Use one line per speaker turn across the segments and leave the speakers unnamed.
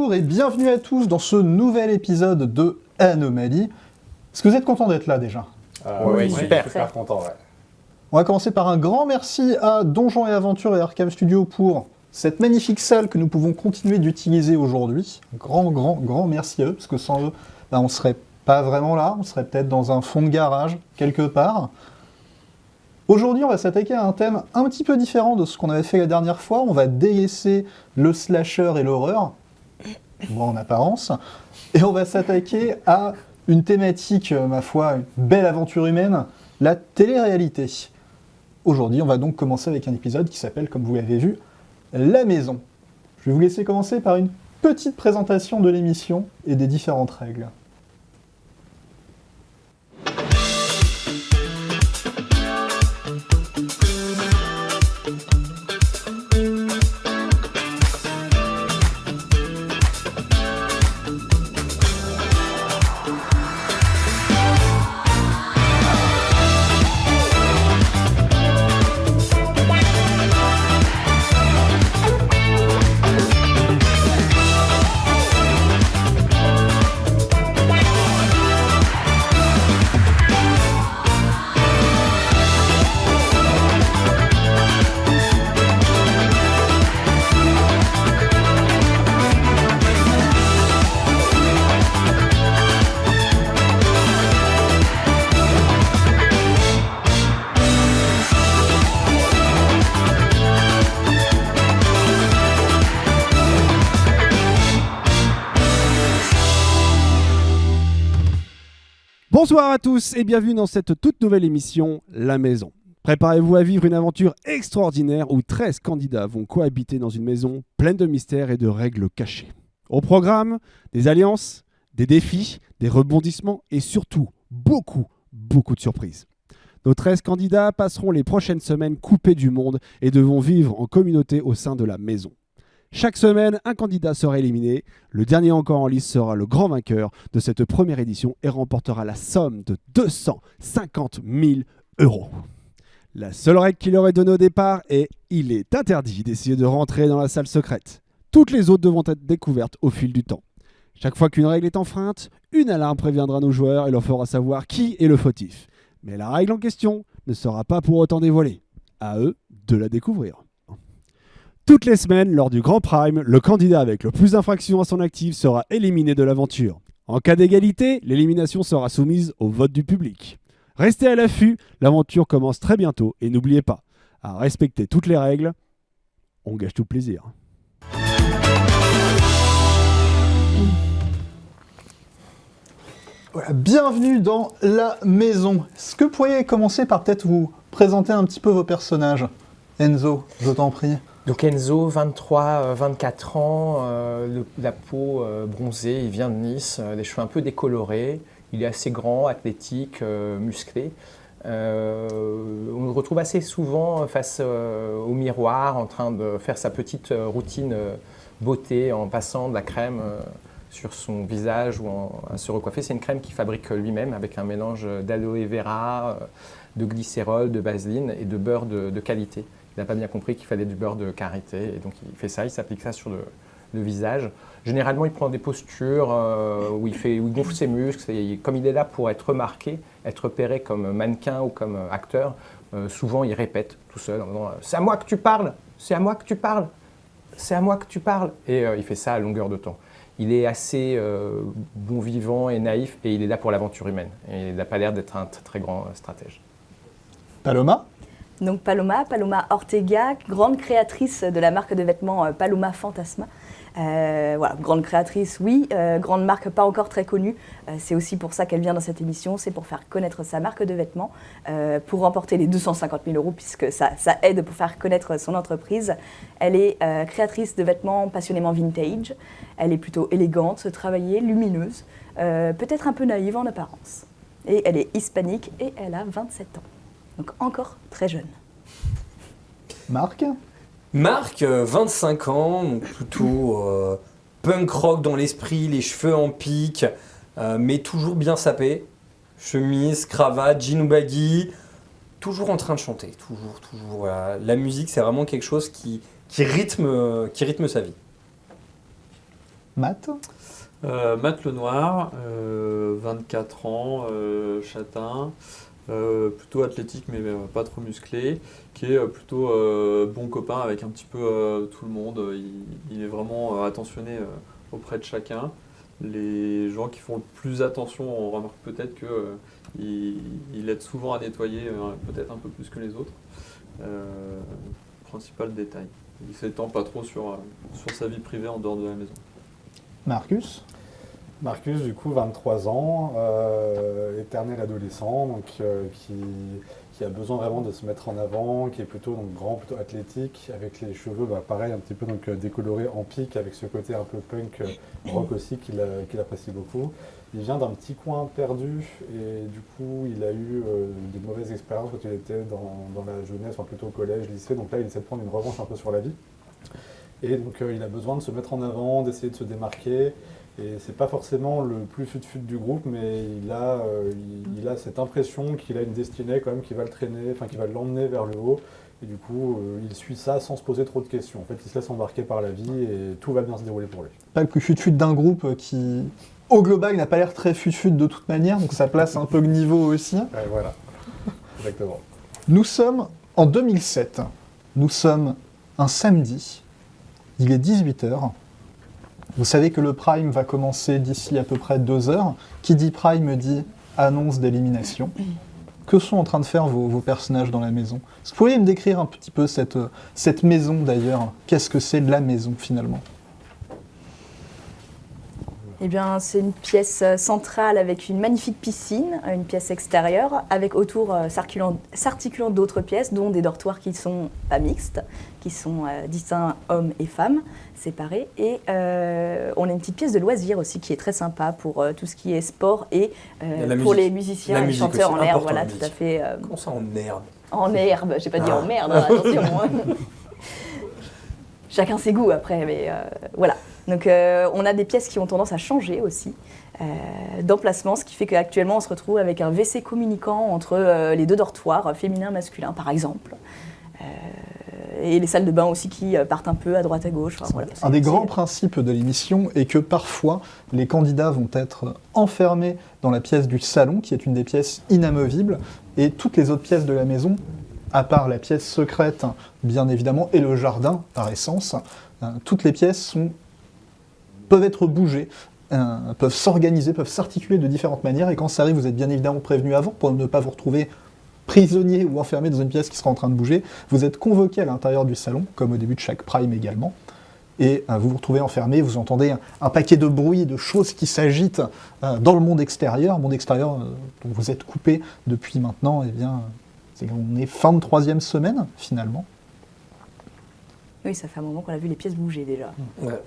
Bonjour et bienvenue à tous dans ce nouvel épisode de Anomalie. Est-ce que vous êtes contents d'être là déjà ?
Oui, super content, ouais.
On va commencer par un grand merci à Donjons et Aventures et Arkham Studio pour cette magnifique salle que nous pouvons continuer d'utiliser aujourd'hui. Grand merci à eux, parce que sans eux, on ne serait pas vraiment là, on serait peut-être dans un fond de garage, quelque part. Aujourd'hui, on va s'attaquer à un thème un petit peu différent de ce qu'on avait fait la dernière fois. On va délaisser le slasher et l'horreur, bon, en apparence, et on va s'attaquer à une thématique, ma foi, une belle aventure humaine, la télé-réalité. Aujourd'hui, on va donc commencer avec un épisode qui s'appelle, comme vous l'avez vu, La Maison. Je vais vous laisser commencer par une petite présentation de l'émission et des différentes règles.
Bonsoir à tous et bienvenue dans cette toute nouvelle émission La Maison. Préparez-vous à vivre une aventure extraordinaire où 13 candidats vont cohabiter dans une maison pleine de mystères et de règles cachées. Au programme, des alliances, des défis, des rebondissements et surtout beaucoup de surprises. Nos 13 candidats passeront les prochaines semaines coupés du monde et devront vivre en communauté au sein de la maison. Chaque semaine, un candidat sera éliminé. Le dernier encore en lice sera le grand vainqueur de cette première édition et remportera la somme de 250 000 €. La seule règle qu'il leur est donnée au départ est « il est interdit d'essayer de rentrer dans la salle secrète ». Toutes les autres devront être découvertes au fil du temps. Chaque fois qu'une règle est enfreinte, une alarme préviendra nos joueurs et leur fera savoir qui est le fautif. Mais la règle en question ne sera pas pour autant dévoilée. À eux de la découvrir. Toutes les semaines, lors du Grand Prime, le candidat avec le plus d'infractions à son actif sera éliminé de l'aventure. En cas d'égalité, l'élimination sera soumise au vote du public. Restez à l'affût, l'aventure commence très bientôt et n'oubliez pas, à respecter toutes les règles, on gâche tout plaisir.
Voilà, bienvenue dans La Maison. Est-ce que vous pourriez commencer par peut-être vous présenter un petit peu vos personnages ? Enzo, je t'en prie.
Donc Enzo, 24 ans, la peau bronzée, il vient de Nice, des cheveux un peu décolorés, il est assez grand, athlétique, musclé. On le retrouve assez souvent face au miroir en train de faire sa petite routine beauté en passant de la crème sur son visage ou à se recoiffer. C'est une crème qu'il fabrique lui-même avec un mélange d'aloe vera, de glycérol, de vaseline et de beurre de qualité. Il n'a pas bien compris qu'il fallait du beurre de karité et donc il fait ça, il s'applique ça sur le visage. Généralement, il prend des postures où il gonfle ses muscles. Et comme il est là pour être remarqué, être repéré comme mannequin ou comme acteur, souvent il répète tout seul en disant « c'est à moi que tu parles, c'est à moi que tu parles, c'est à moi que tu parles ». Et il fait ça à longueur de temps. Il est assez bon vivant et naïf et il est là pour l'aventure humaine. Et il n'a pas l'air d'être un très grand stratège.
Paloma ?
Donc Paloma Ortega, grande créatrice de la marque de vêtements Paloma Fantasma. Voilà, grande créatrice, oui, grande marque pas encore très connue. C'est aussi pour ça qu'elle vient dans cette émission, c'est pour faire connaître sa marque de vêtements, pour remporter les 250 000 € puisque ça aide pour faire connaître son entreprise. Elle est créatrice de vêtements passionnément vintage. Elle est plutôt élégante, travaillée, lumineuse, peut-être un peu naïve en apparence. Et elle est hispanique et elle a 27 ans. Donc encore très jeune.
Marc,
25 ans, donc plutôt punk rock dans l'esprit, les cheveux en pique, mais toujours bien sapé. Chemise, cravate, jean ou baggy, toujours en train de chanter, toujours. Voilà. La musique, c'est vraiment quelque chose qui rythme sa vie.
Matt?
Matt Lenoir, 24 ans, châtain, plutôt athlétique mais pas trop musclé, qui est plutôt bon copain avec un petit peu tout le monde. Il est vraiment attentionné auprès de chacun. Les gens qui font le plus attention, on remarque peut-être qu'il aide souvent à nettoyer, peut-être un peu plus que les autres. Principal détail. Il s'étend pas trop sur sa vie privée en dehors de la maison.
Marcus?
Marcus, du coup, 23 ans, éternel adolescent, donc qui a besoin vraiment de se mettre en avant, qui est plutôt donc, grand, plutôt athlétique, avec les cheveux, pareil, un petit peu donc, décolorés en pique, avec ce côté un peu punk rock aussi qu'il apprécie beaucoup. Il vient d'un petit coin perdu et du coup, il a eu des mauvaises expériences quand il était dans la jeunesse, enfin plutôt au collège, lycée, donc là, il essaie de prendre une revanche un peu sur la vie. Et donc, il a besoin de se mettre en avant, d'essayer de se démarquer. Et c'est pas forcément le plus fut-fut du groupe, mais il a cette impression qu'il a une destinée quand même qui va le traîner, enfin qui va l'emmener vers le haut. Et du coup, il suit ça sans se poser trop de questions. En fait, il se laisse embarquer par la vie et tout va bien se dérouler pour lui.
Pas le plus fut-fut d'un groupe qui, au global, n'a pas l'air très fut-fut de toute manière, donc ça place un peu le niveau aussi.
Voilà, exactement.
Nous sommes en 2007. Nous sommes un samedi. Il est 18h. Vous savez que le Prime va commencer d'ici à peu près 2 heures. Qui dit Prime dit annonce d'élimination. Que sont en train de faire vos personnages dans la maison? Est-ce que vous pourriez me décrire un petit peu cette maison d'ailleurs? Qu'est-ce que c'est de la maison finalement?
Eh bien, c'est une pièce centrale avec une magnifique piscine, une pièce extérieure, avec autour s'articulant d'autres pièces, dont des dortoirs qui sont pas mixtes, qui sont distincts hommes et femmes, séparés. Et on a une petite pièce de loisirs aussi qui est très sympa pour tout ce qui est sport et pour les musiciens et les chanteurs en herbe. Voilà, tout à fait.
Comment ça en herbe?
En herbe, j'ai pas dit en merde, hein, attention. Chacun ses goûts après, mais voilà. Donc on a des pièces qui ont tendance à changer aussi d'emplacement, ce qui fait qu'actuellement on se retrouve avec un WC communicant entre les 2 dortoirs, féminin, masculin par exemple. Et les salles de bain aussi qui partent un peu à droite à gauche. Enfin, voilà,
un des grands principes de l'émission est que parfois les candidats vont être enfermés dans la pièce du salon, qui est une des pièces inamovibles, et toutes les autres pièces de la maison, à part la pièce secrète bien évidemment, et le jardin par essence, toutes les pièces peuvent être bougées, peuvent s'organiser, peuvent s'articuler de différentes manières, et quand ça arrive, vous êtes bien évidemment prévenu avant pour ne pas vous retrouver prisonnier ou enfermé dans une pièce qui sera en train de bouger. Vous êtes convoqué à l'intérieur du salon, comme au début de chaque Prime également, et vous vous retrouvez enfermé, vous entendez un paquet de bruits, de choses qui s'agitent dans le monde extérieur dont vous êtes coupé depuis maintenant, eh bien, on est fin de 3e semaine finalement.
Oui, ça fait un moment qu'on a vu les pièces bouger déjà.
Ouais.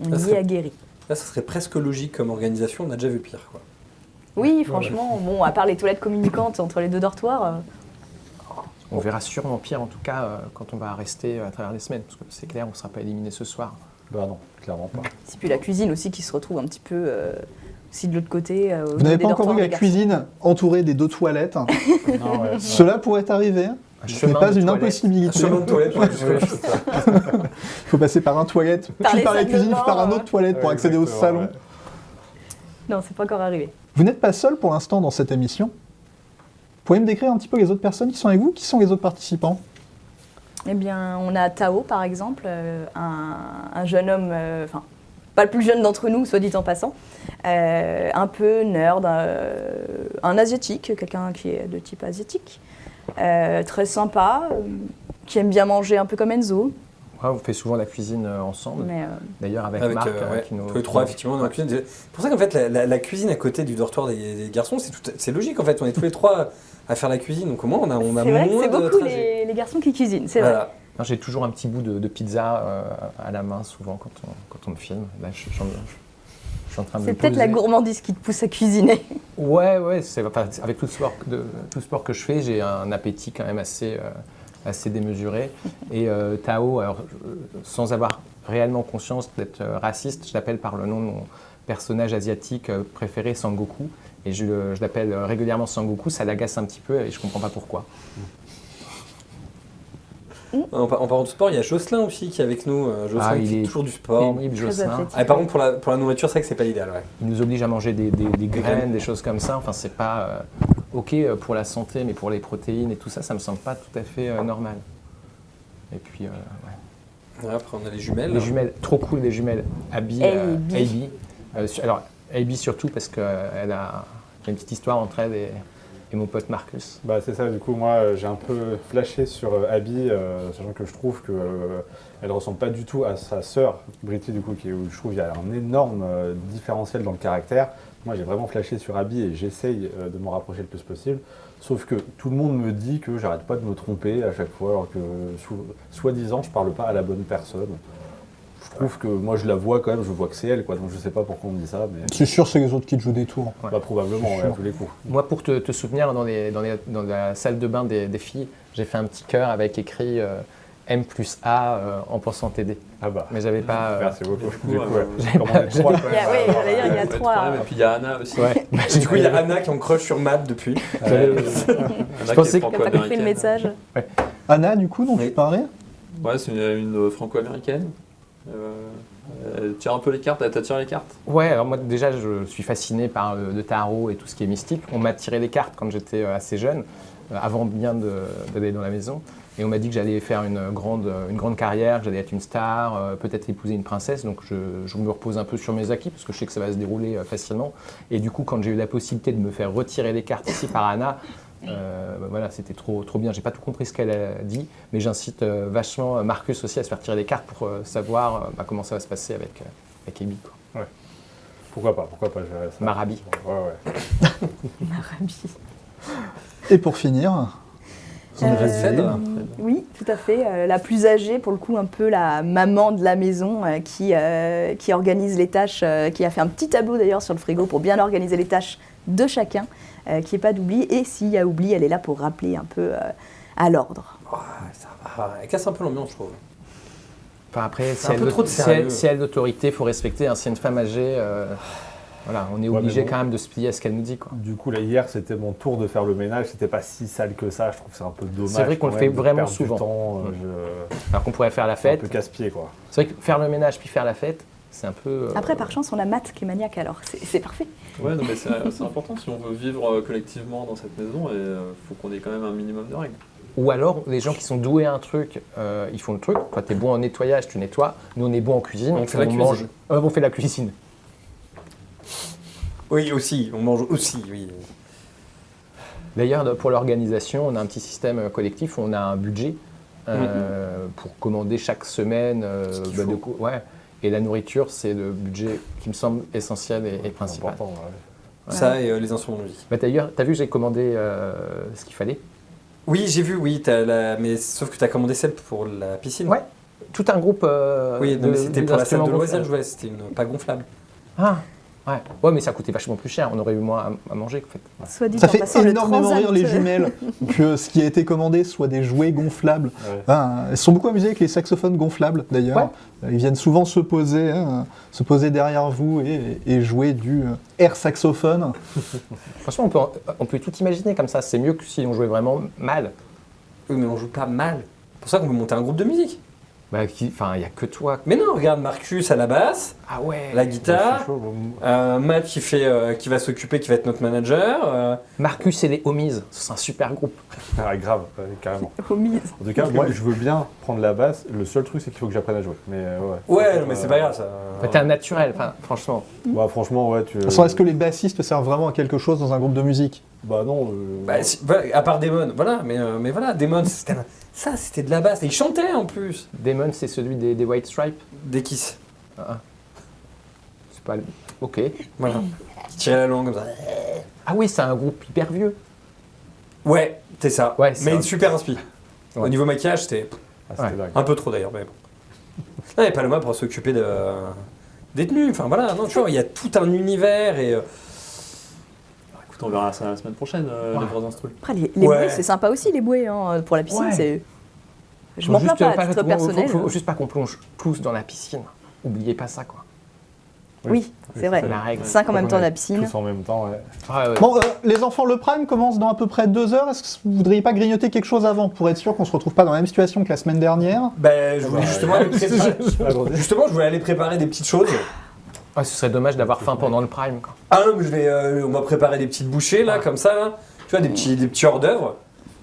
On y est aguerri.
Là, ça serait presque logique comme organisation, on a déjà vu pire, quoi.
Oui, franchement, bon, à part les toilettes communicantes entre les 2 dortoirs.
On verra sûrement pire, en tout cas, quand on va rester à travers les semaines, parce que c'est clair, on ne sera pas éliminé ce soir.
Bah non, clairement pas.
C'est puis la cuisine aussi qui se retrouve un petit peu aussi de l'autre côté.
Vous n'avez pas encore vu la cuisine entourée des 2 toilettes? Non, ouais. Cela pourrait arriver. Ce n'est pas une impossibilité.
Un chemin de toilette.
Il faut passer par un toilette, puis par la cuisine, puis par un autre toilette pour accéder au salon. Ouais.
Non, c'est pas encore arrivé.
Vous n'êtes pas seul pour l'instant dans cette émission. Vous pouvez me décrire un petit peu les autres personnes qui sont avec vous? Qui sont les autres participants?
Eh bien, on a Tao, par exemple, un jeune homme, enfin, pas le plus jeune d'entre nous, soit dit en passant, un peu nerd, un asiatique, quelqu'un qui est de type asiatique, très sympa, qui aime bien manger un peu comme Enzo.
Ouais, on fait souvent la cuisine ensemble, d'ailleurs avec Marc. Qui nous...
Tous les 3, effectivement, dans la cuisine. C'est pour ça qu'en fait, la cuisine à côté du dortoir des garçons, c'est logique, en fait. On est tous les 3 à faire la cuisine, donc au moins on a moins de trajet.
C'est beaucoup les garçons qui cuisinent, c'est vrai.
J'ai toujours un petit bout de pizza à la main, souvent, quand on me filme. Là, je suis en train de
c'est peut-être la gourmandise qui te pousse à cuisiner.
Ouais, avec tout le sport que je fais, j'ai un appétit quand même assez démesuré. Et Tao, alors, sans avoir réellement conscience d'être raciste, je l'appelle par le nom de mon personnage asiatique préféré, Sangoku. Et je l'appelle régulièrement Sangoku, ça l'agace un petit peu et je comprends pas pourquoi.
En parlant de sport, il y a Jocelyn aussi qui est avec nous. Jocelyn qui fait toujours du sport.
Pénible,
Très
Jocelyn.
athlétique.
Ah, par contre, pour la nourriture, c'est vrai que c'est pas l'idéal. Ouais.
Il nous oblige à manger des graines, des choses comme ça. Enfin, c'est pas OK pour la santé, mais pour les protéines et tout ça, ça me semble pas tout à fait normal. Et puis, ouais.
Ouais, après, on a les jumelles.
Les jumelles, trop cool, les jumelles. Abby.
Abby.
Alors, Abby surtout parce qu'elle a une petite histoire entre elle et mon pote Marcus.
Bah, c'est ça, du coup, moi, j'ai un peu flashé sur Abby, sachant que je trouve qu'elle ne ressemble pas du tout à sa sœur, Britty, du coup, où je trouve qu'il y a un énorme différentiel dans le caractère. Moi, j'ai vraiment flashé sur Abby et j'essaye de m'en rapprocher le plus possible. Sauf que tout le monde me dit que j'arrête pas de me tromper à chaque fois, alors que soi-disant, je parle pas à la bonne personne. Je trouve que moi, je la vois quand même, je vois que c'est elle, quoi, donc je sais pas pourquoi on me dit ça. Mais...
C'est sûr, c'est les autres qui te jouent des tours.
Ouais.
Bah, probablement, ouais, à tous les coups.
Moi, pour te soutenir, dans la salle de bain des filles, j'ai fait un petit cœur avec écrit M+A en pensant t'aider.
Ah bah,
Mais j'avais pas.
merci beaucoup.
coup,
Du coup,
ouais,
j'ai commandé 3 quand même.
Oui, d'ailleurs, il y a
Ouais,
3.
Et puis il y a Anna aussi.
Ouais.
Du coup, il y a Anna qui en crush sur Matt depuis.
J'avais-
Anna
pensais
qui est
que
T'as pas compris le
franco-américaine.
message?
Anna, du coup, dont
Oui.
tu parlais
Ouais, c'est une franco-américaine. Elle tire un peu les cartes, elle t'attire les cartes.
Ouais, alors moi déjà je suis fasciné par le tarot et tout ce qui est mystique. On m'a tiré les cartes quand j'étais assez jeune, avant bien d'aller dans la maison. Et on m'a dit que j'allais faire une grande carrière, que j'allais être une star, peut-être épouser une princesse. Donc je me repose un peu sur mes acquis parce que je sais que ça va se dérouler facilement. Et du coup, quand j'ai eu la possibilité de me faire retirer les cartes ici par Anna, voilà, c'était trop bien. J'ai pas tout compris ce qu'elle a dit, mais j'incite vachement Marcus aussi à se faire tirer les cartes pour savoir comment ça va se passer avec Abby, quoi.
Pourquoi pas, je verrai ça.
Marabi.
Ouais.
Marabi.
Et pour finir, on est resté.
Oui, tout à fait. La plus âgée, pour le coup, un peu la maman de la maison qui organise les tâches, qui a fait un petit tableau d'ailleurs sur le frigo pour bien organiser les tâches de chacun, qu'il n'y ait pas d'oubli. Et s'il y a oubli, elle est là pour rappeler un peu à l'ordre.
Ouais, ça va. Elle casse un peu l'ambiance, je trouve.
Enfin, après,
C'est un peu trop de sérieux.
si elle l'autorité, il faut respecter. Hein. Si une femme âgée, voilà, on est
Ouais,
obligé
mais bon.
quand même de se plier à ce qu'elle nous dit, quoi.
Du coup, là, hier, c'était mon tour de faire le ménage. C'était pas si sale que ça. Je trouve que c'est un peu dommage.
C'est vrai qu'on
quand
le
même
fait
de
vraiment
perdre du
souvent.
temps,
Alors qu'on pourrait faire la
c'est un
fête.
peu casse-pied, quoi.
C'est vrai que faire le ménage puis faire la fête, c'est un peu.
Après, par chance, on a Matt qui est maniaque, alors c'est parfait.
Ouais, non, mais c'est important si on veut vivre collectivement dans cette maison et faut qu'on ait quand même un minimum de règles.
Ou alors, les gens qui sont doués à un truc, ils font le truc. Toi, t'es bon en nettoyage, tu nettoies. Nous, on est bon en cuisine.
On fait la cuisine.
mange. On fait la cuisine.
Oui, aussi. On mange aussi, oui.
D'ailleurs, pour l'organisation, on a un petit système collectif où on a un budget pour commander chaque semaine.
Ce qu'il faut.
Ouais. Et la nourriture, c'est le budget qui me semble essentiel et
C'est
principal.
important, ouais.
Ça et les instruments de musique.
Bah, d'ailleurs, t'as vu, j'ai commandé ce qu'il fallait.
Oui, j'ai vu, oui. Mais sauf que tu as commandé celle pour la piscine.
Ouais. Tout un groupe.
Oui, non, mais c'était pour la salle de
d'instruments
loisirs, je
gonflables.
jouais. C'était une pas gonflable.
Ah, ouais. Ouais, mais ça coûtait vachement plus cher. On aurait eu moins à manger, en fait.
Soit dit
Ça
en
fait
passant, le
énormément
transat,
rire les jumelles que ce qui a été commandé soit des jouets gonflables.
Ouais.
Hein, elles se sont beaucoup amusées avec les saxophones gonflables d'ailleurs.
Ouais.
Ils viennent souvent se poser derrière vous et jouer du air saxophone.
Franchement, on peut tout imaginer comme ça. C'est mieux que si on jouait vraiment mal.
Oui, mais on joue pas mal. C'est pour ça qu'on peut monter un groupe de musique.
Bah, enfin, il n'y a que toi.
Mais non, regarde Marcus à la basse,
Ah ouais.
la
Je
guitare,
suis chaud,
Matt qui va s'occuper, qui va être notre manager.
Marcus et les Homies, c'est un super groupe.
Ah, grave, carrément.
Homies.
En tout cas, moi, je veux bien prendre la basse. Le seul truc, c'est qu'il faut que j'apprenne à jouer. Mais ouais.
Ouais, non, mais c'est pas grave ça.
Bah, t'es un naturel, enfin, franchement.
Bah, franchement, ouais, tu.
De toute façon, est-ce que les bassistes servent vraiment à quelque chose dans un groupe de musique?
Bah non.
Bah, à part Damon, voilà, mais voilà, Damon, c'était de la basse. Et il chantait en plus.
Damon, c'est celui des White Stripes.
Des Kiss.
C'est pas le... Ok.
Voilà. Qui tirait la langue comme ça.
Ah oui, c'est un groupe hyper vieux.
Ouais, c'est ça.
Ouais, c'est
mais
un-
une super inspi.
Ouais.
Au niveau maquillage, c'était
Ah, c'était
Ouais.
dingue.
un peu trop d'ailleurs, mais bon. Non, et Paloma pour s'occuper des tenues. Enfin voilà, non, tu vois, il y a tout un univers et.
Écoute, on verra ça la semaine prochaine, les vrais instrus.
Après, les
Ouais.
bouées, c'est sympa aussi, les bouées. Hein. Pour la piscine,
Ouais.
c'est. Je m'en plains pas à titre personnel.
Faut juste pas qu'on plonge tous dans la piscine. Oubliez pas ça, quoi.
Oui, c'est vrai.
la règle.
5 en même temps à la
Tous
piscine.
en même temps, ouais.
Ah, ouais.
Bon, les enfants, le prime commence dans à peu près 2 heures. Est-ce que vous voudriez pas grignoter quelque chose avant pour être sûr qu'on se retrouve pas dans la même situation que la semaine dernière?
Ben, je voulais justement aller préparer...
Agrandi.
Justement, je voulais aller préparer des petites choses.
Ah, ce serait dommage d'avoir faim pendant le prime. Quoi.
Ah non, mais on va préparer des petites bouchées, là, comme ça, là. Tu vois, des petits hors-d'œuvre.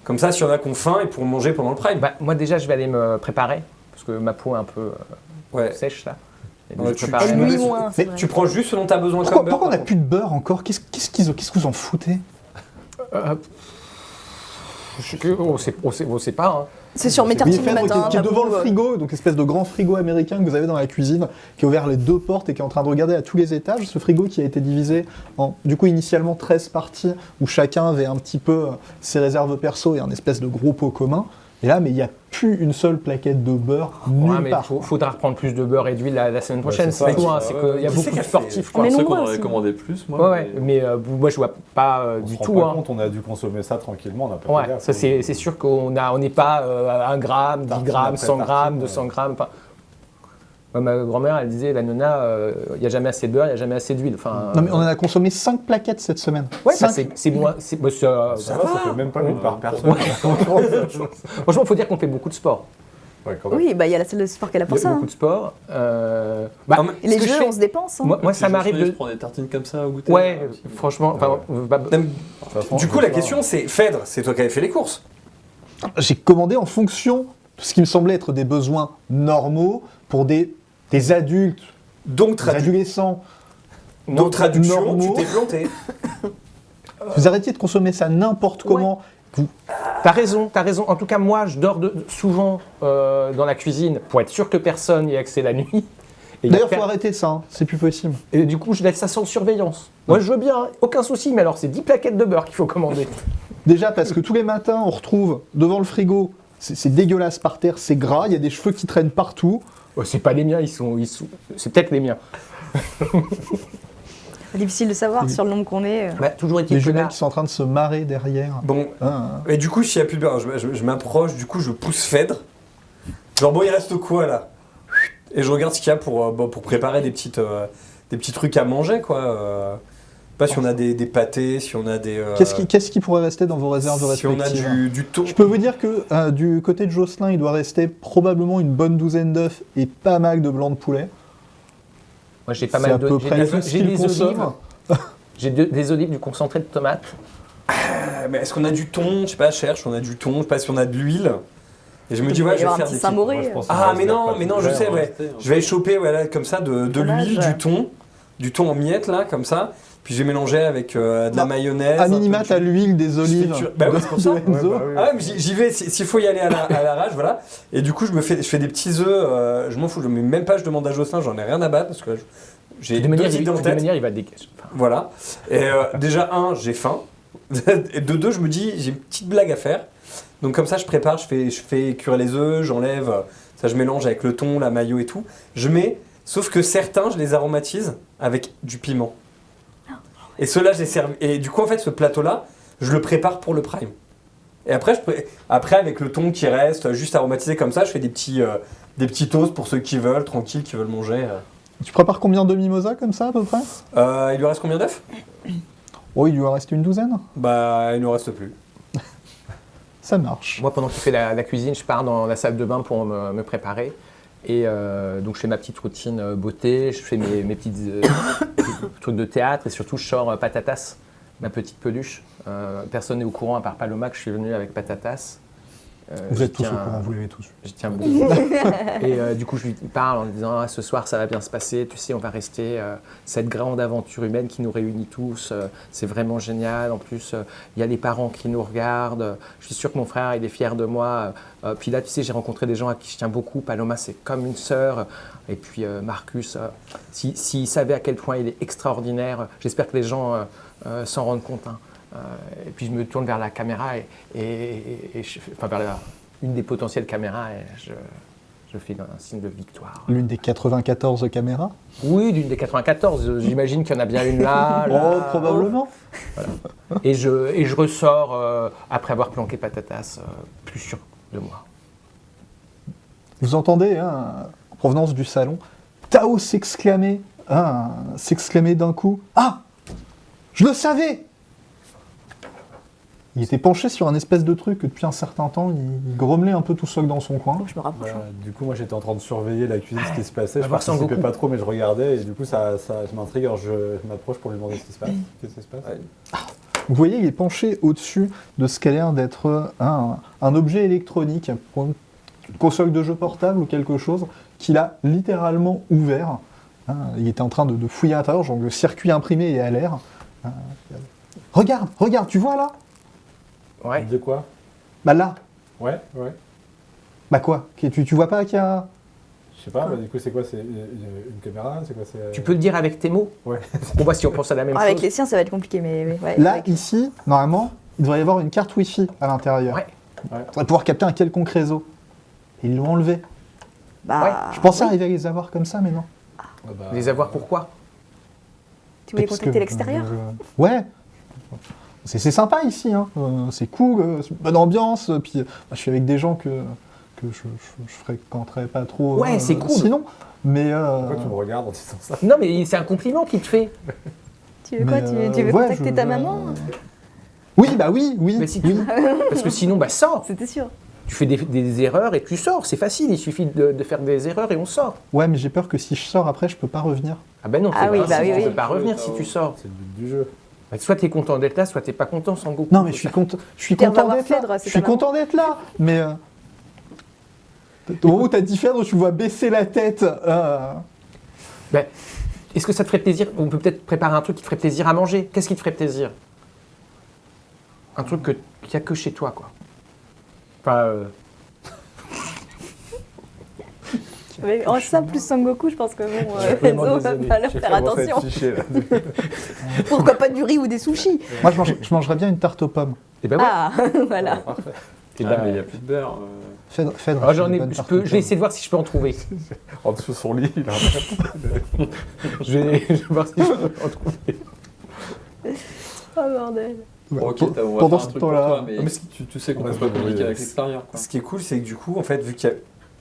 Comme ça, s'il y en a qui ont faim, ils pourront manger pendant le prime.
Bah, moi déjà, je vais aller me préparer parce que ma peau est un peu
Ouais.
sèche là. Et
Ouais,
donc, je
tu-
prépare-
Elle nuit moins, c'est
Mais
vrai.
tu prends juste ce dont tu as besoin
Pourquoi,
comme beurre.
pourquoi on n'a
par
plus de beurre encore? Qu'est-ce que vous en foutez?
Euh, on sait pas. Hein.
C'est sur mes
Oui,
tartines le
Fèdre,
matin.
qui est devant le
Babou,
frigo, donc espèce de grand frigo américain que vous avez dans la cuisine, qui a ouvert les 2 portes et qui est en train de regarder à tous les étages. Ce frigo qui a été divisé en, du coup, initialement 13 parties, où chacun avait un petit peu ses réserves perso et un espèce de gros pot commun. Et là, mais il n'y a plus une seule plaquette de beurre nulle
Ouais, mais
part.
faudra reprendre plus de beurre et d'huile la semaine prochaine.
c'est
c'est
ça,
tout. Hein.
c'est
C'est
ça,
qu'il y a
Qui
beaucoup
c'est qui
de
a fait
sportifs.
On
Quoi.
est
C'est sûr
nombreux
qu'on aurait
aussi.
commandé plus, moi.
Ouais, ouais. Mais moi, je vois pas
On
du
se rend
tout.
pas
Hein.
compte, on a dû consommer ça tranquillement, on n'a pas
Ouais,
fait gaffe.
ça c'est sûr qu'on n'est pas à 1 gramme, 10
Tartine
grammes,
après
100 grammes,
tartine,
200 grammes. Enfin, moi, ma grand-mère, elle disait, la nonna, il n'y a jamais assez de beurre, il n'y a jamais assez d'huile. Enfin,
Non, mais on en a consommé 5 plaquettes cette semaine.
ouais, bah,
Cinq.
c'est moins. Bah,
Ça va, ça fait même pas une par personne.
Franchement, il faut dire qu'on fait beaucoup de sport.
Ouais, quand même.
Oui, bah il y a la salle de sport qu'elle a
Il
pour
y a
ça.
beaucoup
hein.
de sport.
Non, mais
Et les
ce que je
jeux,
fais-
on se dépense. hein.
Moi, ça m'arrive
Je
de.
prends des tartines comme ça au goûter.
Ouais,
là, aussi.
franchement. Enfin, bah,
non, mais
De toute façon,
du coup,
je
la
sais
question, c'est Phèdre, c'est toi qui avais fait les courses.
J'ai commandé en fonction de ce qui me semblait être des besoins normaux pour des adultes,
Donc,
des adolescents.
donc traduction,
normaux.
tu t'es planté.
Vous arrêtiez de consommer ça n'importe comment.
T'as raison. En tout cas, moi, je dors souvent dans la cuisine pour être sûr que personne n'y ait accès la nuit. Et il y a
D'ailleurs, il
per-
faut arrêter ça, hein. C'est plus possible.
Et du coup, je laisse ça sans surveillance. Moi, je veux bien, hein, aucun souci, mais alors c'est 10 plaquettes de beurre qu'il faut commander.
Déjà parce que tous les matins, on retrouve devant le frigo, c'est dégueulasse par terre, c'est gras, il y a des cheveux qui traînent partout.
Oh, c'est pas les miens, c'est peut-être les miens.
Difficile de savoir sur le nombre qu'on est.
Bah, toujours
Les
est-il que
jumelles
là,
qui sont en train de se marrer derrière.
Bon,
Ah,
et du coup, s'il n'y a plus de beurre, je m'approche, du coup, je pousse Phèdre. Genre, bon, il reste quoi là? Et je regarde ce qu'il y a pour préparer des petits trucs à manger, quoi. Pas si on a des pâtés, si on a des.
Qu'est-ce qui pourrait rester dans vos réserves
si on a
respectives
du thon.
Je peux vous dire que du côté de Jocelyn, il doit rester probablement une bonne douzaine d'œufs et pas mal de blanc de poulet.
moi j'ai pas
C'est
mal
à peu près
j'ai
tout
des,
ce
j'ai
qu'il
des olives,
consomme.
j'ai des olives, du concentré de tomate.
Mais est-ce qu'on a du thon? Je sais pas, cherche, on a du thon, je sais pas si on a de l'huile. Et je me dis,
Il va
ouais,
y
je vais
avoir un
faire
petit
des
Saint-Mauré.
Moi, je pense
Ah,
que
mais
ça
non,
reste
mais non,
pas
je
tout
sais,
vert,
ouais.
hein.
Je vais échoper, voilà, comme ça, de
Fromage,
l'huile,
ouais.
du thon en miettes, là, comme ça. Puis je vais mélanger avec de la mayonnaise.
À
un peu
minima,
de-
t'as l'huile, des olives
cuire- Bah oui, c'est pour ça.
de Enzo.
Ouais, bah oui.
Ah ouais, mais j'y vais, s'il faut y aller à l'arrache, voilà. Et du coup, je fais des petits œufs, je m'en fous, je mets même pas, je demande à Jocelyn, j'en ai rien à battre, parce que j'ai
De
deux
manière,
idées en
de
tête.
manière, il va dégager. Enfin,
Voilà. Et déjà, j'ai faim. Et de deux, je me dis, j'ai une petite blague à faire. Donc comme ça, je prépare, je fais cuire les œufs, j'enlève, ça je mélange avec le thon, la mayo et tout. Je mets, sauf que certains, je les aromatise avec du piment. Et ceux-là, je les servi. Et du coup, en fait, ce plateau-là, je le prépare pour le prime. Et après, après avec le thon qui reste, juste aromatisé comme ça, je fais des petits toasts pour ceux qui veulent, tranquilles, qui veulent manger.
Tu prépares combien de mimosa comme ça à peu près?
Il lui reste combien d'œufs?
Oh, il lui en reste une douzaine.
Bah, il ne reste plus.
Ça marche.
moi, pendant qu'il fait la cuisine, je pars dans la salle de bain pour me préparer. Et donc, je fais ma petite routine beauté, je fais mes petits trucs de théâtre et surtout, je sors Patatas, ma petite peluche. Personne n'est au courant à part Paloma que je suis venu avec Patatas.
Vous êtes tous au
J'y
courant, vous l'avez tous vu.
J'y tiens beaucoup. Et du coup, je lui parle en lui disant ah, ce soir, ça va bien se passer. Tu sais, on va rester cette grande aventure humaine qui nous réunit tous. C'est vraiment génial. En plus, il y a les parents qui nous regardent. Je suis sûr que mon frère, il est fier de moi. Puis là, tu sais, j'ai rencontré des gens à qui je tiens beaucoup. Paloma, c'est comme une sœur. Et puis Marcus, s'il savait à quel point il est extraordinaire, j'espère que les gens s'en rendent compte. Hein. Et puis je me tourne vers la caméra enfin vers une des potentielles caméras et je fais un signe de victoire.
L'une des 94 caméras.
Oui, d'une des 94. J'imagine qu'il y en a bien une là.
Oh, probablement.
Et je ressors après avoir planqué Patatas, plus sûr de moi.
Vous entendez, hein, en provenance du salon, Tao s'exclamer s'exclamer d'un coup « Ah, je le savais !» Il était penché sur un espèce de truc que depuis un certain temps, il grommelait un peu tout seul dans son coin.
Oh, je me rapproche.
Du coup, moi j'étais en train de surveiller la cuisine, ce qui se passait.
va
Je
voir
participais
Sangoku.
pas trop, mais je regardais et du coup ça m'intrigue. Alors je m'approche pour lui demander ce qui se passe. Qu'est-ce qui se passe?
Vous voyez, il est penché au-dessus de ce qui a l'air d'être un objet électronique, une console de jeu portable ou quelque chose, qu'il a littéralement ouvert. Il était en train de fouiller à l'intérieur, genre le circuit imprimé est à l'air. Regarde, tu vois là?
Ouais.
De quoi?
Bah là.
Ouais.
Bah quoi? Tu vois pas qu'il y a...
Je sais pas, du coup c'est quoi? C'est une caméra? C'est quoi?
Tu peux le dire avec tes mots?
Ouais.
On voit si on pense à la même
Avec
chose.
les siens, ça va être compliqué, mais ouais.
Là,
avec-
ici, normalement, il devrait y avoir une carte Wi-Fi à l'intérieur.
Ouais.
On devrait pouvoir capter un quelconque réseau. Et ils l'ont enlevé.
Bah,
Je pensais
oui.
arriver à les avoir comme ça, mais non.
Les avoir pourquoi?
Tu voulais
Parce
contacter
que,
l'extérieur?
Ouais. C'est sympa ici, hein. C'est cool, c'est une bonne ambiance. Puis je suis avec des gens que je fréquenterais pas trop.
Ouais, c'est cool.
Sinon, mais
Pourquoi tu me regardes en disant ça?
Non, mais c'est un compliment qu'il te fait.
Tu veux quoi? Tu veux
ouais,
contacter ta maman?
Oui.
Mais si
oui.
Parce que sinon, sors.
C'était sûr.
Tu fais des erreurs et tu sors. C'est facile, il suffit de faire des erreurs et on sort.
Ouais, mais j'ai peur que si je sors après, je peux pas revenir.
Ah ben non,
Ah
c'est
oui,
pas
bah
ainsi,
oui,
tu
oui.
peux pas revenir si tu sors.
C'est le but du jeu.
Bah, soit t'es content d'être là, soit t'es pas content, Sangoku.
Non, mais je suis content. Je suis
Pierre va
content
voir
d'être là.
Phèdre, c'est
Je suis
ta maman.
content d'être là. Mais au moment où t'as dit Phèdre, tu vois baisser la tête.
Ben, est-ce que ça te ferait plaisir? On peut peut-être préparer un truc qui te ferait plaisir à manger. Qu'est-ce qui te ferait plaisir? Un truc qu'il n'y a que chez toi, quoi. Enfin,
Mais en ça, plus Sangoku, je pense que bon,
vraiment
Enzo va
désolé.
falloir faire attention. Pourquoi pas du riz ou des sushis?
Moi, je mangerais bien une tarte aux pommes.
et ben ouais.
Ah, voilà.
Parfait.
Et
Ah,
ben,
mais il n'y a plus de beurre.
Phèdre,
ah,
c'est
j'en
une
ai,
bonne
je
tarte aux
vais essayer
pommes.
de voir si je peux en trouver.
En dessous de son lit, il a
Je vais voir si je peux en trouver.
Oh bordel.
Ouais,
Ok, on va
pendant
faire
ce
un truc pour
temps-là,
toi, mais
mais
tu sais qu'on
on
peut
va
pas
se
communiquer
débrouiller.
avec l'extérieur. quoi.
Ce qui est cool, c'est que du coup, en fait, vu que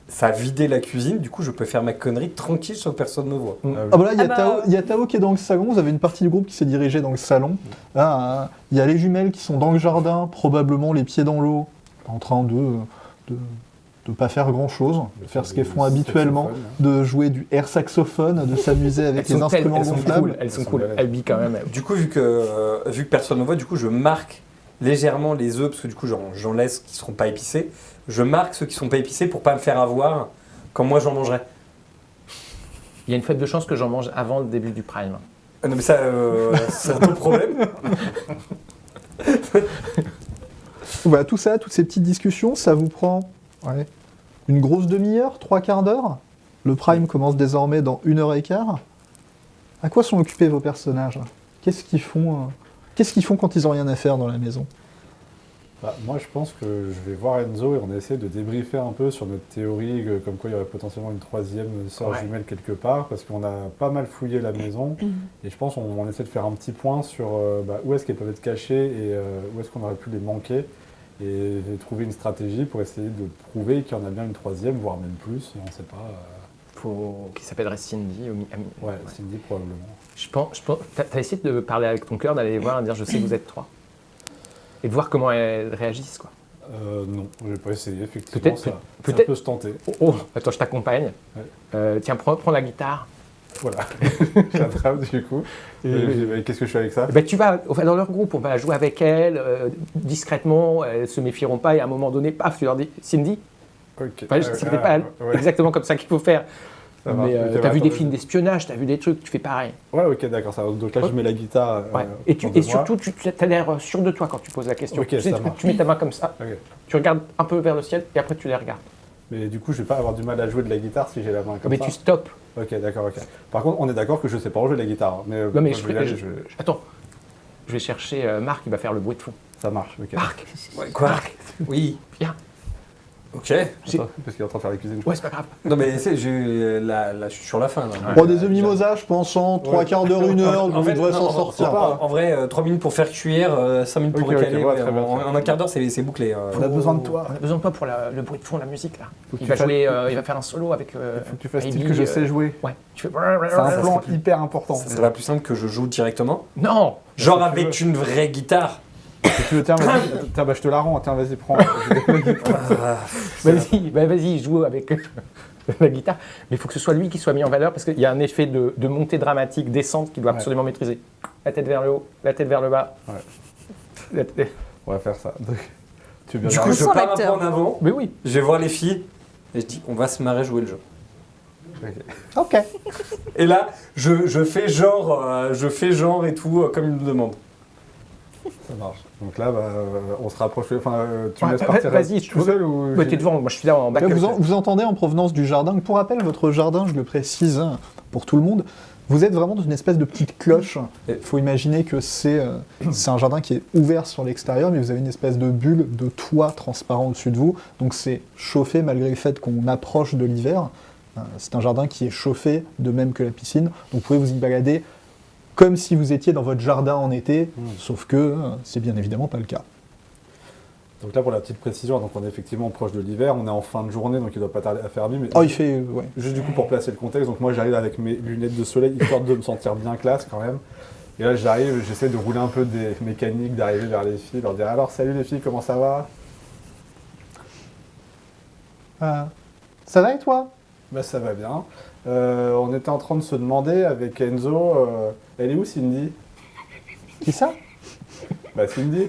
ça a vidé la cuisine, du coup, je peux faire ma connerie tranquille sans que personne me voit.
Ah bah là, il y a
Ah bah,
Tao- il y a Tao qui est dans le salon, vous avez une partie du groupe qui s'est dirigée dans le salon. Il y a les jumelles qui sont dans le jardin, probablement les pieds dans l'eau, en train de pas faire grand-chose, de faire ce qu'elles font habituellement, de jouer du air saxophone, de s'amuser avec les instruments
elles sont
gonflables.
cool, elles sont cool. Elles billent quand même.
Du coup, vu que personne ne me voit, du coup, je marque légèrement les œufs, parce que du coup, j'en laisse qui ne seront pas épicés. Je marque ceux qui ne sont pas épicés pour pas me faire avoir quand moi j'en mangerai.
Il y a une faible chance que j'en mange avant le début du prime.
Non, mais ça, c'est un autre problème.
Voilà, tout ça, toutes ces petites discussions, ça vous prend une grosse demi-heure, 3/4 d'heure. Le prime commence désormais dans 1h15. À quoi sont occupés vos personnages? Qu'est-ce qu'ils font quand ils n'ont rien à faire dans la maison?
Moi, je pense que je vais voir Enzo et on essaie de débriefer un peu sur notre théorie, comme quoi il y aurait potentiellement une troisième sœur
Ouais.
jumelle quelque part, parce qu'on a pas mal fouillé la maison. Et je pense qu'on essaie de faire un petit point sur où est-ce qu'elles peuvent être cachées et où est-ce qu'on aurait pu les manquer. Et trouver une stratégie pour essayer de prouver qu'il y en a bien une troisième, voire même plus, on ne sait pas.
Qui s'appellerait Cindy.
Ouais, Cindy probablement.
Je pense, t'as essayé de parler avec ton cœur, d'aller les voir et dire je sais que vous êtes trois. Et de voir comment elles réagissent, quoi.
Non, je vais pas essayer, effectivement.
Peut-être-
Ça
peut-être-
peut se tenter.
Oh, attends, je t'accompagne.
Ouais.
Tiens, prends la guitare.
Voilà, j'attrape du coup. Et qu'est-ce que je fais avec ça?
Eh ben, tu vas dans leur groupe, on va jouer avec elles, discrètement, elles se méfieront pas et à un moment donné, paf, tu leur dis Cindy.
Ok.
Enfin, c'est peut-être pas
ouais.
exactement comme ça qu'il faut faire.
Ça marche.
Mais
Ok,
t'as
bah,
vu des
attends,
films d'espionnage, t'as vu des trucs, tu fais pareil.
Ouais, ok, d'accord. Ça. Donc là, je mets la guitare.
Ouais. Et surtout, tu as l'air sûr de toi quand tu poses la question.
Ok,
Tu sais,
ça marche.
tu mets ta main comme ça,
Ok.
tu regardes un peu vers le ciel et après tu les regardes.
Mais du coup, je vais pas avoir du mal à jouer de la guitare si j'ai la main comme
Mais
ça.
tu stoppes.
Ok, d'accord, ok. Par contre, on est d'accord que je sais pas jouer de la guitare. Mais,
Non, mais
quand vais y aller,
Attends, je vais chercher Marc, il va faire le bruit de fond.
ça marche. Ok.
Marc,
Ouais, quoi? Oui.
viens.
Ok.
Attends, parce qu'il est en train de faire la cuisine.
Ouais, c'est pas grave.
Non mais je suis sur la fin. Là.
Bon, des œufs je pense, en 3/4 d'heure, 1 heure,
En
vous
fait,
devrez
non,
s'en sortir.
En vrai, 3 minutes pour faire cuire, 5 minutes pour
Ok,
recaler.
ouais,
Ouais,
très bien, très bien.
en un quart d'heure, c'est bouclé.
On a besoin de toi.
On a besoin de toi pour le bruit de fond, la musique là.
Faut que
Il
tu
va
fasses-
jouer, il va faire un solo avec.
Faut que tu fasses
Amy,
style que je sais jouer.
Ouais. Tu fais.
C'est un
ça
plan
serait plus-
hyper important.
Ça serait pas plus simple que je joue directement.
Non.
Genre
Si tu
avec une vraie guitare.
Si tu veux, tiens, tiens, bah, je te la rends. Tiens, vas-y, prends.
Vas-y, joue avec la guitare. Mais il faut que ce soit lui qui soit mis en valeur parce qu'il y a un effet de montée dramatique, descente qu'il doit
Ouais.
absolument maîtriser. La tête vers le haut, la tête vers le bas.
Ouais.
La tête-
On va faire ça. Donc, tu veux
Du
bien
coup,
On
je
sent
pars un peu
l'acteur.
en avant.
Mais oui.
Je vais voir les filles. Et je dis, on va se marrer jouer le jeu.
Ok.
Et là, je fais genre et tout, comme il nous demande.
Ça marche. Donc là, bah, on se rapproche. Enfin, tu me
Ouais,
laisses partir
vas-y,
tout seul ou
T'es devant, moi je suis là en
Là,
backup.
vous entendez en provenance du jardin. Pour rappel, votre jardin, je le précise pour tout le monde, vous êtes vraiment dans une espèce de petite cloche. Il faut imaginer que c'est un jardin qui est ouvert sur l'extérieur, mais vous avez une espèce de bulle de toit transparent au-dessus de vous. Donc c'est chauffé malgré le fait qu'on approche de l'hiver. C'est un jardin qui est chauffé de même que la piscine. Donc vous pouvez vous y balader comme si vous étiez dans votre jardin en été, sauf que c'est bien évidemment pas le cas.
Donc là, pour la petite précision, donc on est effectivement proche de l'hiver. On est en fin de journée, donc il ne doit pas tarder à faire nuit. Mais
Oh, il fait... ouais.
juste du coup, pour placer le contexte, donc moi j'arrive avec mes lunettes de soleil, histoire de me sentir bien classe quand même. Et là, j'arrive, j'essaie de rouler un peu des mécaniques, d'arriver vers les filles, leur dire alors salut les filles, comment ça va?
Ça va et toi?
Bah ça va bien. On était en train de se demander avec Enzo, elle est où Cindy?
Qui ça?
Bah Cindy.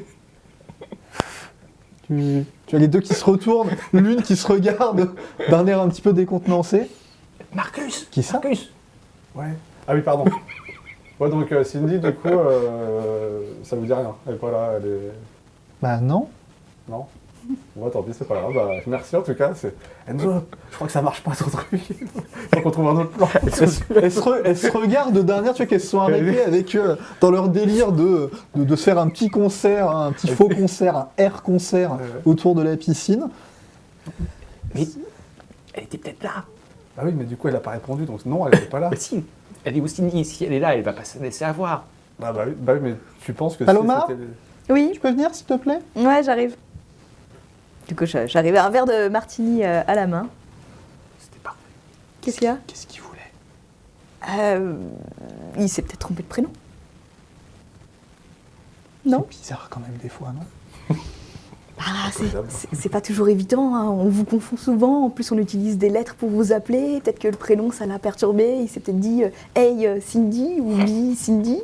Tu as les deux qui se retournent, l'une qui se regarde d'un air un petit peu décontenancé.
Marcus.
Qui ça?
Marcus.
Ouais. Ah oui, pardon. Ouais, donc Cindy, du coup, ça vous dit rien. Elle est pas là, elle est...
Bah non.
Non. Bon, tant pis, c'est pas grave. Bah, merci en tout cas. Enzo, je crois que ça marche pas ton truc. Faut qu'on trouve un autre plan.
Elles se regardent d'un air, tu vois qu'elles se sont arrêtées avec, dans leur délire de se faire un petit concert, un petit faux concert, un air concert autour de la piscine.
Mais elle était peut-être là.
Ah oui, mais du coup, elle a pas répondu, donc non, elle est pas là.
Mais si. Elle est où Cindy? Si elle est là, elle va pas se laisser avoir.
Bah oui, mais tu penses que
Paloma
si c'était...
Oui,
Tu peux venir s'il te plaît?
ouais, j'arrive. Du coup, j'arrive à un verre de martini à la main.
C'était parfait.
Qu'est-ce qu'il y a?
Qu'est-ce qu'il voulait?
Il s'est peut-être trompé de prénom. Non?
C'est bizarre quand même des fois, non?
Ah, c'est pas toujours évident, hein. On vous confond souvent. En plus, on utilise des lettres pour vous appeler. Peut-être que le prénom, ça l'a perturbé. Il s'est peut-être dit Hey Cindy ou Bi Cindy.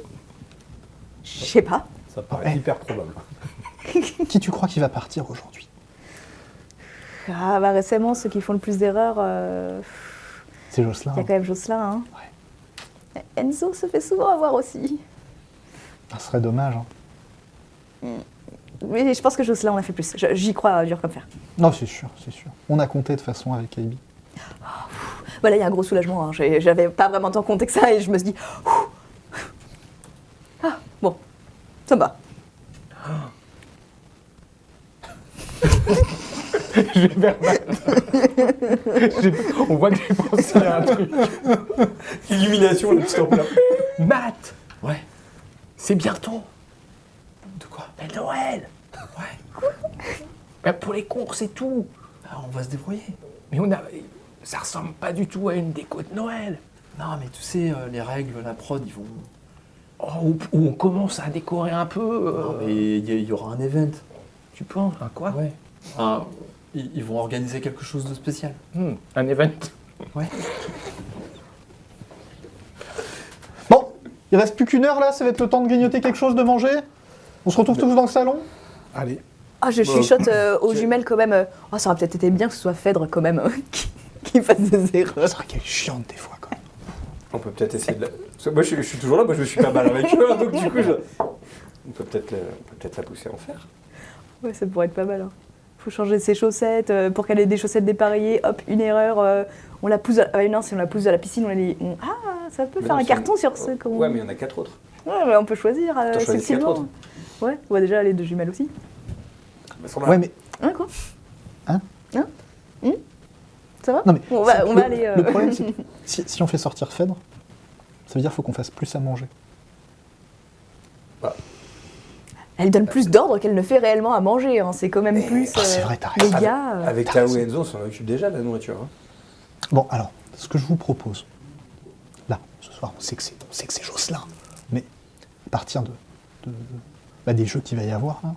Je sais pas.
Ça paraît hyper probable.
Qui tu crois qui va partir aujourd'hui?
Ah, bah, récemment, ceux qui font le plus d'erreurs,
C'est Jocelyn.
il y a quand même Jocelyn. Hein. Enzo se fait souvent avoir aussi.
Ça serait dommage. Hein.
Mais je pense que Jocelyn en a fait plus. J'y crois dur comme fer.
Non, c'est sûr, c'est sûr. On a compté de façon avec AB.
Voilà, il y a un gros soulagement. Hein. J'avais pas vraiment tant compté que ça et je me suis dit. Ah, bon, ça me va.
Je vais vers On voit que j'ai pensé à un truc.
Illumination, le petit là.
Matt.
Ouais.
C'est bientôt.
De quoi?
Mais Noël. Ouais. Ben, pour les courses et tout.
Ah, on va se débrouiller.
Mais ça ressemble pas du tout à une déco de Noël.
Non, mais tu sais, les règles, la prod, ils vont.
Oh, où on commence à décorer un peu.
Non, mais il y aura un event.
Tu penses? Un quoi?
Ouais. Ils vont organiser quelque chose de spécial.
Un event.
Ouais.
Bon, il reste plus qu'une heure là, ça va être le temps de grignoter quelque chose, de manger. On se retrouve tous dans le salon?
Allez.
Ah, je chuchote aux jumelles quand même. Oh, ça aurait peut-être été bien que ce soit Phèdre quand même qui fasse des erreurs.
C'est vrai qu'elle est chiante des fois quand même.
On peut peut-être essayer de la... Parce que moi, je suis toujours là, moi je me suis pas mal avec eux, hein, donc du coup, on peut peut-être la pousser à en faire.
Ouais, ça pourrait être pas mal. Hein. Faut changer ses chaussettes pour qu'elle ait des chaussettes dépareillées. Hop, une erreur. On la pousse. Non, si on la pousse à la piscine, Ah, ça peut
Mais
faire
non,
un
si
carton
on-
sur ce.
Ouais, mais il y en a 4 autres.
Ouais, mais on peut choisir
T'en choisis 4
effectivement.
autres.
Ouais, on va déjà les deux jumelles aussi.
Elles sont là.
Ouais, mais
Hein, quoi Ça va?
Non, mais
On va aller.
Le problème, c'est que si on fait sortir Phèdre, ça veut dire qu'il faut qu'on fasse plus à manger.
Elle donne plus d'ordre qu'elle ne fait réellement à manger. Hein. C'est quand même plus.
c'est vrai, t'as
les
raison.
gars.
Avec Tao et Enzo, on s'en occupe déjà de la nourriture. Hein.
Bon, alors, ce que je vous propose, là, ce soir, on sait que c'est Jocelyn, mais à partir des jeux qu'il va y avoir, hein,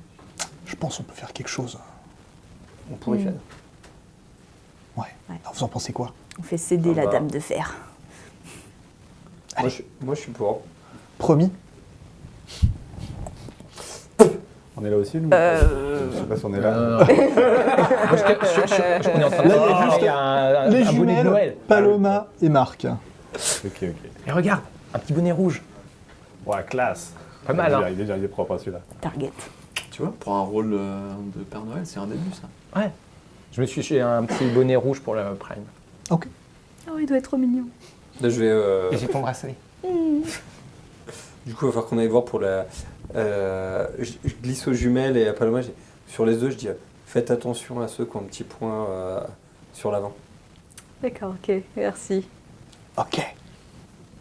je pense qu'on peut faire quelque chose.
On pourrait faire.
Ouais. Alors, vous en pensez quoi?
On fait céder
Ah
la
bah.
dame de fer.
Moi, je suis pour.
Promis?
On est là aussi, nous
Euh,
Je sais pas si on est là.
Non. Moi, on est en train de
Là, il y a
voir,
juste
il y a
Les
un bonnet de
jumelles,
Noël.
Paloma et Marc.
Ok.
Et regarde, un petit bonnet rouge.
Ouais, classe.
Pas mal, hein.
Il est propre, hein, celui-là.
Target.
Tu vois, pour un rôle de Père Noël, c'est un début, ça.
Ouais. Je me suis fait un petit bonnet rouge pour le Prime.
Ok.
Oh, il doit être trop mignon.
Là, je vais.
Et j'ai ton bracelet.
Du coup, il va falloir qu'on aille voir pour la. Je glisse aux jumelles et à Paloma, sur les deux, je dis faites attention à ceux qui ont un petit point sur l'avant.
D'accord, ok, merci.
Ok.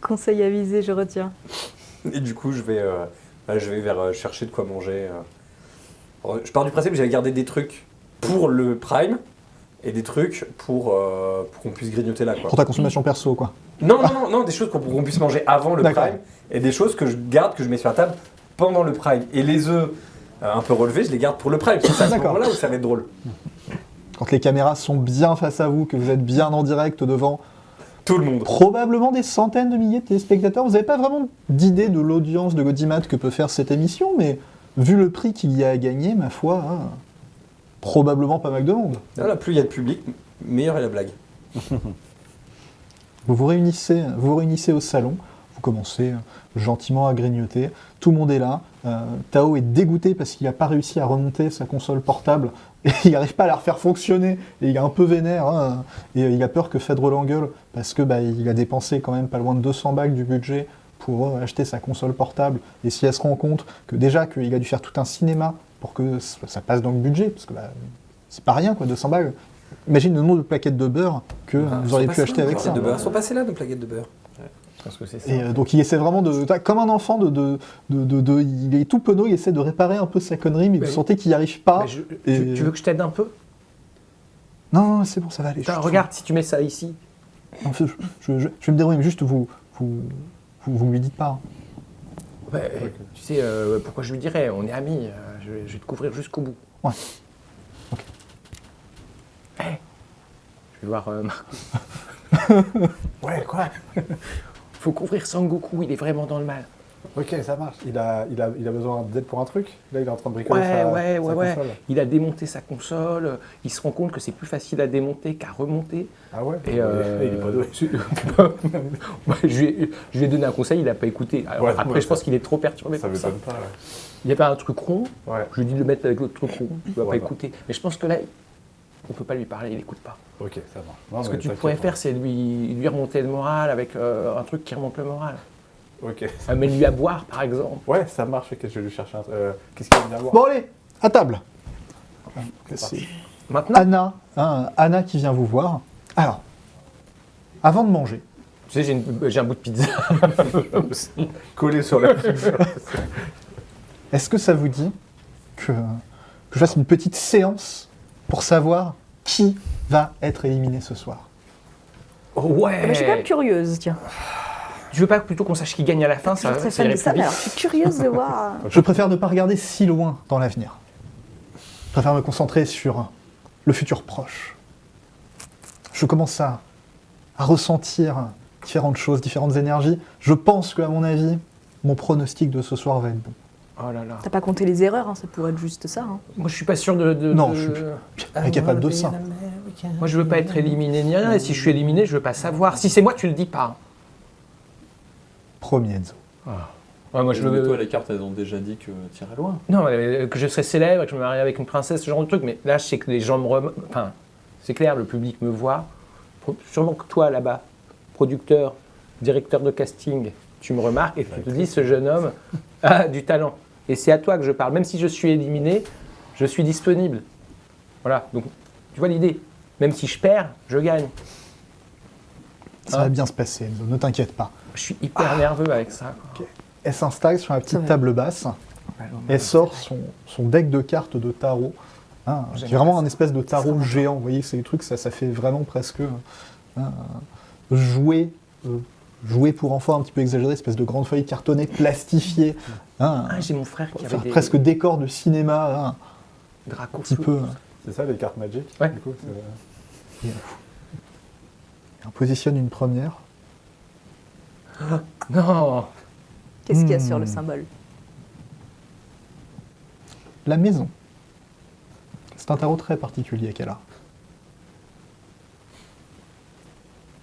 Conseil avisé, je retiens.
Et du coup, je vais vers chercher de quoi manger. Alors, je pars du principe que j'avais gardé des trucs pour le Prime et des trucs pour qu'on puisse grignoter là. Quoi.
Pour ta consommation perso, quoi.
Non, des choses pour qu'on puisse manger avant le
D'accord.
Prime et des choses que je garde, que je mets sur la table pendant le Prime. Et les œufs un peu relevés, je les garde pour le Prime. C'est à ce
D'accord.
moment-là où ça va être drôle.
Quand les caméras sont bien face à vous, que vous êtes bien en direct devant
Tout le monde.
probablement des centaines de milliers de téléspectateurs, vous n'avez pas vraiment d'idée de l'audience de Gaudimat que peut faire cette émission, mais vu le prix qu'il y a à gagner, ma foi, hein, probablement pas mal de monde.
Voilà, plus il y a de public, meilleure est la blague.
Vous vous réunissez au salon, vous commencez gentiment à grignoter, tout le monde est là, Tao est dégoûté parce qu'il n'a pas réussi à remonter sa console portable et il n'arrive pas à la refaire fonctionner et il est un peu vénère hein, et il a peur que Phèdre l'engueule parce que il a dépensé quand même pas loin de 200 balles du budget pour acheter sa console portable et si elle se rend compte que déjà qu'il a dû faire tout un cinéma pour que ça passe dans le budget parce que c'est pas rien quoi 200 balles. Imagine le nombre de plaquettes de beurre que vous auriez pu acheter avec ça.
De beurre. Elles sont passées là, nos plaquettes de beurre.
Je pense que c'est ça.
Et donc il essaie vraiment comme un enfant il est tout penaud, il essaie de réparer un peu sa connerie, mais vous sentez qu'il n'y arrive pas.
Tu veux que je t'aide un peu?
Non, c'est bon, ça va aller.
Attends, regarde, si tu mets ça ici.
Non, je vais me débrouiller, mais juste vous lui dites pas. hein.
Ouais, tu sais, pourquoi je lui dirais? On est amis, je vais te couvrir jusqu'au bout.
Ouais. Ok.
Hey, je vais voir Marc.
Ouais, quoi?
Faut couvrir Sangoku, il est vraiment dans le mal.
Ok, ça marche. Il a besoin d'aide pour un truc? Là, il est en train de bricoler sa console.
Il a démonté sa console, il se rend compte que c'est plus facile à démonter qu'à remonter.
Ah ouais?
Et
Il est pas doué.
Ouais, je lui ai donné un conseil, il n'a pas écouté. Alors,
Ouais,
après,
ouais,
je pense qu'il est trop perturbé
Ça
par ça.
m'étonne pas, ouais.
Il y avait un truc rond,
Ouais.
je lui ai dit de le mettre avec l'autre truc rond, il ne va pas
Voilà.
écouter. Mais je pense que là, on ne peut pas lui parler, il n'écoute pas.
Ok, ça marche.
Ce que tu pourrais faire, c'est lui remonter le moral avec un truc qui remonte le moral.
Ok.
Amène-lui à boire, par exemple.
Ouais, ça marche. Ok, je vais lui chercher un. Qu'est-ce qu'il vient voir?
Bon allez, à table.
parti.
Maintenant,
Anna qui vient vous voir. Alors, avant de manger,
tu sais, j'ai un bout de pizza.
Collé sur la.
est-ce que ça vous dit que je fasse une petite séance pour savoir qui va être éliminé ce soir?
Ouais.
Mais je suis quand même curieuse, tiens.
Tu veux pas plutôt qu'on sache qui gagne à la fin,
Je suis
ça
très fan
irait
de ça,
plus
mais
vite.
alors je suis curieuse de voir.
Je préfère ne pas regarder si loin dans l'avenir. Je préfère me concentrer sur le futur proche. Je commence à ressentir différentes choses, différentes énergies. Je pense qu'à mon avis, mon pronostic de ce soir va être bon.
Oh là là.
T'as pas compté les erreurs, hein, ça pourrait être juste ça. Hein.
Moi, je suis pas sûr de.
Non, je suis incapable de ça.
Moi, je veux pas être éliminé ni rien. Et si je suis éliminé, je veux pas savoir. Si c'est moi, tu le dis pas.
Premier Enzo.
Ouais, moi, je
Mais toi,
veux.
les cartes, elles ont déjà dit que tu irais loin.
Non, que je serais célèbre, que je me marie avec une princesse, ce genre de truc. Mais là, je sais que les gens me Enfin, c'est clair, le public me voit. Sûrement que toi, là-bas, producteur, directeur de casting, tu me remarques et tu te dis, ce jeune homme a du talent. Et c'est à toi que je parle. Même si je suis éliminé, je suis disponible. Voilà. Donc, tu vois l'idée. Même si je perds, je gagne.
Ça va bien se passer, Enzo, ne t'inquiète pas.
Je suis hyper nerveux avec ça. Quoi.
Elle s'installe sur la
Ça
petite
va.
table basse. Elle sort son deck de cartes de tarot. Hein, qui est vraiment un espèce de tarot géant. Vous voyez, c'est des trucs, ça fait vraiment presque jouer pour enfants un petit peu exagéré, espèce de grande feuille cartonnée plastifiée. Hein,
Ah, j'ai mon frère qui avait
faire
des
presque décor de cinéma, hein,
Draco
un petit peu.
C'est ça les cartes Magic
Ouais.
du coup, c'est-
On positionne une première.
Non.
Qu'est-ce qu'il y a sur le symbole?
La maison. C'est un tarot très particulier qu'elle a.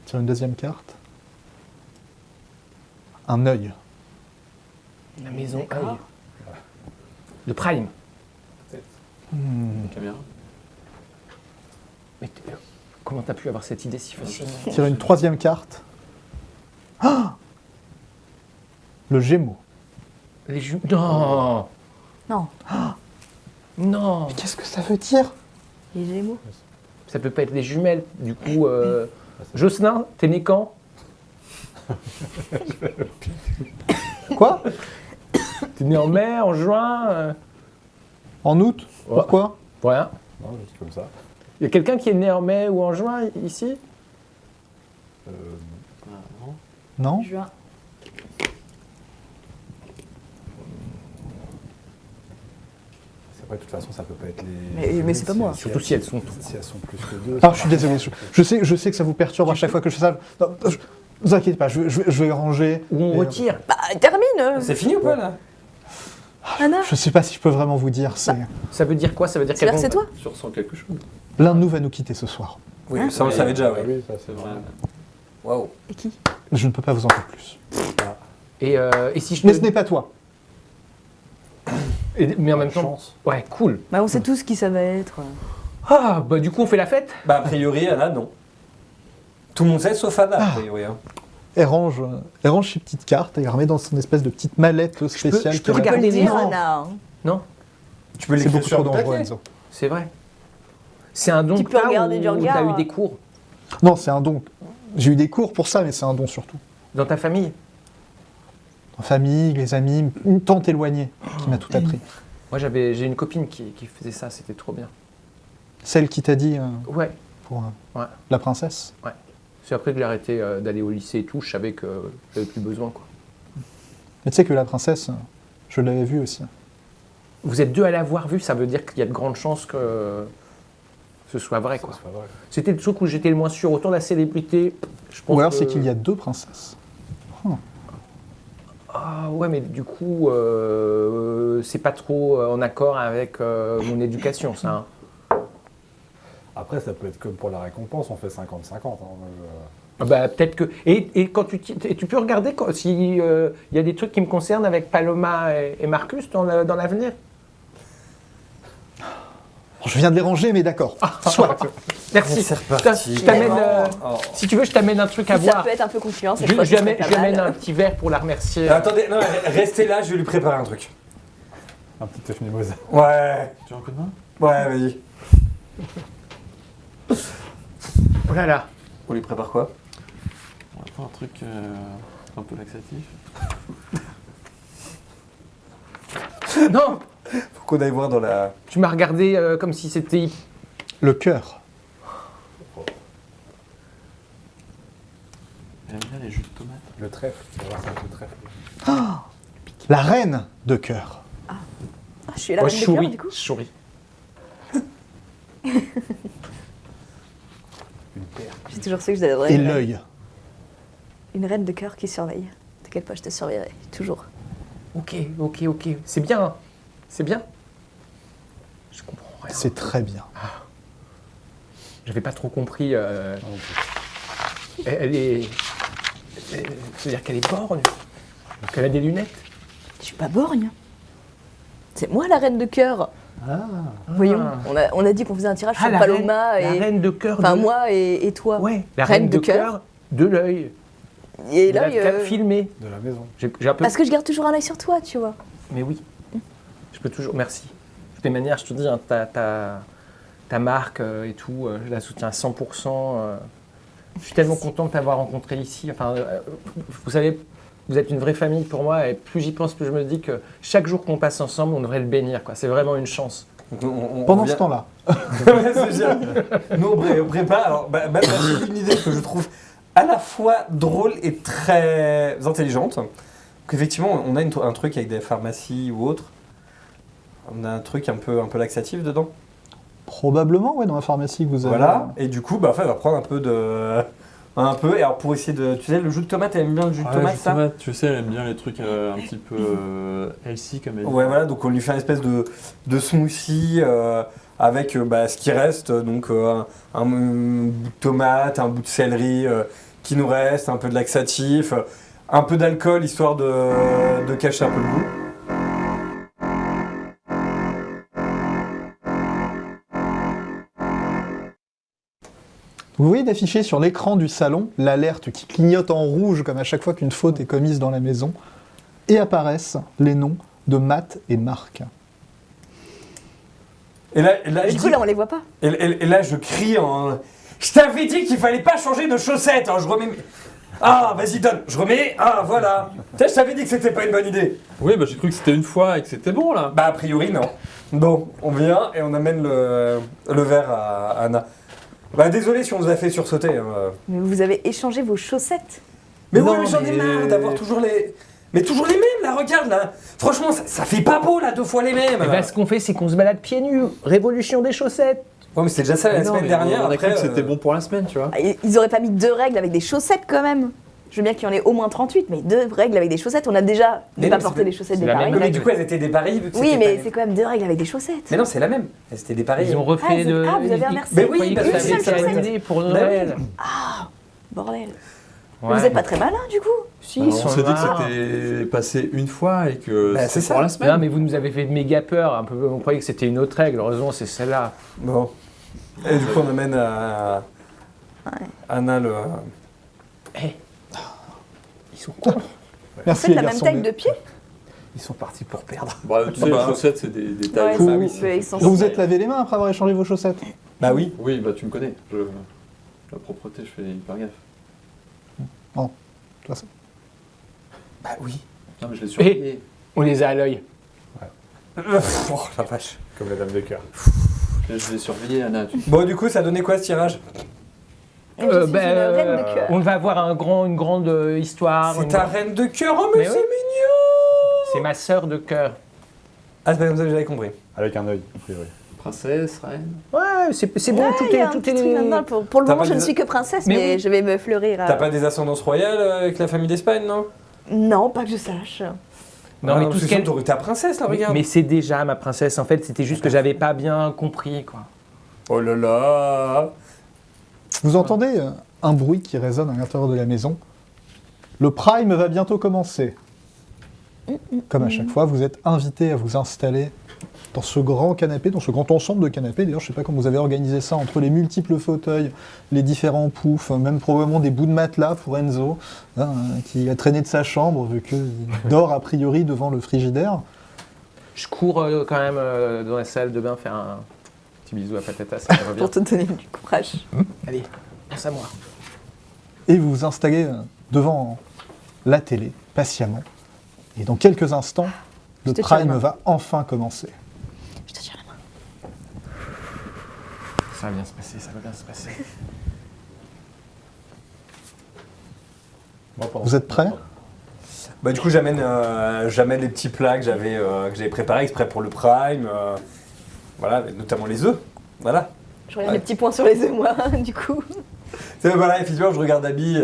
Sur une deuxième carte, un œil.
La maison
D'accord.
œil. Le prime.
Caméra.
Mais comment t'as pu avoir cette idée si facilement?
Tire une troisième carte. Ah, le Gémeaux.
Les Non.
Non,
Non.
Qu'est-ce que ça veut dire?
les Gémeaux.
Ça peut pas être des jumelles. Du coup, Jocelyn, t'es né quand?
Quoi?
T'es né en mai, en juin
En août?
Ouais.
Pourquoi?
Voilà.
Non, juste comme ça.
Il y a quelqu'un qui est né en mai ou en juin ici?
Ah, non.
Non?
Juin.
Après, de toute façon, ça peut pas être les.
Mais c'est pas moi.
Surtout si elles sont
Si elles sont plus que deux.
Ah, je suis désolé. Je sais que ça vous perturbe à chaque fois que je fais ça. Non, vous inquiétez pas, je vais ranger.
Ou on
Et,
retire.
Bah, termine
C'est fini ou pas là?
Anna,
Je sais pas si je peux vraiment vous dire. C'est
Ça veut dire quoi? Ça veut dire
c'est-à-dire que c'est toi?
Tu ressens quelque chose.
l'un de nous va nous quitter ce soir.
Oui, ça on le savait déjà,
Ah
oui.
oui, ça c'est
C'est vrai.
Waouh.
Et qui?
Je ne peux pas vous en dire plus.
Et si je
Mais
te...
ce n'est pas toi.
Mais en même temps...
Chance.
Ouais, cool.
Bah, on sait tous qui ça va être.
Ah, bah du coup, on fait la fête?
Bah, a priori, Anna, non. Tout le monde sait, sauf Anna,
Ah.
a priori. Hein.
Elle range ses petites cartes et elle remet dans son espèce de petite mallette spéciale.
je peux
qu'elle a.
Tu peux
regarder
le dire,
non.
Anna. hein.
Non,
Tu peux
C'est
l'écrire
beaucoup
sur
trop
le
dangereux,
papier.
Enzo.
c'est vrai. C'est un don
Tu
que
peux
t'as
regarder
ou
du regard.
t'as eu des cours
Non, c'est un don. J'ai eu des cours pour ça, mais c'est un don surtout.
dans ta famille?
En famille, les amis, une tante éloignée qui m'a tout appris.
Moi, j'ai une copine qui faisait ça, c'était trop bien.
Celle qui t'a dit
Ouais.
pour
Ouais.
la princesse.
C'est après que j'ai arrêté d'aller au lycée et tout, je savais que j'avais plus besoin, quoi.
Mais tu sais que la princesse, je l'avais vue aussi.
Vous êtes deux à l'avoir vu, ça veut dire qu'il y a de grandes chances que ce soit vrai, quoi.
C'est pas vrai.
C'était le truc où j'étais le moins sûr. Autant la célébrité, je pense
Ou alors
que-
c'est qu'il y a deux princesses.
Ah ouais, mais du coup, c'est pas trop en accord avec mon éducation, ça. Hein.
Après, ça peut être comme pour la récompense, on fait 50-50. Hein.
Ah bah, peut-être que... Et quand et tu peux regarder s'il y a des trucs qui me concernent avec Paloma et Marcus dans l'avenir.
Je viens de les ranger, mais d'accord. Soit.
Merci.
C'est reparti.
Je t'amène,
Oh.
si tu veux, je t'amène un truc à
Ça
boire.
peut être un peu concluant.
Je
cette fois,
je
ce
lui amène,
serait
je
pas
lui amène
mal.
un petit verre pour la remercier.
Attendez, non, restez là, je vais lui préparer un truc.
Un petit œuf mimosa.
Ouais.
Tu as un coup de main?
Ouais, vas-y.
Oh là là.
On lui prépare quoi?
On va faire un truc un peu laxatif.
Non,
Faut qu'on aille voir dans la...
tu m'as regardé comme si c'était...
Le cœur.
J'aime bien les jus de tomates.
Le trèfle, tu vas voir, c'est un peu trèfle.
La reine de cœur.
Ah, je suis la
Moi,
reine
je
de cœur,
souris.
du coup.
Je souris.
Une paire.
J'ai toujours su que je devais avoir
Et
une reine.
l'œil.
Une reine de cœur qui surveille. T'inquiète pas, je te surveillerai. Toujours.
Ok. C'est bien. C'est bien. Je comprends rien.
C'est très bien.
J'avais pas trop compris. Elle est... C'est-à-dire qu'elle est borgne. Qu'elle a des lunettes.
Je suis pas borgne. C'est moi la reine de cœur. Voyons, on a dit qu'on faisait un tirage sur Paloma
la
et.
reine de cœur.
Enfin,
de...
moi et toi.
Ouais, la reine de cœur de l'œil.
Et
De la
là,
carte filmée.
De la maison.
J'ai un peu...
parce que je garde toujours un œil sur toi, tu vois.
Mais oui. Je peux toujours... Merci. De toutes les manières, je te dis, hein, ta marque et tout. Je la soutiens à 100%. Je suis tellement content de t'avoir rencontré ici. Enfin, vous savez, vous êtes une vraie famille pour moi et plus j'y pense, plus je me dis que chaque jour qu'on passe ensemble, on devrait le bénir, quoi. C'est vraiment une chance.
Pendant ce temps-là,
Ouais, c'est génial. Nous, on prépare. Alors, bah, j'ai une idée que je trouve à la fois drôle et très intelligente. Donc, effectivement, on a un truc avec des pharmacies ou autres. On a un truc un peu laxatif dedans.
probablement, ouais, dans la pharmacie que vous avez.
Voilà. Et du coup, bah, en fait, on va prendre un peu de. Un peu. Et alors, pour essayer de. Tu sais, le jus de tomate, elle aime bien le jus de tomate, ça
tomate, tu sais, elle aime bien les trucs un petit peu healthy comme elle dit.
Ouais, voilà. Donc, on lui fait une espèce de smoothie avec ce qui reste. Donc, un bout de tomate, un bout de céleri qui nous reste, un peu de laxatif, un peu d'alcool histoire de cacher un peu le goût.
Vous voyez d'afficher sur l'écran du salon l'alerte qui clignote en rouge comme à chaque fois qu'une faute est commise dans la maison, et apparaissent les noms de Matt et Marc.
Et là, je
Du coup,
dis-
là, on les voit pas.
et là, je crie en. Je t'avais dit qu'il fallait pas changer de chaussettes. Alors, je remets. Ah, vas-y, donne. Je remets. Ah, voilà. Tu sais, je t'avais dit que c'était pas une bonne idée.
Oui, bah j'ai cru que c'était une fois et que c'était bon là.
Bah, a priori, non. Bon, on vient et on amène le verre à Anna. Bah, désolé si on vous a fait sursauter.
Mais vous avez échangé vos chaussettes.
Mais
Non,
oui, mais j'en ai
mais-
marre d'avoir toujours les. Mais toujours les mêmes, là, regarde, là. Franchement, ça fait pas beau, là, 2 fois les mêmes.
Et ben, ce qu'on fait, c'est qu'on se balade pieds nus. Révolution des chaussettes.
Ouais, mais c'était déjà ça la
Non,
semaine
mais
dernière.
on a cru
Après,
que c'était bon pour la semaine, tu vois.
Ah, ils auraient pas mis 2 règles avec des chaussettes quand même. Je veux bien qu'il y en ait au moins 38, mais 2 règles avec des chaussettes. On a déjà
Mais
ne pas
non,
porter
c'est-
les chaussettes
c'est
des
la même
pareils.
Mais
règle.
du coup, elles étaient dépareillées vu que
Oui,
c'était
mais
pas-
c'est quand même 2 règles avec des chaussettes.
Mais non, c'est la même. Elles étaient dépareillées.
Ils ont refait
Ah,
de.
vous avez inversé.
Mais oui,
Vous croyez
bah,
que
une
ça
seule
avait été
chaussette.
annulé pour
Bah
Noël.
Bordel.
Ouais.
Vous êtes pas très malin du coup.
Si,
Alors,
ils
on
sont
s'est dit
marrants.
que c'était passé une fois et que
Bah,
c'était
c'est
pour
ça.
la semaine.
Non, mais vous nous avez fait méga peur. Un peu, on croyait que c'était une autre règle. Heureusement, c'est celle-là.
Bon. Et du coup, on amène à Anna le.
Ils sont cons.
Vous
Merci
faites
les
la même
garçons.
taille de pied.
Ils sont partis pour perdre.
Bah, tu sais,
Bah,
les chaussettes, c'est des tailles.
Vous-
ça, oui.
ils sont-
Vous vous êtes lavé les mains après avoir échangé vos chaussettes.
Bah oui.
Oui, bah tu me connais. La propreté, je fais hyper gaffe.
De toute façon.
Bah oui.
Non, mais je l'ai surveillé.
On les a à l'œil.
Oh la vache.
Comme la dame de cœur.
Je l'ai surveillé, Anna.
Bon, du coup, ça donnait quoi ce tirage?
Je suis une reine de cœur.
On va avoir une grande histoire.
C'est ta reine de cœur. Oh, mais
Mais
c'est
oui.
mignon!
C'est ma sœur de cœur.
Ah, c'est pas comme ça que j'avais compris.
Avec un œil, a priori.
Princesse, reine.
Ouais, c'est bon,
Ouais,
tout
il y a
est.
un
Tout
petit
est
truc là-dedans. Pour le
T'as
moment,
pas
je ne
des-
suis que princesse,
Mais
mais
oui.
je vais me fleurir.
T'as pas des ascendances royales avec la famille d'Espagne, non?
Non, pas que je sache.
Non, mais tout ce
c'est
qu'elle.
sûr, t'aurais ta princesse, là, regarde.
Mais c'est déjà ma princesse. En fait, c'était juste que j'avais pas bien compris, quoi.
Oh là là!
Vous entendez un bruit qui résonne à l'intérieur de la maison. Le prime va bientôt commencer. Comme à chaque fois, vous êtes invité à vous installer dans ce grand canapé, dans ce grand ensemble de canapés. D'ailleurs, je ne sais pas comment vous avez organisé ça entre les multiples fauteuils, les différents poufs, même probablement des bouts de matelas pour Enzo, hein, qui a traîné de sa chambre vu qu'il dort a priori devant le frigidaire.
Je cours quand même dans la salle de bain faire un petit bisou à Patata, ça me revient.
Pour te donner du courage.
Allez, pense à moi.
Et vous vous installez devant la télé, patiemment. Et dans quelques instants, le
te tiens la
prime
main.
va enfin commencer.
Je te tiens la main.
Ça va bien se passer, ça va bien se passer.
Moi, pendant
Vous
ce
êtes prêts?
temps,
Bah, du coup, j'amène les petits plats que j'avais préparés exprès pour le prime. Voilà, notamment les œufs. Voilà.
Je regarde les petits points sur les œufs, moi, du coup.
Voilà, effectivement, je regarde Abby.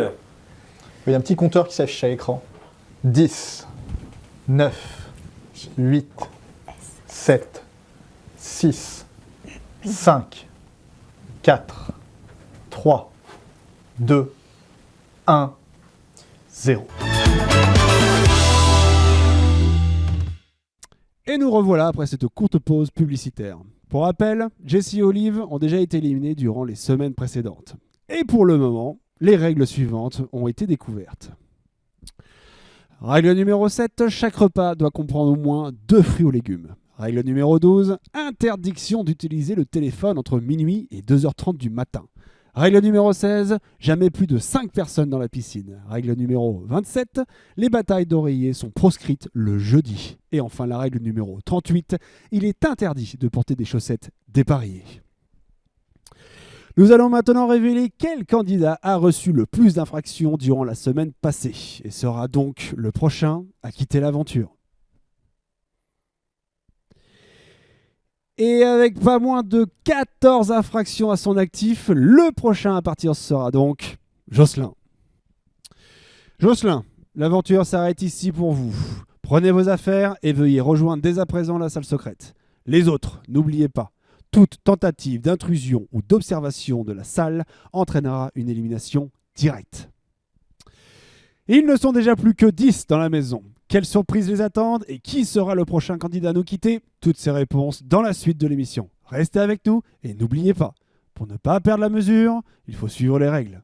Il y a un petit compteur qui s'affiche à l'écran. 10, 9, 8, 7, 6, 5, 4, 3, 2, 1, 0.
Et nous revoilà après cette courte pause publicitaire. Pour rappel, Jesse et Olive ont déjà été éliminés durant les semaines précédentes. Et pour le moment, les règles suivantes ont été découvertes. Règle numéro 7, chaque repas doit comprendre au moins 2 fruits ou légumes. Règle numéro 12, interdiction d'utiliser le téléphone entre minuit et 2h30 du matin. Règle numéro 16, jamais plus de 5 personnes dans la piscine. Règle numéro 27, les batailles d'oreillers sont proscrites le jeudi. Et enfin la règle numéro 38, il est interdit de porter des chaussettes dépareillées. Nous allons maintenant révéler quel candidat a reçu le plus d'infractions durant la semaine passée et sera donc le prochain à quitter l'aventure. Et avec pas moins de 14 infractions à son actif, le prochain à partir sera donc Jocelyn. Jocelyn, l'aventure s'arrête ici pour vous. Prenez vos affaires et veuillez rejoindre dès à présent la salle secrète. Les autres, n'oubliez pas, toute tentative d'intrusion ou d'observation de la salle entraînera une élimination directe. Ils ne sont déjà plus que 10 dans la maison. Quelles surprises les attendent et qui sera le prochain candidat à nous quitter? Toutes ces réponses dans la suite de l'émission. Restez avec nous et n'oubliez pas, pour ne pas perdre la mesure, il faut suivre les règles.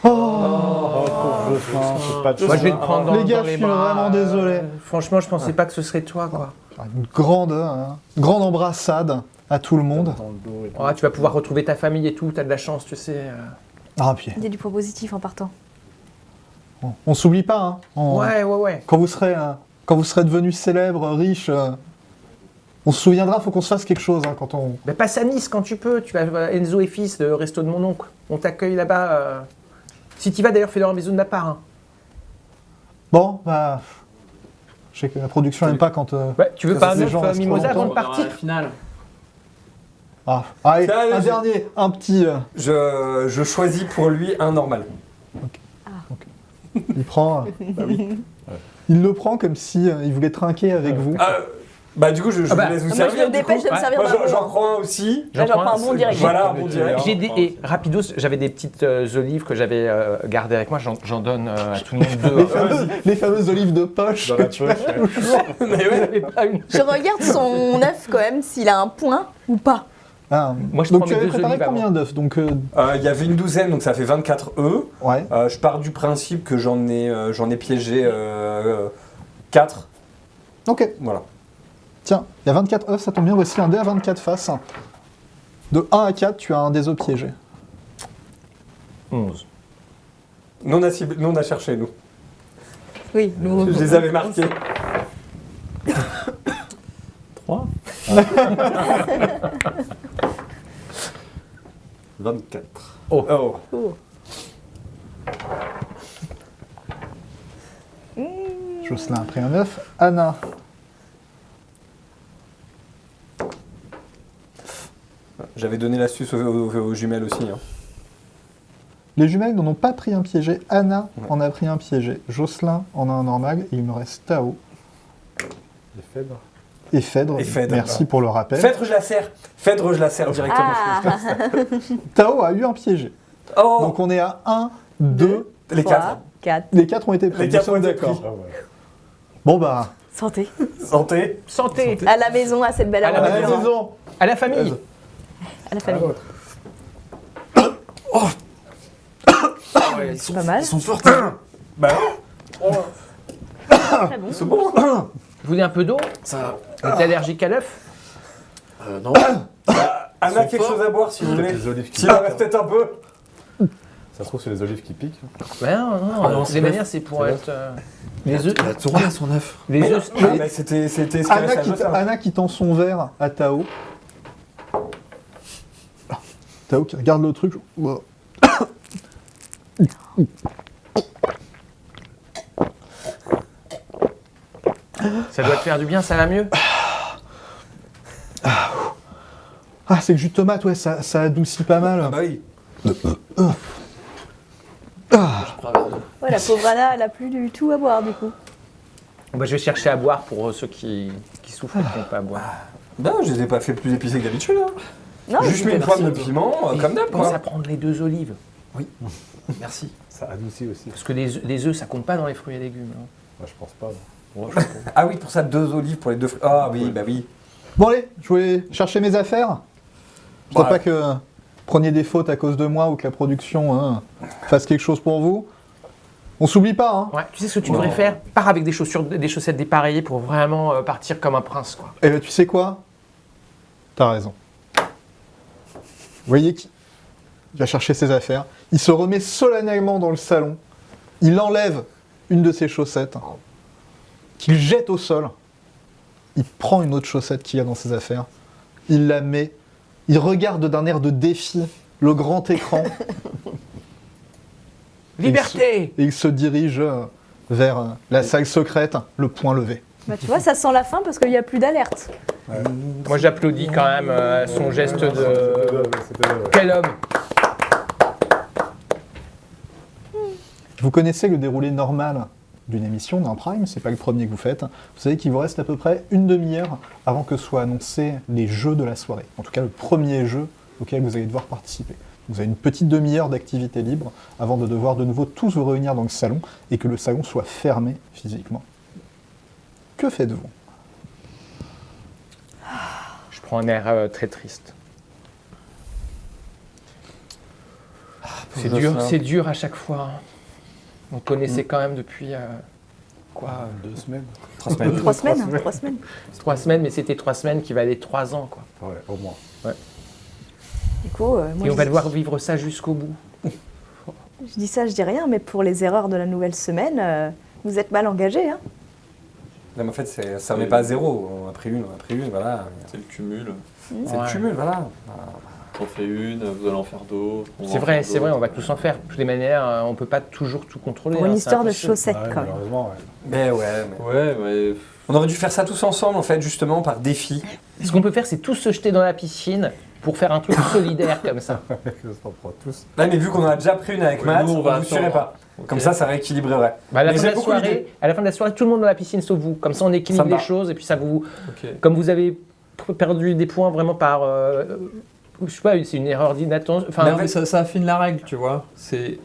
Pauvre Jocelyn, c'est pas de
Moi, je vais
chance.
te prendre dans,
Les gars,
dans
je
les
suis
bras.
vraiment désolé.
Franchement, je pensais pas que ce serait toi, quoi.
Une grande embrassade à tout le monde.
Dans le dos et tout.
Oh, tu vas pouvoir retrouver ta famille et tout, t'as de la chance, tu sais.
Ah, puis,
Il y a du point positif en partant.
on s'oublie pas. Hein.
Ouais.
Quand vous serez devenu célèbre, riche, on se souviendra, faut qu'on se fasse quelque chose hein, quand on...
Mais passe à Nice quand tu peux. Tu vas Enzo et fils, le resto de mon oncle. On t'accueille là-bas. Si tu vas d'ailleurs, fais-leur un bisou de ma part. Hein.
Bon, bah... Je sais que la production n'aime pas quand...
Ouais, tu veux
Ça,
pas un
c'est des gens
œuf
restent
mimosa
trop
avant de
On verra
partir
la finale.
Ah, allez,
Tiens,
un
je-
dernier, un petit...
Je choisis pour lui un normal.
il prend... Il le prend comme si il voulait trinquer avec vous.
Bah du coup, je
Ah bah,
vous laisse vous
Moi, je
servir.
me
du
dépêche
coup.
de me servir
Moi,
d'un
j'en
bon.
prends un aussi.
Là, j'en prends un bon direct.
Voilà, un bon direct.
J'ai des et rapidos, j'avais des petites olives que j'avais avec moi. J'en donne à tout le monde deux.
Les fameuses olives de poche
Dans
que
la
tu as
poche,
toujours.
Mais ouais.
J'avais pas une.
Je regarde son œuf quand même, s'il a un point ou pas.
Ah,
Moi, je
donc
prends
tu
mes
avais
deux
préparé
olives
combien d'œufs? Donc,
Il y avait une douzaine, donc ça fait 24 œufs.
ouais.
Je pars du principe que j'en ai piégé 4.
Ok.
Voilà.
Tiens, il y a 24 œufs, ça tombe bien, voici un dé à 24 faces. De 1 à 4, tu as un des œufs piégés.
11.
Nous, on a cherché, nous.
Oui, nous.
Je les avais marqués.
3.
24.
Oh.
Jocelyn a pris un œuf. Anna.
J'avais donné l'astuce aux jumelles aussi. Hein.
Les jumelles n'en ont pas pris un piégé. Anna
Ouais.
en a pris un piégé. Jocelyn en a un normal. Et il me reste Tao
Les Phèdre.
et Phèdre.
Et Phèdre.
Merci pour le rappel.
Phèdre, je la serre directement.
Ah,
Tao a eu un piégé.
Oh.
Donc on est à 1, 2.
Les 4.
4.
Les 4 ont été pris.
Les
Nous
quatre
sommes
ont été
d'accord.
pris.
Ah ouais.
Bon bah,
Santé.
Santé.
Santé.
À la maison, à cette belle
À la
à la
aventure.
maison.
À la famille.
À la famille.
Ils
C'est pas mal.
Ils sont forts. Bah
Très bon.
c'est bon.
Vous voulez un peu d'eau?
Ça.
Vous êtes allergique à l'œuf?
Non.
Anna, quelque chose à boire si vous
Peut-être
voulez.
les olives qui
S'il en
piquent.
reste peut-être un peu.
Ça se trouve, c'est les olives qui piquent.
Ouais, non,
non,
de
c'est
les
l'œuf.
manières, c'est pour
C'est
être. Les œufs.
Il a tourné son œuf.
Les œufs.
Ah, mais c'était ce qui
Anna
restait à
qui,
Jocelyn.
Anna qui tend son verre à Tao. Tao qui regarde le truc. Wow.
Ça doit te faire du bien, ça va mieux?
Ah, c'est le jus de tomate, ouais, ça adoucit pas mal.
Ah bah oui.
Ouais, la pauvre Anna, elle a plus du tout à boire du coup.
Bah, je vais chercher à boire pour ceux qui souffrent et qui n'ont pas à boire.
Ben, je les ai pas fait plus épicés que d'habitude. Hein.
Non,
Juste mis une pointe de piment, comme d'hab.
Pense
quoi.
à prendre les 2 olives.
Merci.
Ça adoucit aussi.
Parce que les œufs, ça compte pas dans les fruits et légumes. Hein.
Moi, je pense pas. non.
Ah oui, pour ça, 2 olives pour les 2 fruits. Ah oui, bah oui.
Bon allez, je vais chercher mes affaires. Je ne
Ouais.
pas que preniez des fautes à cause de moi ou que la production fasse quelque chose pour vous. On s'oublie pas, hein.
Ouais, tu sais ce que tu devrais faire? Pars avec des chaussettes dépareillées pour vraiment partir comme un prince, quoi.
Eh ben, tu sais quoi? T'as raison. Vous voyez qu'il va chercher ses affaires. Il se remet solennellement dans le salon. Il enlève une de ses chaussettes, qu'il jette au sol. Il prend une autre chaussette qu'il a dans ses affaires. Il la met. Il regarde d'un air de défi le grand écran.
Liberté!
Et il se dirige vers la salle secrète, le poing levé.
Bah, tu vois, ça sent la fin parce qu'il n'y a plus d'alerte.
Moi, j'applaudis quand même son geste de...
C'était ouais.
Quel homme!
Vous connaissez le déroulé normal d'une émission, d'un prime, c'est pas le premier que vous faites. Vous savez qu'il vous reste à peu près une demi-heure avant que soient annoncés les jeux de la soirée. En tout cas, le premier jeu auquel vous allez devoir participer. Vous avez une petite demi-heure d'activité libre avant de devoir de nouveau tous vous réunir dans le salon et que le salon soit fermé physiquement. Que faites-vous?
Je prends un air très triste. C'est dur à chaque fois. On te connaissait quand même depuis...
2 semaines.
3 semaines.
3 semaines, 3 semaines.
3 semaines, mais c'était 3 semaines qui valaient 3 ans, quoi.
Ouais, au moins.
Du coup, moi,
Et on va devoir vivre ça jusqu'au bout.
je dis ça, je dis rien, mais pour les erreurs de la nouvelle semaine, vous êtes mal engagés. Hein.
Non, mais en fait, ça remet pas à zéro. On a pris une, voilà.
C'est le cumul.
C'est le cumul, voilà.
On fait une, vous allez en faire d'autres.
C'est vrai, on va tous en faire. De toutes les manières, on peut pas toujours tout contrôler.
Pour une
hein,
histoire
c'est
de
impossible.
chaussettes,
Ouais,
quand même.
malheureusement, ouais.
Mais ouais, mais...
Ouais, mais
On aurait dû faire ça tous ensemble, en fait, justement, par défi.
Ce qu'on peut faire, c'est tous se jeter dans la piscine pour faire un truc solidaire comme ça.
Ça s'en prend tous.
Là, mais vu qu'on en a déjà pris une avec
Ouais,
Matt,
nous, on
on
va
vous suivrait
attendre.
pas.
Ok.
Comme ça rééquilibrerait.
Bah, à, la
Mais
fin de
j'ai
la
beaucoup
soirée,
d'idées.
à la fin de la soirée, tout le monde dans la piscine sauf vous. Comme ça, on équilibre
Ça me
les
va.
choses et puis ça vous.
ok.
Comme vous avez perdu des points vraiment par. Je sais pas, c'est une erreur d'inattention.
Mais en
Enfin,
fait, ça affine la règle, tu vois. C'est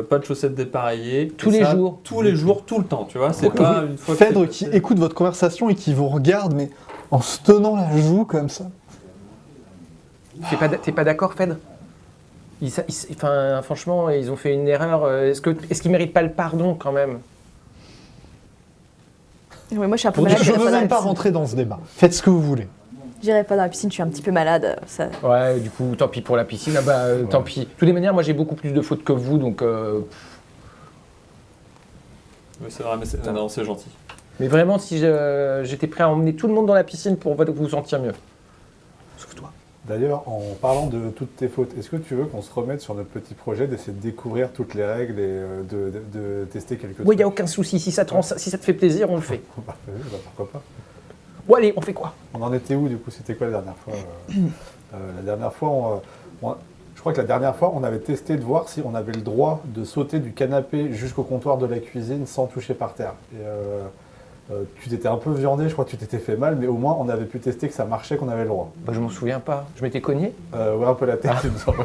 pas de chaussettes dépareillées.
Tous
Et
les
ça,
jours.
Tous les jours, tout le temps, tu vois. C'est
Oui.
pas une fois que
Phèdre
c'est
qui
passé.
écoute votre conversation et qui vous regarde, mais en se tenant la joue comme ça.
t'es pas d'accord, Phèdre? Enfin, franchement, ils ont fait une erreur. Est-ce qu'ils méritent pas le pardon quand même?
Oui, moi, je suis un peu
Je
malade.
ne
j'irai
veux
dans la
même pas
piscine.
rentrer dans ce débat. Faites ce que vous voulez.
J'irai pas dans la piscine, je suis un petit peu malade. Ça...
Ouais, du coup, tant pis pour la piscine. Ah bah, tant pis. De toutes les manières, moi, j'ai beaucoup plus de fautes que vous, donc.
Oui, c'est vrai, mais c'est gentil.
Mais vraiment, si j'étais prêt à emmener tout le monde dans la piscine pour vous sentir mieux. Sauf toi.
D'ailleurs, en parlant de toutes tes fautes, est-ce que tu veux qu'on se remette sur notre petit projet d'essayer de découvrir toutes les règles et de tester quelques trucs?
Oui, il n'y a aucun souci. Si ça te fait plaisir, on le fait.
Bah, pourquoi pas.
Bon, allez, on fait quoi?
On en était où du coup? C'était quoi la dernière fois? La dernière fois, je crois que la dernière fois, on avait testé de voir si on avait le droit de sauter du canapé jusqu'au comptoir de la cuisine sans toucher par terre. Et, tu t'étais un peu viandé, je crois que tu t'étais fait mal, mais au moins on avait pu tester que ça marchait, qu'on avait le droit.
Bah, je m'en souviens pas. Je m'étais cogné.
Ouais, un peu la tête, il me semble.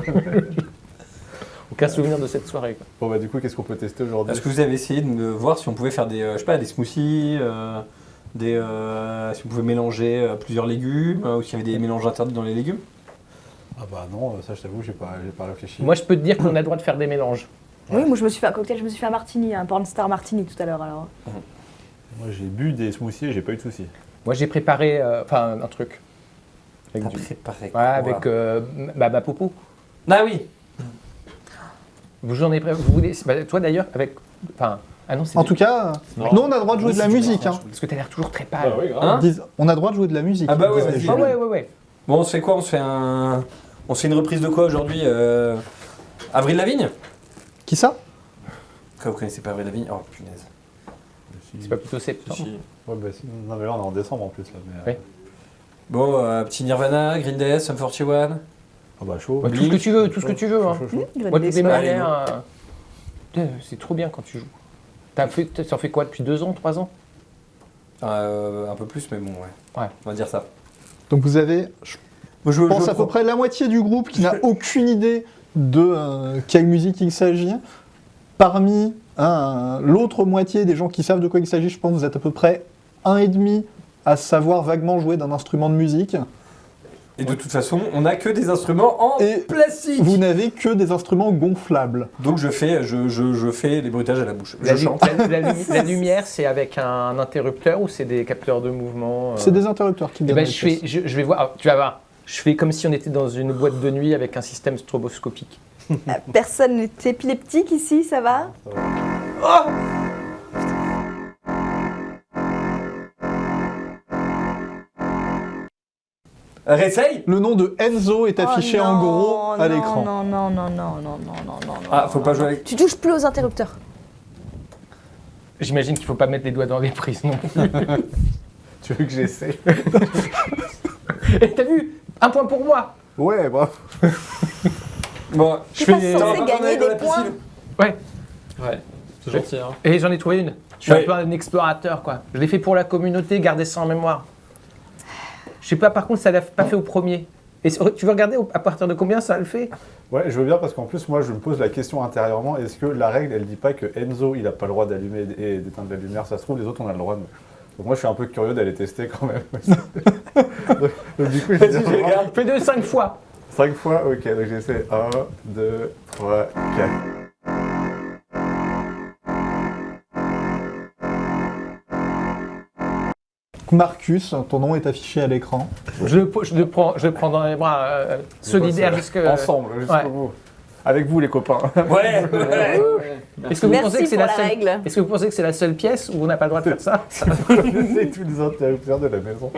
Aucun souvenir de cette soirée, quoi.
Bon bah du coup, qu'est-ce qu'on peut tester aujourd'hui?
Est-ce que vous avez essayé de me voir si on pouvait faire des, je sais pas, des smoothies, si on pouvait mélanger plusieurs légumes, ou s'il y avait des mélanges interdits dans les légumes?
Ah bah non, ça je t'avoue, j'ai pas réfléchi.
Moi, je peux te dire qu'on a le droit de faire des mélanges.
Oui, moi, je me suis fait un cocktail, je me suis fait un martini, un pornstar martini tout à l'heure. Alors.
Moi j'ai bu des smoothies et j'ai pas eu de soucis.
Moi, j'ai préparé un truc. Avec
T'as
du...
préparé
Ouais,
quoi?
avec ma popo.
Ah oui.
J'en ai vous voulez... toi, d'ailleurs, avec... Enfin... Ah non, c'est...
En tout cas,
Non.
nous on a le droit de jouer de la musique. Hein.
Parce que t'as l'air toujours très pâle.
Bah oui, grave.
Hein?
On a le droit de jouer de la musique.
Ah bah ouais,
disent les
vas-y.
jeunes.
Ah ouais.
Bon, on se fait quoi? On se fait une reprise de quoi aujourd'hui? Avril Lavigne?
Qui ça?
Quoi, vous connaissez pas Avril Lavigne? Oh punaise.
C'est pas plutôt septembre.
Si.
Ouais, bah, non mais là on est en décembre en plus là. Mais,
Oui.
Bon, petit Nirvana, Green Day, Sum 41.
Ah bah chaud.
Ouais, tout ce que tu veux, tout ce que tu veux. Hein.
Chaud.
Moi, de toutes les
Allez,
manières, c'est trop bien quand tu joues. T'en fais quoi depuis 2 ans, 3 ans?
Un peu plus, mais bon, ouais.
Ouais.
On va dire ça.
Donc vous avez, je
Moi, je
pense, à peu près la moitié du groupe qui n'a aucune idée de quelle musique il s'agit. Parmi l'autre moitié des gens qui savent de quoi il s'agit, je pense que vous êtes à peu près 1,5 à savoir vaguement jouer d'un instrument de musique.
Et de toute façon, on n'a que des instruments en
Et
plastique.
Vous n'avez que des instruments gonflables.
Donc je fais les bruitages à la bouche.
La,
Je chante.
la lumière, c'est avec un interrupteur ou c'est des capteurs de mouvement
C'est des interrupteurs qui
Eh
viennent.
ben,
avec ça.
je vais voir, tu vas voir. Je fais comme si on était dans une boîte de nuit avec un système stroboscopique.
Personne n'est épileptique ici, ça va?
Réessaye.
Le nom de Enzo est affiché
Oh
en
non,
gros à
non,
l'écran.
Non, non, non, non, non, non, non, non.
Ah, faut pas jouer avec.
Tu touches plus aux interrupteurs.
J'imagine qu'il faut pas mettre les doigts dans les prises non plus.
Tu veux que j'essaie?
Et t'as vu? Un point pour moi.
Ouais, bravo.
Bon,
Tu es pas
T'en
censé
as pas
gagner
parlé dans la
des points.
piscine
Ouais.
Ouais, c'est gentil. Hein.
Et j'en ai trouvé une. Je suis
Ouais.
un peu un explorateur, quoi. Je l'ai fait pour la communauté, gardez ça en mémoire. Je sais pas, par contre, ça l'a pas fait au premier. Et tu veux regarder à partir de combien ça le fait?
Ouais, je veux bien parce qu'en plus, moi, je me pose la question intérieurement, est-ce que la règle, elle dit pas que Enzo, il a pas le droit d'allumer et d'éteindre la lumière? Ça se trouve, les autres, on a le droit. Donc moi, je suis un peu curieux d'aller tester quand même. donc, du coup, je
Vas-y, je regarde.
Fais de 5 fois.
5 fois, ok, donc j'essaie 1, 2, 3, 4.
Marcus, ton nom est affiché à l'écran.
Je le prends dans les bras, solidaire jusque.
Ensemble, jusqu'au
Ouais.
bout. Avec vous, les copains.
Ouais.
Est-ce que vous pensez
Merci
que c'est
pour
la
la
seule?
règle.
Est-ce que vous pensez que c'est la seule pièce où on n'a pas le droit de faire ça?
C'est tous les interrupteurs de la maison.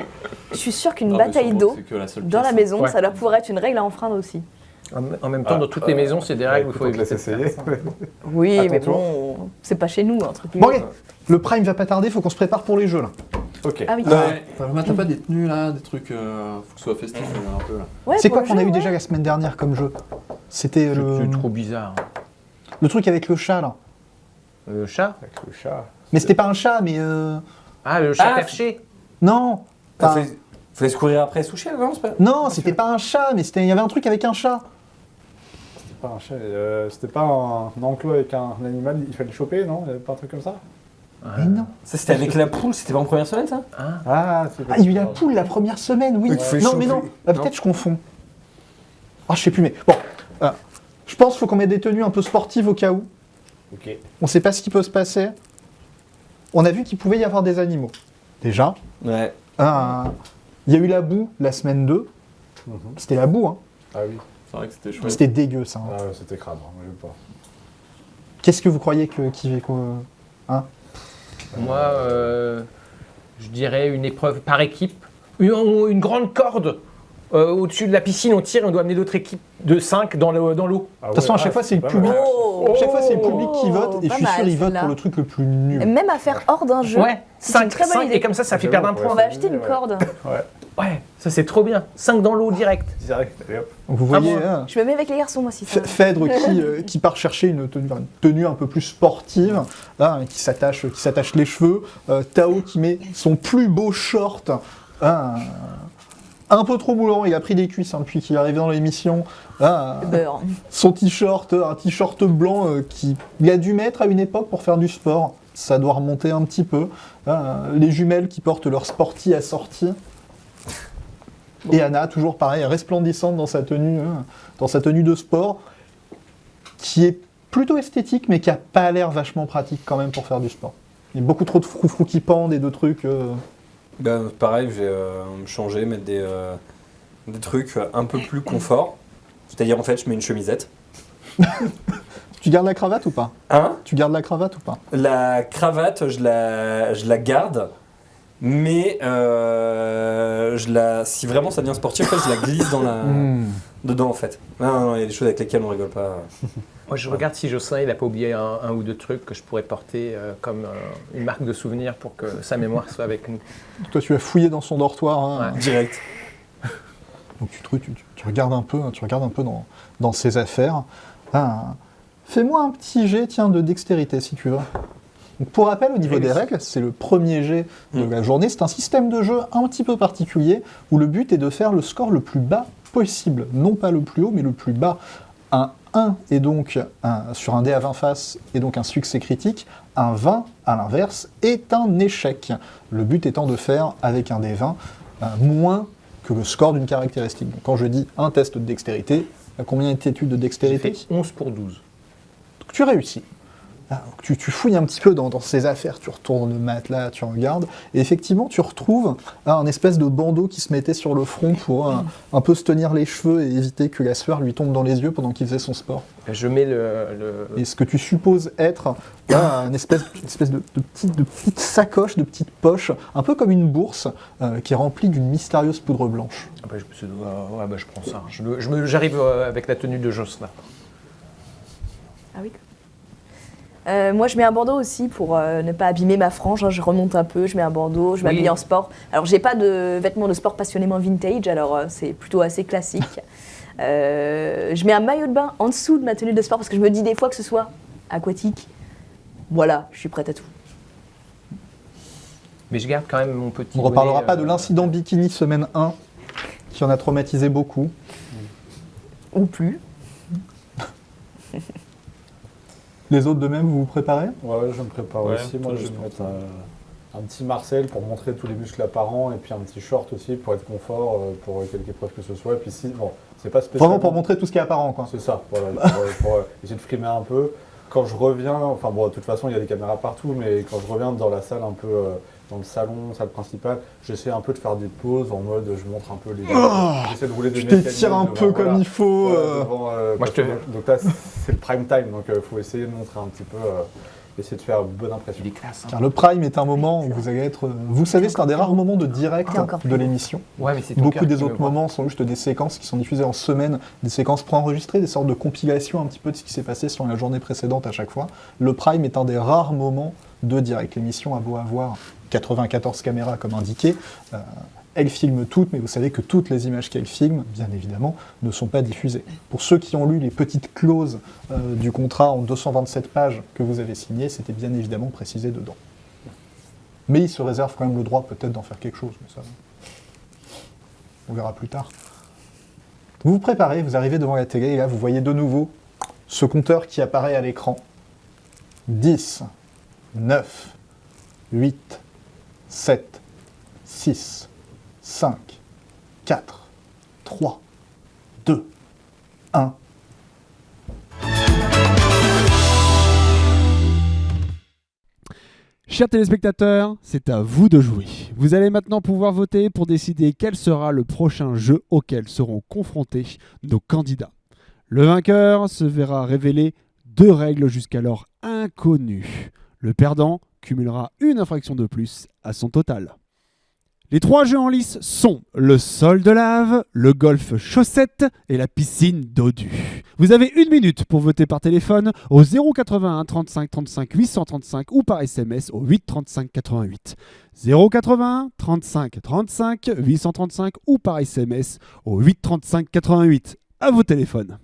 Je suis sûre qu'une
Non, mais
bataille
sûrement
d'eau
que c'est que la seule
dans la
pièce.
maison,
Ouais.
ça leur pourrait être une règle à enfreindre aussi.
En même temps, dans toutes les maisons, c'est des règles où il faut
te laisse
éviter de
essayer.
faire ça.
Oui,
À ton
mais
tour.
bon, c'est pas chez nous, entre
Bon,
guillemets.
ok. Le prime va pas tarder, faut qu'on se prépare pour les jeux là.
Ok.
Ah oui.
T'as pas des tenues là, des trucs. Faut que ce soit festif un peu là.
Ouais,
C'est
pour
quoi
le
qu'on a
jeu,
eu
ouais.
déjà la semaine dernière comme jeu? C'était
C'est trop bizarre.
le truc avec le chat là.
Le chat?
Avec le chat.
Mais c'était pas un chat, mais
Ah, le chat
Ah,
perché.
non. Enfin,
Fallait se courir après Souchel, non? C'est pas...
non, c'était pas un chat, mais il y avait un truc avec un chat.
C'était pas un chat, c'était pas un enclos avec un animal, il fallait le choper, non? Il y avait pas un truc comme ça?
Mais non.
Ça, c'était avec la poule, c'était pas en première semaine, ça?
Ah, c'est
Ah, il y a eu la poule la première semaine, oui.
Oui, tu fais
Non,
choper.
mais non. Ah, peut-être je confonds. Ah, je sais plus, mais bon. Je pense qu'il faut qu'on mette des tenues un peu sportives au cas où.
Ok.
On sait pas ce qui peut se passer. On a vu qu'il pouvait y avoir des animaux. Déjà.
Ouais.
Il y a eu la boue la semaine 2. C'était la boue, hein.
Ah oui.
C'est vrai que c'était chouette.
C'était dégueu, ça. hein.
Ah ouais, c'était crade, moi j'aime pas.
Qu'est-ce que vous croyez
Moi, je dirais une épreuve par équipe. Une grande corde au-dessus de la piscine, on tire et on doit amener d'autres équipes de 5 dans l'eau.
De
toute façon, à chaque fois, c'est le public.
Oh,
Chaque fois, c'est le public qui vote, et je
pas
suis sûr
mal,
qu'ils votent
celle-là.
pour le truc le plus nul.
Et même à faire hors d'un jeu.
Ouais,
C'est
5,
une très bonne idée.
et comme ça fait perdre un
Ouais.
point.
On va acheter une
Ouais.
corde.
Ouais, ça c'est trop bien. 5 dans l'eau direct.
Direct, allez hop.
Donc, vous voyez,
moi.
hein,
Je me mets avec les garçons, moi, si ça.
Phèdre qui part chercher une tenue un peu plus sportive, là, qui s'attache les cheveux. Tao qui met son plus beau short. Un peu trop moulant, il a pris des cuisses hein, depuis qu'il est arrivé dans l'émission.
Beurre.
Son t-shirt, un t-shirt blanc qu'il a dû mettre à une époque pour faire du sport. Ça doit remonter un petit peu. Les jumelles qui portent leur sporty assorti. Et Anna, toujours pareil, resplendissante dans sa tenue de sport, qui est plutôt esthétique, mais qui a pas l'air vachement pratique quand même pour faire du sport. Il y a beaucoup trop de froufrous qui pendent et de trucs.
Ben, pareil, je vais me changer, mettre des trucs un peu plus confort. C'est-à-dire, en fait, je mets une chemisette.
Tu gardes la cravate ou pas?
Hein?
Tu gardes la cravate ou pas?
La cravate, je la garde, mais si vraiment ça devient sportif, en fait, je la glisse dedans, en fait. Non, il y a des choses avec lesquelles on rigole pas.
Moi je regarde si Jocelyn il a pas oublié un ou deux trucs que je pourrais porter comme une marque de souvenir pour que sa mémoire soit avec nous.
Toi, tu as fouillé dans son dortoir. hein.
Ouais.
Direct.
Donc tu regardes un peu, dans ses affaires. Fais-moi un petit jet, tiens, de dextérité si tu veux. Donc, pour rappel, au niveau des règles, c'est le premier jet de la journée. C'est un système de jeu un petit peu particulier où le but est de faire le score le plus bas possible. Non pas le plus haut, mais le plus bas. Un 1 est donc sur un dé à 20 faces et donc un succès critique. Un 20, à l'inverse, est un échec. Le but étant de faire, avec un dé 20, moins que le score d'une caractéristique. Donc, quand je dis un test de dextérité, à combien étais-tu de
J'ai
dextérité?
fait 11 pour 12.
Donc, tu réussis. Ah, tu fouilles un petit peu dans ces affaires, tu retournes le matelas, tu regardes, et effectivement, tu retrouves un espèce de bandeau qui se mettait sur le front pour un peu se tenir les cheveux et éviter que la sueur lui tombe dans les yeux pendant qu'il faisait son sport.
Je mets
Et ce que tu supposes être une espèce de petite sacoche, de petite poche, un peu comme une bourse, qui est remplie d'une mystérieuse poudre blanche.
Ah bah, je prends ça. J'arrive avec la tenue de Jocelyn.
Ah oui. Moi, je mets un bandeau aussi pour ne pas abîmer ma frange. Hein. Je remonte un peu, je mets un bandeau, je m'habille en sport. Alors, j'ai pas de vêtements de sport passionnément vintage, alors c'est plutôt assez classique. Je mets un maillot de bain en dessous de ma tenue de sport parce que je me dis des fois que ce soit aquatique. Voilà, je suis prête à tout.
Mais je garde quand même mon petit.
On ne reparlera
bonnet,
pas de l'incident bikini semaine 1, qui en a traumatisé beaucoup.
Ou plus.
Les autres de même, vous vous préparez?
Ouais, je me prépare
Ouais,
aussi. Moi,
tout
je vais
doucement.
mettre un petit Marcel pour montrer tous les muscles apparents et puis un petit short aussi pour être confort pour quelque épreuve que ce soit. Et puis si, bon, c'est pas spécialement...
Vraiment pour montrer tout ce qui est apparent, quoi.
C'est ça, voilà, pour essayer de frimer un peu. Quand je reviens, enfin bon, de toute façon, il y a des caméras partout, mais quand je reviens dans la salle un peu, dans le salon, salle principale, j'essaie un peu de faire des pauses en mode, je montre un peu les... j'essaie de rouler des
Tu t'étires un peu comme il faut.
donc là, c'est le prime time, donc il faut essayer de montrer un petit peu, essayer de faire une bonne impression.
Il est classe. Hein.
Car le prime est un moment où vous allez être... Vous savez, c'est un des rares moments de direct
T'es encore
de l'émission.
Ouais, mais c'est ton
Beaucoup
cœur
des
qui me
autres
voit.
moments sont juste des séquences qui sont diffusées en semaine, des séquences préenregistrées, des sortes de compilations un petit peu de ce qui s'est passé sur la journée précédente à chaque fois. Le prime est un des rares moments de direct. L'émission a beau avoir 94 caméras comme indiqué, elle filme toutes, mais vous savez que toutes les images qu'elle filme, bien évidemment, ne sont pas diffusées. Pour ceux qui ont lu les petites clauses du contrat en 227 pages que vous avez signé, c'était bien évidemment précisé dedans. Mais il se réserve quand même le droit peut-être d'en faire quelque chose, mais ça, on verra plus tard. Vous vous préparez, vous arrivez devant la télé, et là vous voyez de nouveau ce compteur qui apparaît à l'écran. 10, 9, 8, 7, 6, 5, 4, 3, 2, 1.
Chers téléspectateurs, c'est à vous de jouer. Vous allez maintenant pouvoir voter pour décider quel sera le prochain jeu auquel seront confrontés nos candidats. Le vainqueur se verra révéler 2 règles jusqu'alors inconnues. Le perdant cumulera une infraction de plus à son total. Les 3 jeux en lice sont le sol de lave, le golf chaussette et la piscine dodue. Vous avez 1 minute pour voter par téléphone au 081 35 35 835 ou par SMS au 8 35 88. 081 35 35 835 ou par SMS au 8 35 88. À vos téléphones.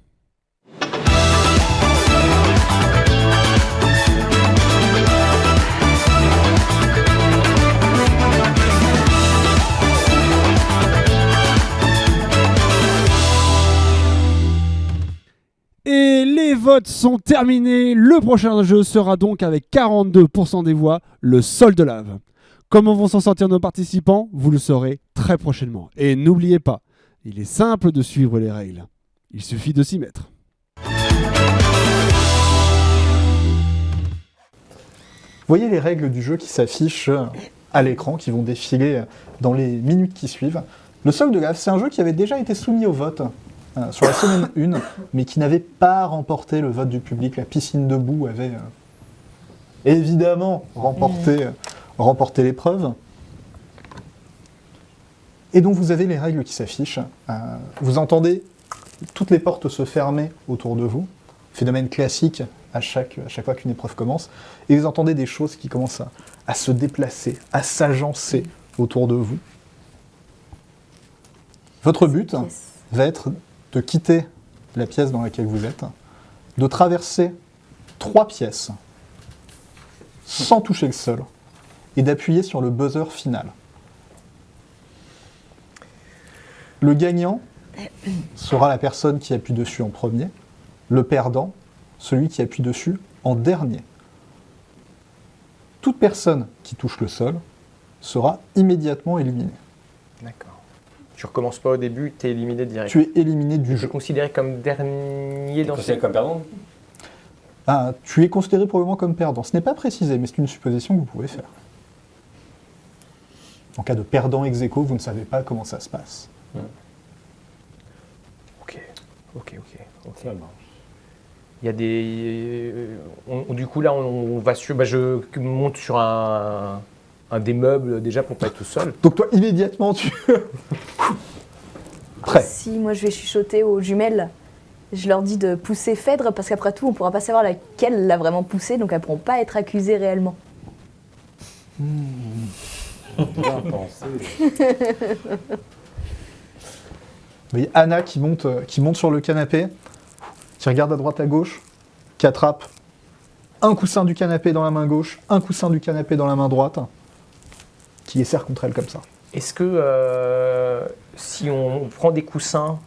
Et les votes sont terminés. Le prochain jeu sera donc avec 42% des voix, le sol de lave. Comment vont s'en sortir nos participants? Vous le saurez très prochainement. Et n'oubliez pas, il est simple de suivre les règles. Il suffit de s'y mettre.
Vous voyez les règles du jeu qui s'affichent à l'écran, qui vont défiler dans les minutes qui suivent. Le sol de lave, c'est un jeu qui avait déjà été soumis au vote sur la semaine 1, mais qui n'avait pas remporté le vote du public. La piscine de boue avait évidemment remporté l'épreuve. Et donc vous avez les règles qui s'affichent. Vous entendez toutes les portes se fermer autour de vous. Phénomène classique à chaque fois qu'une épreuve commence. Et vous entendez des choses qui commencent à se déplacer, à s'agencer autour de vous. Votre but va être de quitter la pièce dans laquelle vous êtes, de traverser 3 pièces sans toucher le sol et d'appuyer sur le buzzer final. Le gagnant sera la personne qui appuie dessus en premier, le perdant, celui qui appuie dessus en dernier. Toute personne qui touche le sol sera immédiatement éliminée.
D'accord. Tu recommences pas au début, tu es éliminé direct.
Tu es éliminé du
Je
jeu.
suis considéré comme dernier
T'es
dans
considéré
ces...
comme perdant.
Ah, tu es considéré probablement comme perdant. Ce n'est pas précisé, mais c'est une supposition que vous pouvez faire. En cas de perdant ex aequo, vous ne savez pas comment ça se passe.
Ok.
Ça marche.
Il y a des... du coup, là, on va sur... je monte sur un des meubles déjà pour pas être tout seul.
Donc toi, immédiatement, tu... Prêt.
Si moi je vais chuchoter aux jumelles, je leur dis de pousser Phèdre parce qu'après tout on pourra pas savoir laquelle l'a vraiment poussé, donc elles pourront pas être accusées réellement.
Bien pensé.
Vous voyez Anna qui monte sur le canapé, qui regarde à droite à gauche, qui attrape un coussin du canapé dans la main gauche, un coussin du canapé dans la main droite, qui les serre contre elle comme ça.
Est-ce que si on prend des coussins,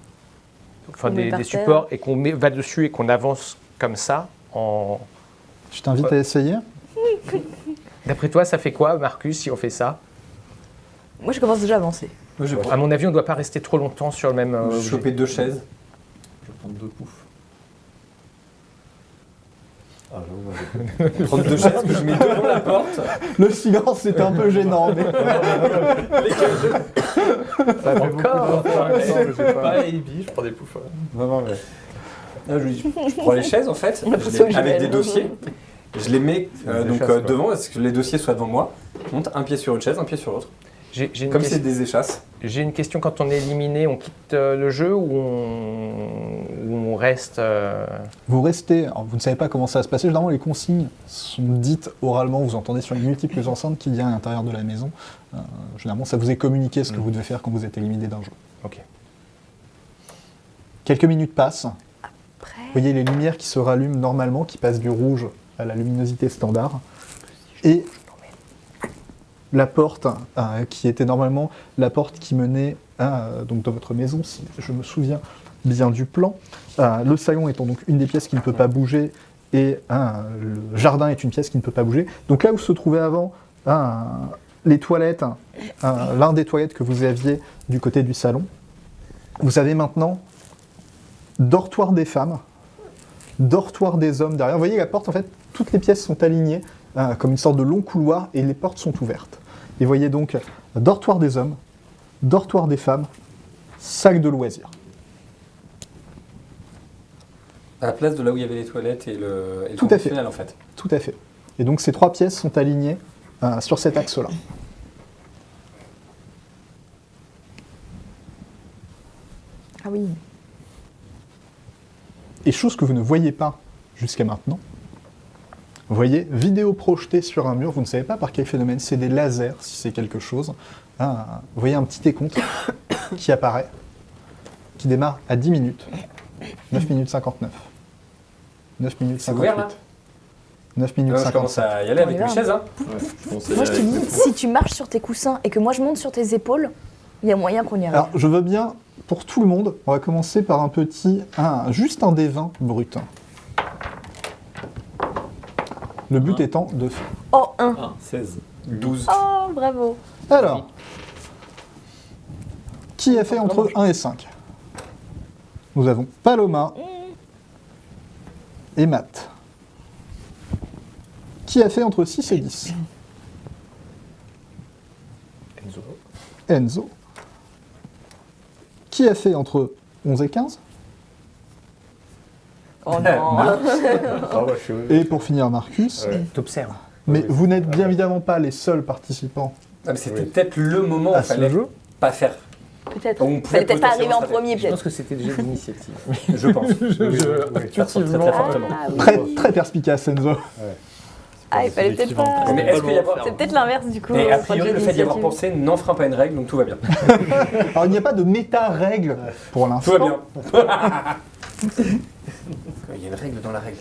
enfin
On met
des
par
supports, et qu'on va dessus et qu'on avance comme ça,
Je t'invite à essayer.
d'après toi, ça fait quoi, Marcus, si on fait ça?
Moi je commence déjà à avancer.
Moi, je vais
À mon avis, on ne doit pas rester trop longtemps sur le même... objet.
choper 2 chaises.
Je vais prendre 2 poufs.
Ah, j'avoue, moi, j'ai-
Prendre 2 chaises que je mets devant la porte.
Le silence, c'est un peu gênant, mais...
Ça fait
Encore
Pas AB, je prends des poufs.
Non, mais...
Là, je prends les chaises en fait,
On a
je
poussé aux
les- avec
jumelles.
des dossiers. Je les mets
Des
donc
échasses, quoi.
devant, est-ce que les dossiers soient devant moi. Je monte un pied sur une chaise, un pied sur l'autre.
J'ai une,
Comme c'est des échasses.
j'ai une question. Quand on est éliminé, on quitte le jeu ou on reste...
Vous restez, alors, vous ne savez pas comment ça va se passer, généralement les consignes sont dites oralement, vous entendez sur les multiples enceintes qu'il y a à l'intérieur de la maison. Généralement ça vous est communiqué ce que vous devez faire quand vous êtes éliminé d'un jeu.
Ok.
Quelques minutes passent,
Après,
vous voyez les lumières qui se rallument normalement, qui passent du rouge à la luminosité standard, et la porte qui était normalement la porte qui menait donc dans votre maison, si je me souviens bien du plan. Le salon étant donc une des pièces qui ne peut pas bouger et le jardin est une pièce qui ne peut pas bouger. Donc là où se trouvaient avant les toilettes, l'un des toilettes que vous aviez du côté du salon, vous avez maintenant dortoir des femmes, dortoir des hommes derrière. Vous voyez la porte, en fait, toutes les pièces sont alignées comme une sorte de long couloir et les portes sont ouvertes. Et vous voyez donc dortoir des hommes, dortoir des femmes, sac de loisirs.
À la place de là où il y avait les toilettes et le
Tout à fait.
fonctionnel en fait.
Tout à fait. Et donc ces trois pièces sont alignées sur cet axe-là.
ah oui.
Et chose que vous ne voyez pas jusqu'à maintenant, vous voyez, vidéo projetée sur un mur, vous ne savez pas par quel phénomène, c'est des lasers, si c'est quelque chose. Vous voyez un petit décompte qui apparaît, qui démarre à 10 minutes. 9 minutes 59. 9 minutes
C'est
58.
ouvert là
9 minutes
Je commence
57.
à y aller avec
On y va.
mes chaises. Hein.
Moi je te dis, si tu marches sur tes coussins et que moi je monte sur tes épaules, il y a moyen qu'on y arrive.
Alors, je veux bien, pour tout le monde, on va commencer par un petit, juste un des 20 brut. Le but étant de...
Oh, 1.
16.
12.
Oh, bravo.
Alors, qui a fait entre 1 et 5 ? Nous avons Paloma et Matt. Qui a fait entre 6 et 10 ?
Enzo.
Enzo. Qui a fait entre 11 et 15 ?
Oh non.
Ah ouais, je suis...
Et pour finir, Marcus.
Ouais.
T'observes.
Mais
Oui.
vous n'êtes bien évidemment pas les seuls participants
Ah, mais c'était
Oui.
peut-être le moment où
à
il
ce
fallait
jeu.
pas faire.
Peut-être.
On pouvait
Fallait peut-être pas arriver en
potentiellement
premier,
Je
peut-être.
pense que c'était déjà l'initiative.
Je pense.
Intuitivement.
Très fortement.
Ah, oui.
Très, très perspicace, Enzo.
Ah, il fallait peut-être pas.
Mais est-ce qu'il y a pas...
C'est peut-être l'inverse du coup.
Mais a
au
priori,
projet
le fait d'y avoir
d'initiative.
pensé n'enfreint pas une règle, donc tout va bien.
Alors, il n'y a pas de méta-règle pour
Tout
l'instant.
va bien. Il y a une règle dans la règle.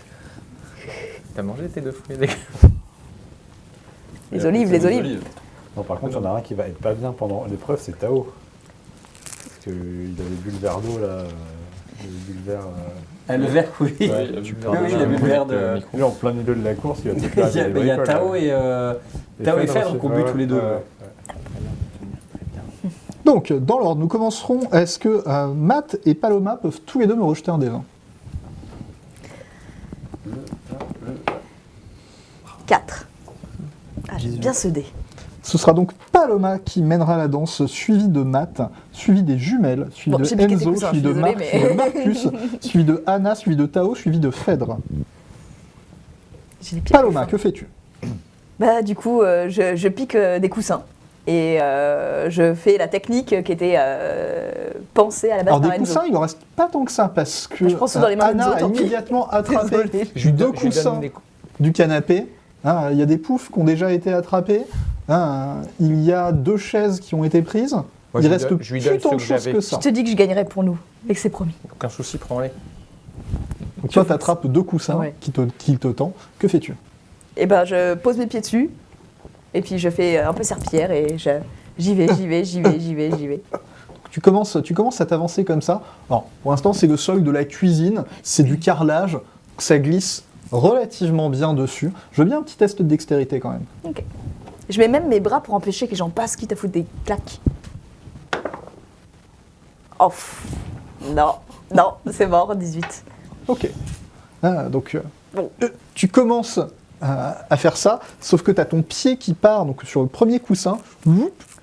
T'as mangé tes 2 fruits et légumes?
Les olives, les olives.
Non, par contre, il y en a un qui va être pas bien pendant l'épreuve, c'est Tao. Parce qu'il avait bu le verre d'eau, là. Il avait bu le verre...
Ah, le verre, oui.
Ouais,
Oui, oui, il a bu le verre de...
Lui, en plein milieu de la course, il va peut-être
Il y a, il y a Tao et Tao et Phèdre qui ont bu tous les deux.
Donc, dans l'ordre, nous commencerons. Est-ce que Matt et Paloma peuvent tous les deux me rejeter un des 20 ?
4. Ah, j'aime bien ce dé.
Ce sera donc Paloma qui mènera la danse, suivi de Matt, suivi des jumelles, suivi
Bon, j'ai
de
piqué tes
Enzo,
coussins,
suivi
je
de
suis
Marc,
désolée,
suivi de
mais-
Marcus, suivi de Anna, suivi de Tao, suivi de Phèdre.
J'ai les pieds
Paloma,
plus
que fais-tu ?
Bah, du coup, je pique des coussins. Et je fais la technique qui était pensée à la base
Alors des
par Enzo.
coussins, il en reste pas tant que ça parce que
Je pense que dans les mains
Anna
d'Enzo,
a
tant pis.
immédiatement attrapé
Désolée.
Je lui
deux
donne- je lui donne
coussins
des-
du canapé. Hein, il y a des poufs qui ont déjà été attrapés. Hein, il y a 2 chaises qui ont été prises.
Moi,
il
je lui
reste
donne- je lui
plus
donne
tant
ceux
de
que
choses
j'avais.
que
Je
ça.
te dis que je gagnerai pour nous. Et que c'est promis.
Aucun souci, prends-les.
Donc toi, tu attrapes 2 coussins
Ouais.
qui te tend. Que fais-tu ?
Et ben, je pose mes pieds dessus. Et puis, je fais un peu serpillière et j'y vais.
Tu commences à t'avancer comme ça. Alors, pour l'instant, c'est le sol de la cuisine, c'est du carrelage, ça glisse relativement bien dessus. Je veux bien un petit test de dextérité quand même.
Je mets même mes bras pour empêcher que les gens passent, quitte à foutre des claques. Oh, non, c'est mort, 18.
Ok. Donc,
Bon.
tu commences à faire ça, sauf que tu as ton pied qui part donc sur le premier coussin,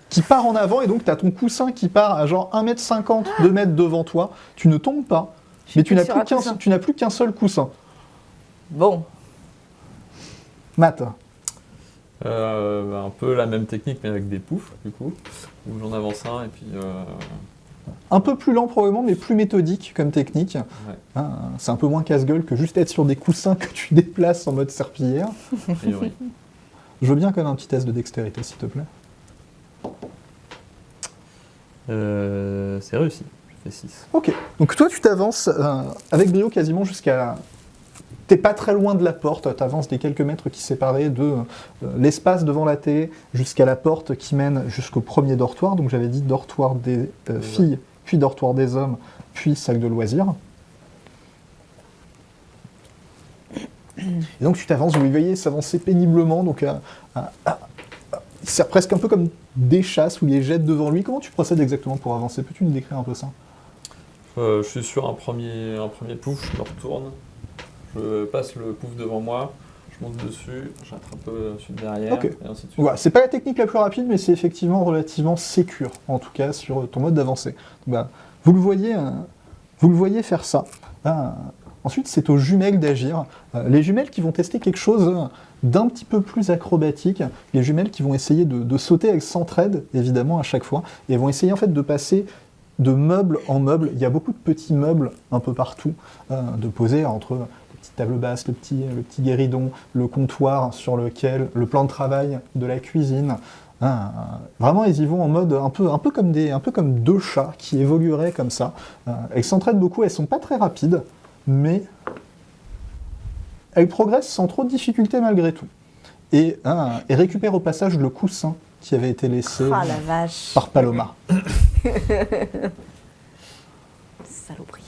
qui part en avant, et donc tu as ton coussin qui part à genre 1m50, 2 mètres devant toi. Tu ne tombes pas, mais tu n'as
sur un
plus
coussin.
qu'un seul coussin.
Bon,
Matt,
Un peu la même technique, mais avec des poufs, du coup, où j'en avance un et puis.
un peu plus lent probablement, mais plus méthodique comme technique. Hein, c'est un peu moins casse-gueule que juste être sur des coussins que tu déplaces en mode serpillière.
A priori.
Je veux bien quand même un petit test de dextérité, s'il te plaît.
C'est réussi. J'ai fait 6.
Ok, donc toi tu t'avances avec brio quasiment jusqu'à... T'es pas très loin de la porte, t'avances des quelques mètres qui séparaient de l'espace devant la télé jusqu'à la porte qui mène jusqu'au premier dortoir. Donc j'avais dit dortoir des filles, puis dortoir des hommes, puis salle de loisirs. Et donc tu t'avances, vous les voyez s'avancer péniblement, donc il sert presque un peu comme des chasses où il les jette devant lui. Comment tu procèdes exactement pour avancer ? Peux-tu nous décrire un peu ça ?
Je suis sur un premier pouf, je me retourne, je passe le pouf devant moi, je monte dessus, j'attrape celui de derrière,
Ok.
et ainsi de suite.
Voilà, c'est pas la technique la plus rapide, mais c'est effectivement relativement sécure, en tout cas sur ton mode d'avancée. Bah, vous le voyez faire ça. Ensuite, c'est aux jumelles d'agir. Les jumelles qui vont tester quelque chose d'un petit peu plus acrobatique. Les jumelles qui vont essayer de sauter, elles s'entraident évidemment à chaque fois, et elles vont essayer en fait de passer de meuble en meuble. Il y a beaucoup de petits meubles un peu partout, de poser entre les petites tables basses, le petit guéridon, le comptoir sur lequel le plan de travail de la cuisine. Vraiment, ils y vont en mode un peu comme 2 chats qui évolueraient comme ça. Elles s'entraident beaucoup, elles sont pas très rapides, mais elles progressent sans trop de difficultés malgré tout. Et récupèrent au passage le coussin qui avait été laissé
ah la vache.
par Paloma.
Saloperie.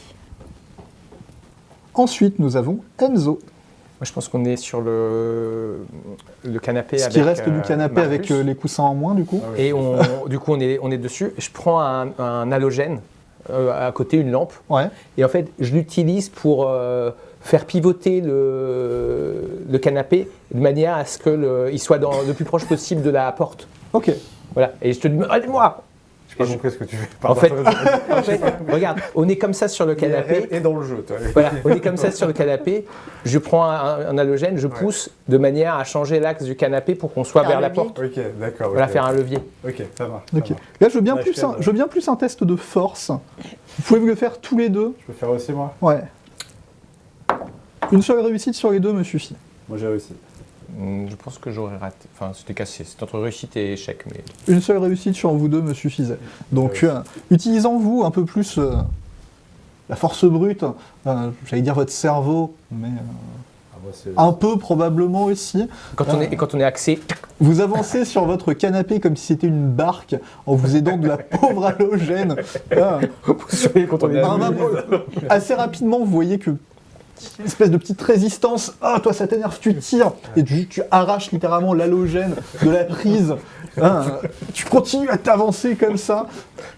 Ensuite, nous avons Enzo.
Moi, je pense qu'on est sur le canapé
Ce
avec
qui reste du canapé
Marcus.
avec les coussins en moins, du coup.
Et du coup, on est dessus. Je prends un halogène, à côté une lampe,
Ouais.
et en fait, je l'utilise pour faire pivoter le canapé de manière à ce qu'il soit le plus proche possible de la porte.
Ok.
Voilà. Et je te dis, aide-moi.
J'ai pas compris ce que tu fais.
En fait, regarde, on est comme ça sur le canapé.
Et dans le jeu, toi.
Voilà, on est comme ça sur le canapé. Je prends un halogène, je pousse de manière à changer l'axe du canapé pour qu'on soit
Faire
vers
un
la
levier.
porte.
Ok, d'accord.
Voilà,
ok.
faire un levier.
Ok, ça marche.
Ok.
Ça marche.
Là, je veux bien,
Ouais,
je veux bien plus un test de force. Vous pouvez me le faire tous les deux.
Je peux faire aussi, moi?
Ouais. Une seule réussite sur les deux me suffit.
Moi, j'ai réussi.
Je pense que j'aurais raté. Enfin, c'était cassé. C'est entre réussite et échec. Mais...
Une seule réussite sur vous deux me suffisait. Donc, utilisant vous un peu plus la force brute, j'allais dire votre cerveau, mais
Ah, moi, c'est...
un peu probablement aussi,
Quand on est axé,
vous avancez sur votre canapé comme si c'était une barque en vous aidant de la pauvre halogène.
quand on est
Assez rapidement, vous voyez que une espèce de petite résistance. Ah, toi, ça t'énerve, tu tires et tu arraches littéralement l'halogène de la prise. Hein, tu continues à t'avancer comme ça.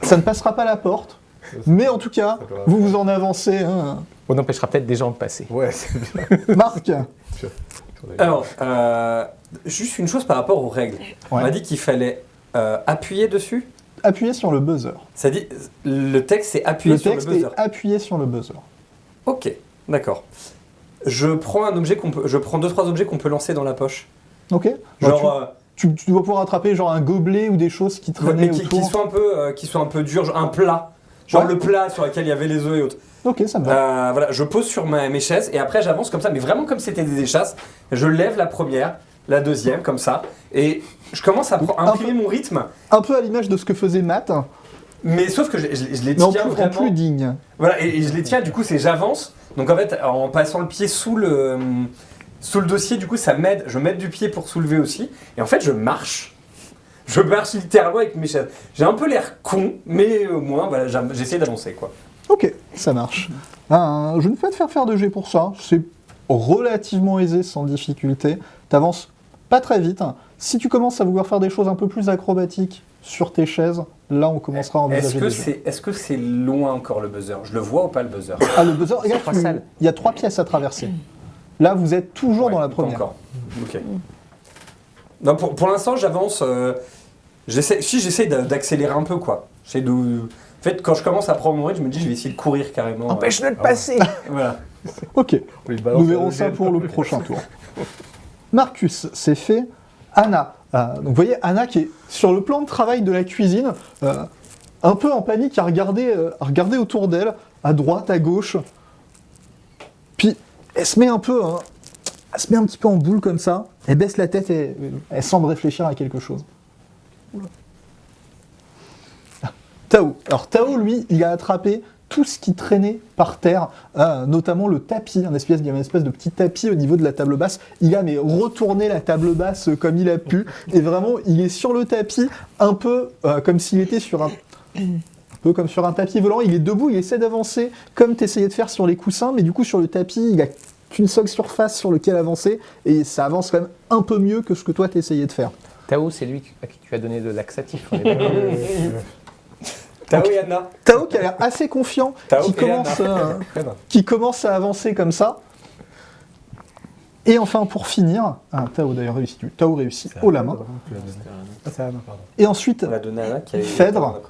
Ça ne passera pas la porte, mais en tout cas, vous vous en avancez. Hein.
On empêchera peut-être des gens de passer.
Ouais, c'est bien.
Marc,
Alors, juste une chose par rapport aux règles. On
Ouais.
m'a dit qu'il fallait appuyer dessus.
appuyez sur le buzzer.
Ça dit, le texte c'est appuyer
Le
sur
texte
le buzzer.
est appuyé sur le buzzer.
Ok, d'accord. Je prends un objet je prends 2-3 objets qu'on peut lancer dans la poche.
Ok.
Genre,
Tu dois pouvoir attraper genre un gobelet ou des choses qui traînaient
mais
autour.
qui soient un peu durs, genre un plat. Genre
Ouais.
le plat sur lequel il y avait les œufs et autres.
Ok, ça me va.
Voilà, je pose sur mes chaises et après j'avance comme ça, mais vraiment comme si c'était des échasses. Je lève la première, la deuxième, comme ça, et je commence à imprimer mon rythme,
Un peu à l'image de ce que faisait Matt,
mais sauf que je les
mais en
tiens
plus,
vraiment.
en plus digne.
Voilà, et je les tiens, du coup, c'est j'avance. Donc en fait, en passant le pied sous le dossier, du coup, ça m'aide. Je m'aide du pied pour soulever aussi. Et en fait, je marche. Je marche littéralement avec mes chaises. J'ai un peu l'air con, mais au moins, voilà, j'essaie d'avancer, quoi.
Ok, ça marche. Je ne vais pas te faire de jet pour ça. C'est relativement aisé, sans difficulté. T'avances pas très vite. Si tu commences à vouloir faire des choses un peu plus acrobatiques sur tes chaises, là, on commencera à envisager des jeux.
Est-ce que c'est loin encore le buzzer? Je le vois ou pas le buzzer?
Ah, le buzzer, regarde,
trois salles.
il y a 3 pièces à traverser. Là, vous êtes toujours
Ouais,
dans la
pas
première.
encore. Ok. Non, pour l'instant, j'avance. J'essaie d'accélérer un peu, quoi. En fait, quand je commence à prendre mon rythme, je me dis, je vais essayer de courir carrément.
Empêche-le de passer.
Voilà.
Ok,
On lui balance
nous verrons
la
ça
gêne.
pour le prochain tour. Marcus, c'est fait. Anna. Donc vous voyez Anna qui est sur le plan de travail de la cuisine, un peu en panique à regarder autour d'elle, à droite, à gauche. Puis elle se met un peu, elle se met un petit peu en boule comme ça, elle baisse la tête et elle semble réfléchir à quelque chose. Oula. Ah, Tao. Alors Tao, lui, il a attrapé tout ce qui traînait par terre, notamment le tapis, il y a une espèce de petit tapis au niveau de la table basse. Il a retourné la table basse comme il a pu, et vraiment, il est sur le tapis, un peu comme s'il était sur un peu comme sur un tapis volant. Il est debout, il essaie d'avancer comme tu essayais de faire sur les coussins, mais du coup, sur le tapis, il a qu'une seule surface sur laquelle avancer, et ça avance quand même un peu mieux que ce que toi, tu essayais de faire.
Tao, c'est lui à qui tu as donné de laxatif. On est d'accord.
Tao et Anna.
Tao qui a l'air assez confiant,
Tao
qui
et Anna.
commence à avancer comme ça. Et enfin, pour finir, Tao d'ailleurs réussit. Tao réussit haut la main.
Ah, c'est Anna, pardon.
Et ensuite,
On l'a donné à Anna qui avait
Phèdre.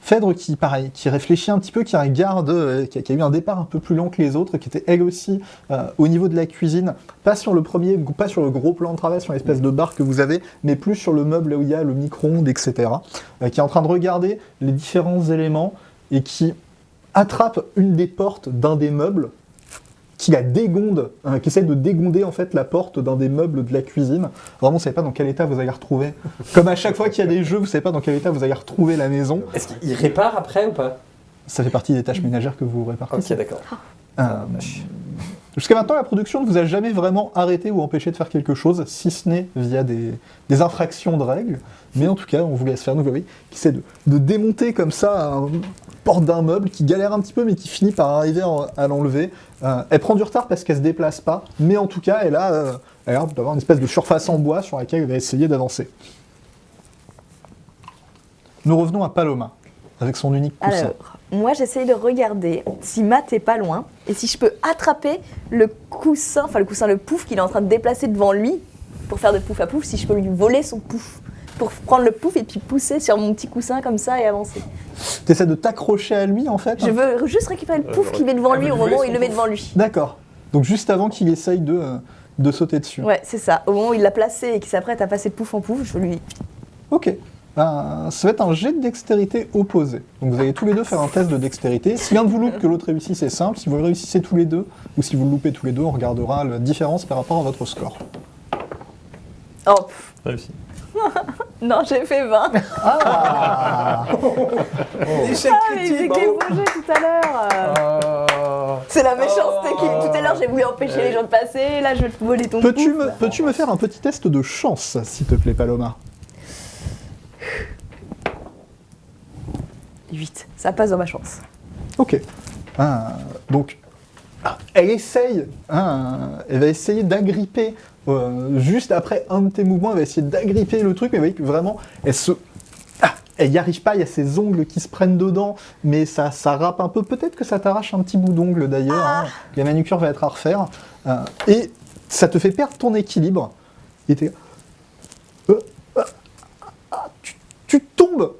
Phèdre qui, pareil, qui réfléchit un petit peu, qui regarde, qui a eu un départ un peu plus lent que les autres, qui était elle aussi au niveau de la cuisine, pas sur le gros plan de travail, sur l'espèce de bar que vous avez, mais plus sur le meuble là où il y a le micro-ondes, etc. Qui est en train de regarder les différents éléments et qui attrape une des portes d'un des meubles, qui la dégonde, qui essaie de dégonder en fait la porte d'un des meubles de la cuisine. Vraiment, vous ne savez pas dans quel état vous allez retrouver. Comme à chaque fois qu'il y a des jeux, vous ne savez pas dans quel état vous allez retrouver la maison.
Est-ce qu'il répare après ou pas?
Ça fait partie des tâches ménagères que vous répartissez.
Ok, d'accord.
Jusqu'à maintenant, la production ne vous a jamais vraiment arrêté ou empêché de faire quelque chose, si ce n'est via des infractions de règles. Mais en tout cas, on vous laisse faire. Nous, vous voyez, qui essaie de démonter comme ça une porte d'un meuble, qui galère un petit peu, mais qui finit par arriver à l'enlever. Elle prend du retard parce qu'elle se déplace pas, mais en tout cas, elle a l'air d'avoir une espèce de surface en bois sur laquelle elle va essayer d'avancer. Nous revenons à Paloma, avec son unique coussin.
Alors, moi j'essaye de regarder si Matt est pas loin et si je peux attraper le coussin, le pouf qu'il est en train de déplacer devant lui pour faire de pouf à pouf, si je peux lui voler son pouf. Pour prendre le pouf et puis pousser sur mon petit coussin comme ça et avancer.
Tu essaies de t'accrocher à lui en fait.
Je veux juste récupérer le pouf qui met devant lui au moment où il le met devant lui.
D'accord. Donc juste avant qu'il essaye de sauter dessus.
Ouais, c'est ça. Au moment où il l'a placé et qu'il s'apprête à passer de pouf en pouf, je lui...
Ok. Ça va être un jet de dextérité opposé. Donc vous allez tous les deux faire un test de dextérité. Si l'un de vous loupe, que l'autre réussit, c'est simple. Si vous le réussissez tous les deux, ou si vous le loupez tous les deux, on regardera la différence par rapport à votre score.
Oh, pff.
Réussi.
Non, j'ai fait 20.
Ah
Échec
Mais j'ai quel beau jeu tout à l'heure. C'est la méchanceté qui... Tout à l'heure, j'ai voulu empêcher les gens de passer. Là, je vais te voler ton pouf.
Peux-tu me faire un petit test de chance, s'il te plaît, Paloma?
8. Ça passe dans ma chance.
Ok. Donc, elle essaye, elle va essayer d'agripper, juste après un de tes mouvements, elle va essayer d'agripper le truc, mais vous voyez que vraiment, elle n'y arrive pas, il y a ses ongles qui se prennent dedans, mais ça râpe un peu. Peut-être que ça t'arrache un petit bout d'ongle d'ailleurs. La manucure va être à refaire. Et ça te fait perdre ton équilibre. Et tu tombes,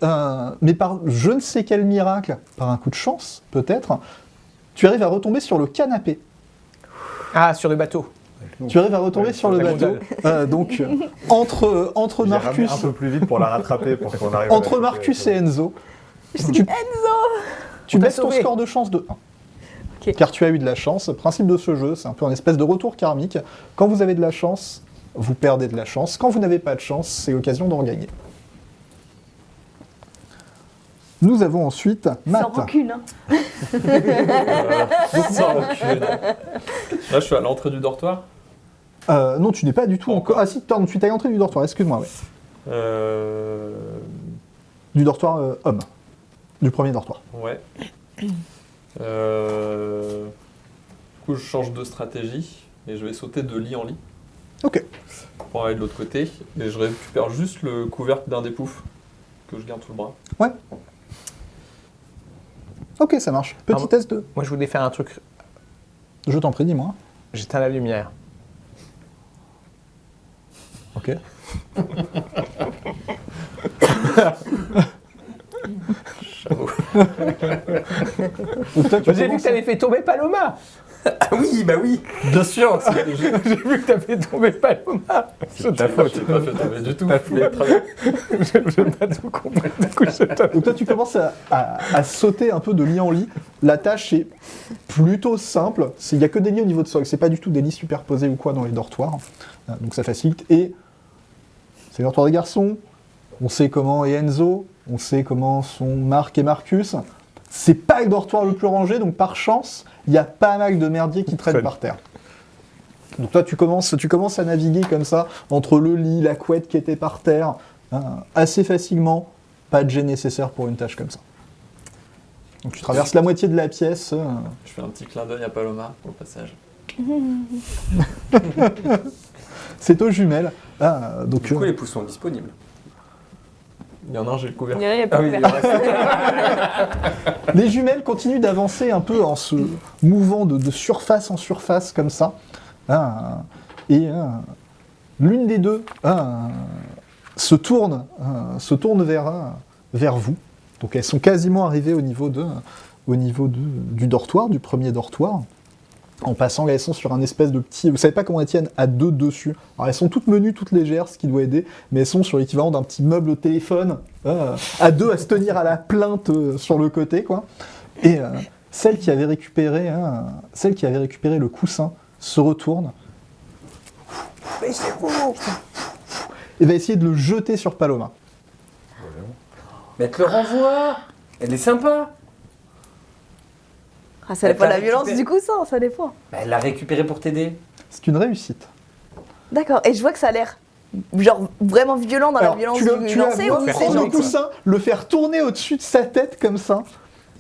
mais par je ne sais quel miracle, par un coup de chance peut-être, tu arrives à retomber sur le canapé.
Ah, sur le bateau.
Tu arrives à retomber sur le
la
bateau. Donc, entre
J'ai
Marcus...
ramené un peu plus vite pour la rattraper, pour qu'on arrive à
Entre
la
Marcus et
récupérer.
Enzo,
Je dis Enzo.
tu
On t'a
baisses ton
sauvé.
score de chance de 1.
Ok.
Car tu as eu de la chance. Le principe de ce jeu, c'est un peu un espèce de retour karmique. Quand vous avez de la chance, vous perdez de la chance. Quand vous n'avez pas de chance, c'est l'occasion d'en gagner. Nous avons ensuite Matt.
Sans rancune, hein.
Sans rancune. Là, je suis à l'entrée du dortoir.
Non, tu n'es pas du tout encore... Ah si, pardon, tu es à l'entrée du dortoir, excuse-moi. Ouais. Du dortoir homme. Du premier dortoir.
Ouais. Du coup, je change de stratégie et je vais sauter de lit en lit
Ok.
pour aller de l'autre côté. Et je récupère juste le couvercle d'un des poufs que je garde sous le bras.
Ok, ça marche. Petit
Ah,
test de...
Moi, je voulais faire un truc.
Je t'en prie, dis-moi.
J'éteins la lumière.
Ok. Donc toi, tu
J'ai vu
commences-
que t'avais fait tomber Paloma.
Ah oui, bah oui, bien sûr.
J'ai vu que t'avais tombé Paloma. C'est ta faute.
Je l'ai pas fait tomber du tout. Mais très bien.
J'ai pas tout compris. Du coup,
Donc toi, tu commences à sauter un peu de lit en lit. La tâche est plutôt simple. Il n'y a que des lits au niveau de sol. C'est pas du tout des lits superposés ou quoi dans les dortoirs. Donc ça facilite. Et c'est le dortoir des garçons. On sait comment est Enzo. On sait comment sont Marc et Marcus. C'est pas le dortoir le plus rangé, donc par chance, il y a pas mal de merdier qui traînent par terre. Donc toi, tu commences à naviguer comme ça, entre le lit, la couette qui était par terre, assez facilement. Pas de jet nécessaire pour une tâche comme ça. Donc tu traverses la moitié de la pièce.
Je fais un petit clin d'œil à Paloma au passage.
C'est aux jumelles. Donc,
Du coup, les pouces sont disponibles.
Il y en a un, j'ai le
Il
couvercle.
y en a pas
Ah oui,
ouvert.
il reste.
les jumelles continuent d'avancer un peu en se mouvant de surface en surface comme ça. Et l'une des deux se tourne vers vous. Donc elles sont quasiment arrivées au niveau du dortoir, du premier dortoir. En passant, là, elles sont sur un espèce de petit... Vous savez pas comment elles tiennent à deux dessus. Alors elles sont toutes menues, toutes légères, ce qui doit aider, mais elles sont sur l'équivalent d'un petit meuble au téléphone, à deux à se tenir à la plainte sur le côté, quoi. Et celle qui avait récupéré le coussin se retourne et va essayer de le jeter sur Paloma.
Mais elle te le renvoie. Elle est sympa.
Ah, ça dépend de la
Elle t'a
violence
récupéré.
du coussin, ça dépend.
Bah, elle l'a récupéré pour t'aider.
C'est une réussite.
D'accord, et je vois que ça a l'air genre vraiment violent dans
Alors,
la violence
tu
du
la
lancer
vois
ou c'est
prendre le
gentil.
coussin, le faire tourner au-dessus de sa tête comme ça,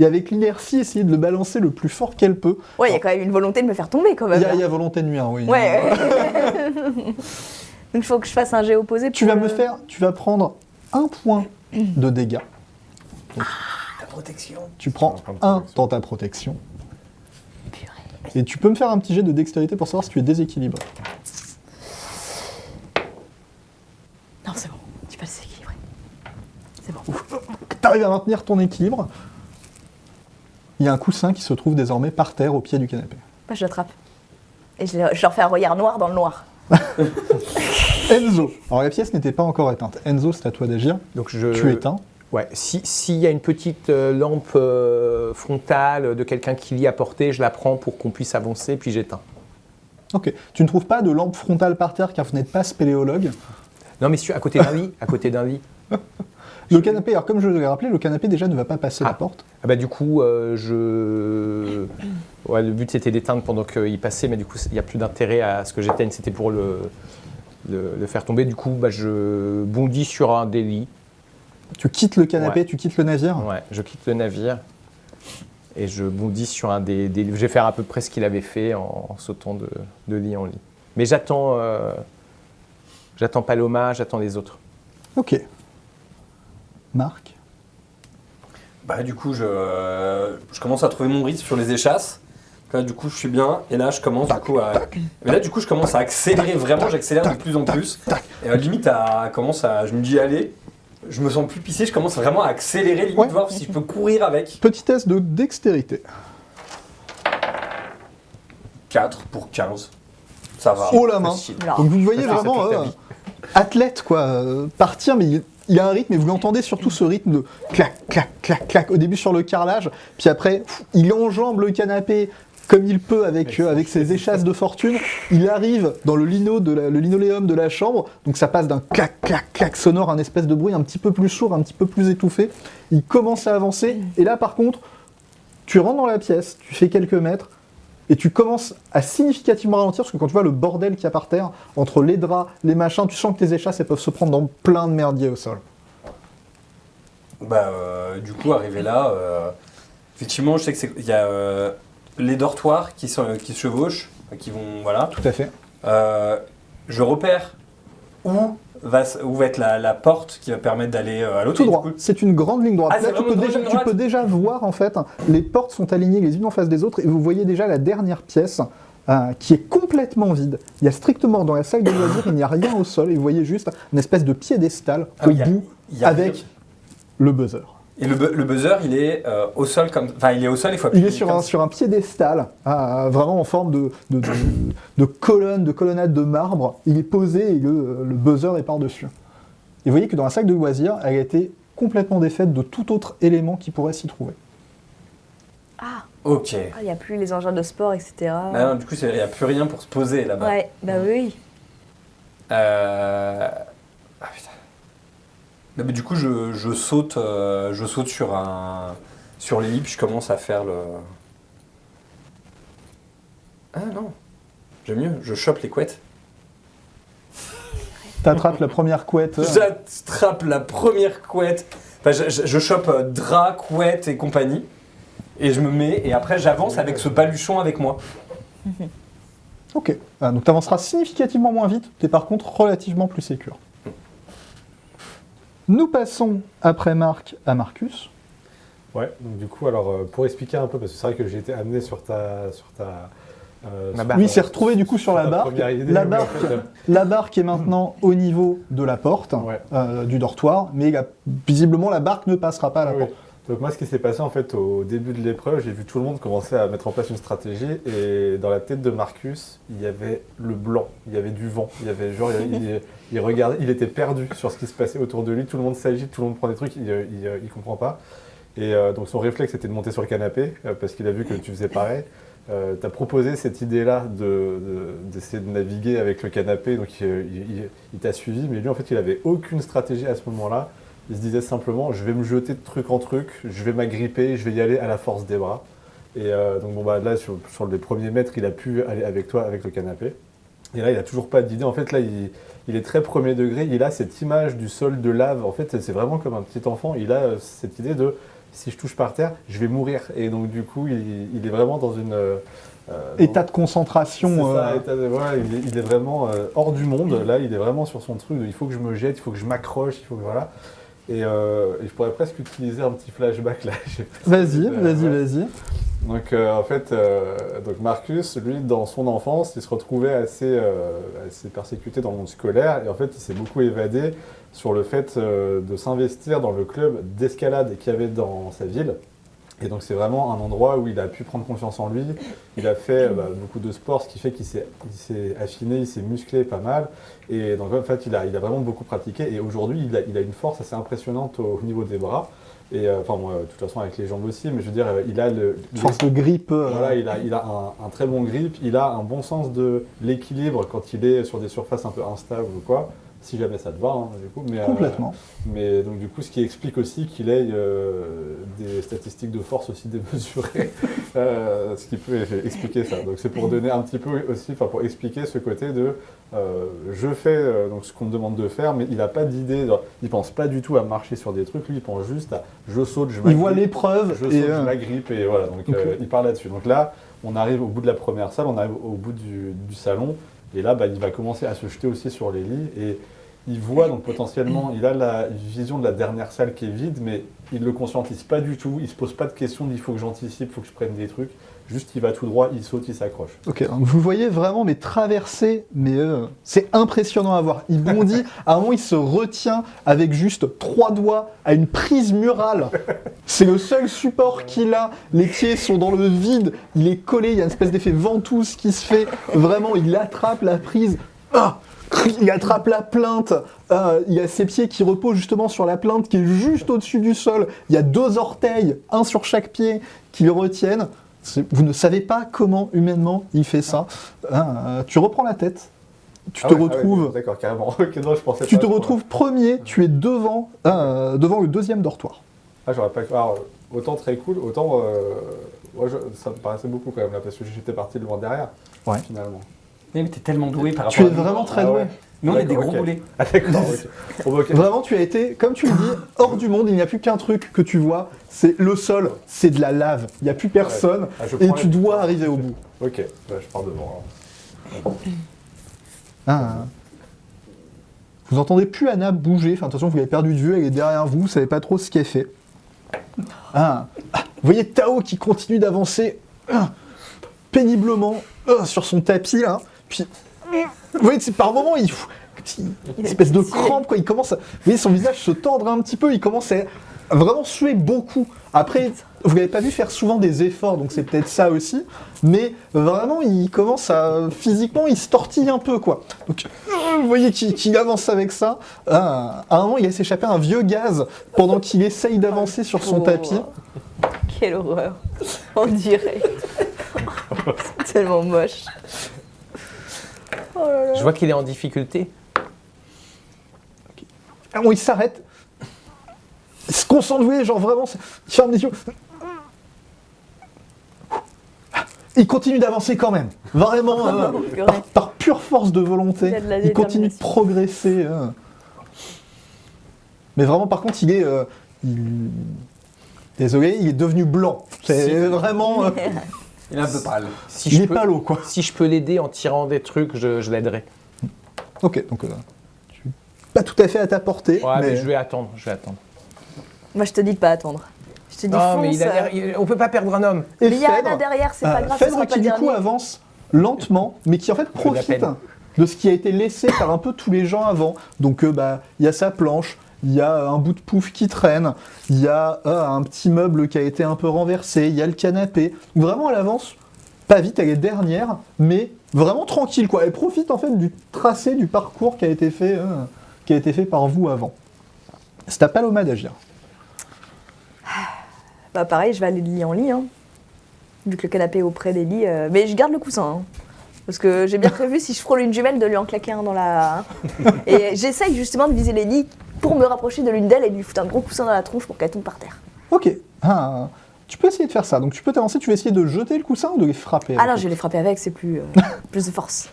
et avec l'inertie essayer de le balancer le plus fort qu'elle peut.
Ouais, il y a quand même une volonté de me faire tomber quand même.
Il
là.
y a volonté de nuire, oui.
Ouais. Donc il faut que je fasse un jet opposé pour
Tu vas prendre un point de dégâts.
Ta protection.
Tu prends
Un point de
un
protection.
dans ta protection. Et tu peux me faire un petit jet de dextérité pour savoir si tu es déséquilibré.
Non, c'est bon, tu peux s'équilibrer. C'est bon.
Tu arrives à maintenir ton équilibre. Il y a un coussin qui se trouve désormais par terre au pied du canapé.
Bah, je l'attrape. Et je leur fais un regard noir dans le noir.
Enzo. Alors la pièce n'était pas encore éteinte. Enzo, c'est à toi d'agir.
Donc
Tu éteins.
Ouais, s'il y a une petite lampe frontale de quelqu'un qui l'y a portée, je la prends pour qu'on puisse avancer, puis j'éteins.
Ok. Tu ne trouves pas de lampe frontale par terre car vous n'êtes pas spéléologue.
Non, mais à côté d'un lit, à côté d'un lit.
Le canapé, alors comme je l'ai rappelé, le canapé déjà ne va pas passer la porte.
Ah bah du coup, ouais, le but c'était d'éteindre pendant qu'il passait, mais du coup il n'y a plus d'intérêt à ce que j'éteigne, c'était pour le faire tomber. Du coup, bah, je bondis sur un des lits.
Tu quittes le canapé,
Ouais.
tu quittes le navire.
Ouais, je quitte le navire. et je bondis sur un des livres. Je vais faire à peu près ce qu'il avait fait en sautant de lit en lit. Mais j'attends Paloma, j'attends les autres.
Ok. Marc?
Bah, du coup, je commence à trouver mon rythme sur les échasses. Là, du coup, je suis bien. Et là, je commence je commence à accélérer vraiment. J'accélère de plus en plus. Et limite, je me dis, allez, je me sens plus pissé. Je commence vraiment à accélérer, limite, voir si je peux courir avec.
Petit test de dextérité.
4 pour 15. Ça va.
Oh la main.
Facile.
Là.
Donc vous voyez
Je fais ça
vraiment
toute la vie.
athlète quoi, partir, mais il y a un rythme et vous l'entendez surtout ce rythme de clac, clac, clac, clac au début sur le carrelage, puis après il enjambe le canapé comme il peut avec ses échasses de fortune. Il arrive dans le linoléum de la chambre, donc ça passe d'un clac, clac, clac sonore à un espèce de bruit un petit peu plus sourd, un petit peu plus étouffé. Il commence à avancer et là par contre, tu rentres dans la pièce, tu fais quelques mètres. Et tu commences à significativement ralentir, parce que quand tu vois le bordel qu'il y a par terre, entre les draps, les machins, tu sens que tes échasses elles peuvent se prendre dans plein de merdier au sol.
Bah, du coup, arrivé là, effectivement, je sais qu'il y a les dortoirs qui se chevauchent, qui vont, voilà.
Tout à fait.
Je repère où va être la porte qui va permettre d'aller à l'autre.
Tout
Et du
droit.
coup,
C'est une grande ligne droite.
Ah, c'est
Là, tu
vraiment
peux,
une
déjà,
grande ligne
tu
droite.
peux déjà voir, en fait, les portes sont alignées les unes en face des autres, et vous voyez déjà la dernière pièce qui est complètement vide. Il y a strictement, dans la salle de loisirs, il n'y a rien au sol, et vous voyez juste une espèce de piédestal
Ah,
au
il y a-
bout,
il y a
avec
rien.
le buzzer.
Et le buzzer, il est au sol il est au sol, il faut
Il
appuyer
est
comme
sur un piédestal, vraiment en forme de colonnade de marbre. Il est posé et le buzzer est par-dessus. Et vous voyez que dans la salle de loisirs, elle a été complètement défaite de tout autre élément qui pourrait s'y trouver.
Ah,
Ok.
il n'y a plus les engins de sport, etc.
Ah non, du coup, il n'y a plus rien pour se poser là-bas.
Ouais, bah oui.
Ah putain. Non, mais du coup, je saute sur les lits, puis je commence à faire le. Ah non. J'aime mieux, je chope les couettes.
T'attrapes la première couette.
J'attrape la première couette. Enfin, je chope drap, couette et compagnie. Et je me mets, et après j'avance avec ce baluchon avec moi.
Ok. Donc t'avanceras significativement moins vite, t'es par contre relativement plus sécure. Nous passons après Marc à Marcus.
Ouais, donc du coup, alors pour expliquer un peu, parce que c'est vrai que j'ai été amené sur ta
Ma barque.
Oui, il s'est retrouvé du coup sur la barque.
première idée,
La
mais
barque,
en fait,
la barque est maintenant au niveau de la porte
Ouais.
du dortoir, mais visiblement la barque ne passera pas à la
oui.
porte.
Donc moi, ce qui s'est passé en fait au début de l'épreuve, j'ai vu tout le monde commencer à mettre en place une stratégie, et dans la tête de Marcus, il y avait le blanc, il y avait du vent, il y avait genre, il regardait, il était perdu sur ce qui se passait autour de lui. Tout le monde s'agite, tout le monde prend des trucs, il comprend pas. Et donc son réflexe était de monter sur le canapé parce qu'il a vu que tu faisais pareil. Tu as proposé cette idée-là d'essayer de naviguer avec le canapé, donc il t'a suivi, mais lui en fait il avait aucune stratégie à ce moment-là. Il se disait simplement je vais me jeter de truc en truc, je vais m'agripper, je vais y aller à la force des bras. Et donc bon, bah, là sur les premiers mètres il a pu aller avec toi avec le canapé. Et là il n'a toujours pas d'idée, en fait là il est très premier degré, il a cette image du sol de lave, en fait c'est vraiment comme un petit enfant, il a cette idée de si je touche par terre, je vais mourir. Et donc du coup, il est vraiment dans une...
État de concentration.
C'est ça, voilà, il est vraiment hors du monde. Là, il est vraiment sur son truc de, il faut que je me jette, il faut que je m'accroche, il faut que voilà. Et je pourrais presque utiliser un petit flashback là.
Vas-y.
Donc en fait, donc Marcus, lui, dans son enfance, il se retrouvait assez persécuté dans le monde scolaire, et en fait, il s'est beaucoup évadé sur le fait de s'investir dans le club d'escalade qu'il y avait dans sa ville. Et donc c'est vraiment un endroit où il a pu prendre confiance en lui. Il a fait beaucoup de sport, ce qui fait qu'il s'est affiné, il s'est musclé pas mal. Et donc en fait, il a vraiment beaucoup pratiqué. Et aujourd'hui, il a une force assez impressionnante au niveau des bras. Et enfin, moi, de toute façon, avec les jambes aussi, mais je veux dire, il a
Force de grippe.
Voilà, il a un très bon grip, il a un bon sens de l'équilibre quand il est sur des surfaces un peu instables ou quoi. si jamais ça te va, hein, du coup. Mais,
Complètement.
mais donc du coup, ce qui explique aussi qu'il ait des statistiques de force aussi démesurées, ce qui peut expliquer ça. Donc c'est pour donner un petit peu aussi, enfin pour expliquer ce côté de je fais donc ce qu'on me demande de faire, mais il n'a pas d'idée, il pense pas du tout à marcher sur des trucs, lui il pense juste à je saute, je m'agrippe.
Il voit l'épreuve
Je saute,
et
je m'agrippe et voilà. Donc il part là-dessus. Donc là, on arrive au bout de la première salle, on arrive au bout du salon. Et là, il va commencer à se jeter aussi sur les lits et il voit donc potentiellement, il a la vision de la dernière salle qui est vide, mais il ne le conscientise pas du tout, il ne se pose pas de questions, il faut que j'anticipe, il faut que je prenne des trucs, juste il va tout droit, il saute, il s'accroche.
Ok, donc vous voyez vraiment mais traverser, mais c'est impressionnant à voir. Il bondit, à un moment il se retient avec juste 3 doigts à une prise murale. C'est le seul support qu'il a, les pieds sont dans le vide, il est collé, il y a une espèce d'effet ventouse qui se fait. Vraiment, il attrape la prise. Il attrape la plainte, il y a ses pieds qui reposent justement sur la plainte qui est juste au-dessus du sol. Il y a 2 orteils, un sur chaque pied, qui le retiennent. Vous ne savez pas comment humainement il fait ça. Tu reprends la tête, tu te retrouves.
D'accord, carrément. Ok, non, je pensais
Tu
pas
te
à ce
retrouves premier, tu es devant le deuxième dortoir.
Ah, j'aurais pas. Alors, autant très cool, autant. Moi, ça me paraissait beaucoup quand même là, parce que j'étais parti loin derrière, finalement.
Mais t'es tellement doué par rapport
Tu es
à nous.
vraiment très doué.
Nous, on est des
D'accord,
gros
ok.
boulets.
Ah, d'accord, ok. Bon, ok.
Vraiment, tu as été, comme tu le dis, hors du monde. Il n'y a plus qu'un truc que tu vois, c'est le sol, c'est de la lave. Il n'y a plus personne
Ah, je
et
prends
tu
les-
dois arriver au bout.
Ok, je pars devant.
Vous entendez plus Anna bouger. Enfin, attention, vous l'avez perdu de vue, elle est derrière vous, vous savez pas trop ce qu'elle fait. Vous voyez Tao qui continue d'avancer péniblement sur son tapis là. Puis, vous voyez, par moment, il une espèce de crampe, quoi. Il commence à, vous voyez son visage se tordre un petit peu, il commence à vraiment suer beaucoup. Après, vous l'avez pas vu faire souvent des efforts, donc c'est peut-être ça aussi. Mais vraiment, il commence à, physiquement, il se tortille un peu, quoi. Donc, vous voyez qu'il avance avec ça. À un moment, il laisse échapper un vieux gaz pendant qu'il essaye d'avancer sur son tapis.
Quelle horreur. En direct. C'est tellement moche. Oh là là.
Je vois qu'il est en difficulté.
À un moment, il s'arrête. Il se concentre, vous voyez, genre vraiment, il ferme les yeux. Il continue d'avancer quand même. Vraiment, par pure force de volonté,
Il y a de la
il continue de
détermination.
progresser. Mais vraiment, par contre, désolé, il est devenu blanc. C'est
Si.
vraiment...
Il est un peu pâle.
Si
il
je
est
peux,
palo, quoi.
si je peux l'aider en tirant des trucs, je l'aiderai.
Ok, donc... tu es pas tout à fait à ta portée,
Ouais, mais
mais...
je vais attendre.
Moi, je te dis de pas attendre. Je te dis
Non,
fonce.
mais on peut pas perdre un homme.
Et
Mais il y a
Phèdre,
Anna derrière, c'est pas grave, ce
Phèdre
sera pas
qui
le
du coup
dernier.
avance lentement, mais qui en fait
de la
profite
peine.
de ce qui a été laissé par un peu tous les gens avant. Donc il y a sa planche, il y a un bout de pouf qui traîne, il y a un petit meuble qui a été un peu renversé, il y a le canapé. Vraiment elle avance, pas vite, elle est dernière, mais vraiment tranquille, quoi. Elle profite en fait du tracé, du parcours qui a été fait par vous avant. C'est à Paloma d'agir.
Bah pareil, je vais aller de lit en lit, hein. Vu que le canapé est auprès des lits. Mais je garde le coussin, hein. Parce que j'ai bien prévu, si je frôle une jumelle, de lui en claquer un dans la... Et j'essaye justement de viser les lits pour me rapprocher de l'une d'elles et de lui foutre un gros coussin dans la tronche pour qu'elle tombe par terre.
Ok. Tu peux essayer de faire ça. Donc tu peux t'avancer, tu vas essayer de jeter le coussin ou de les frapper
Ah
avec
non,
le
je vais les frapper avec, c'est plus de force.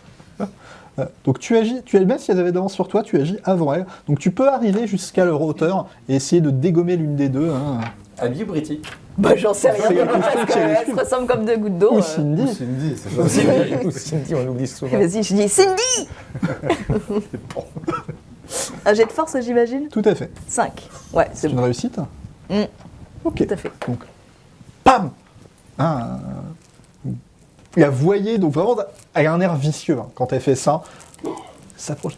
Donc tu agis, même si elles avaient d'avance sur toi, tu agis avant elles. Donc tu peux arriver jusqu'à leur hauteur et essayer de dégommer l'une des deux.
Habillé ou Britty?
Bah j'en sais rien,
C'est la
parce
question qui est
qu'elles se ressemblent comme deux gouttes d'eau.
Ou Cindy.
Cindy, c'est ça.
Cindy, on oublie souvent.
Vas-y, je dis Cindy. Un jet de force, j'imagine.
Tout à fait.
5. Ouais, c'est
C'est une
bon.
réussite.
Mm.
Ok.
Tout à fait.
Donc, pam. La voyez, donc vraiment, elle a un air vicieux quand elle fait ça. S'approche.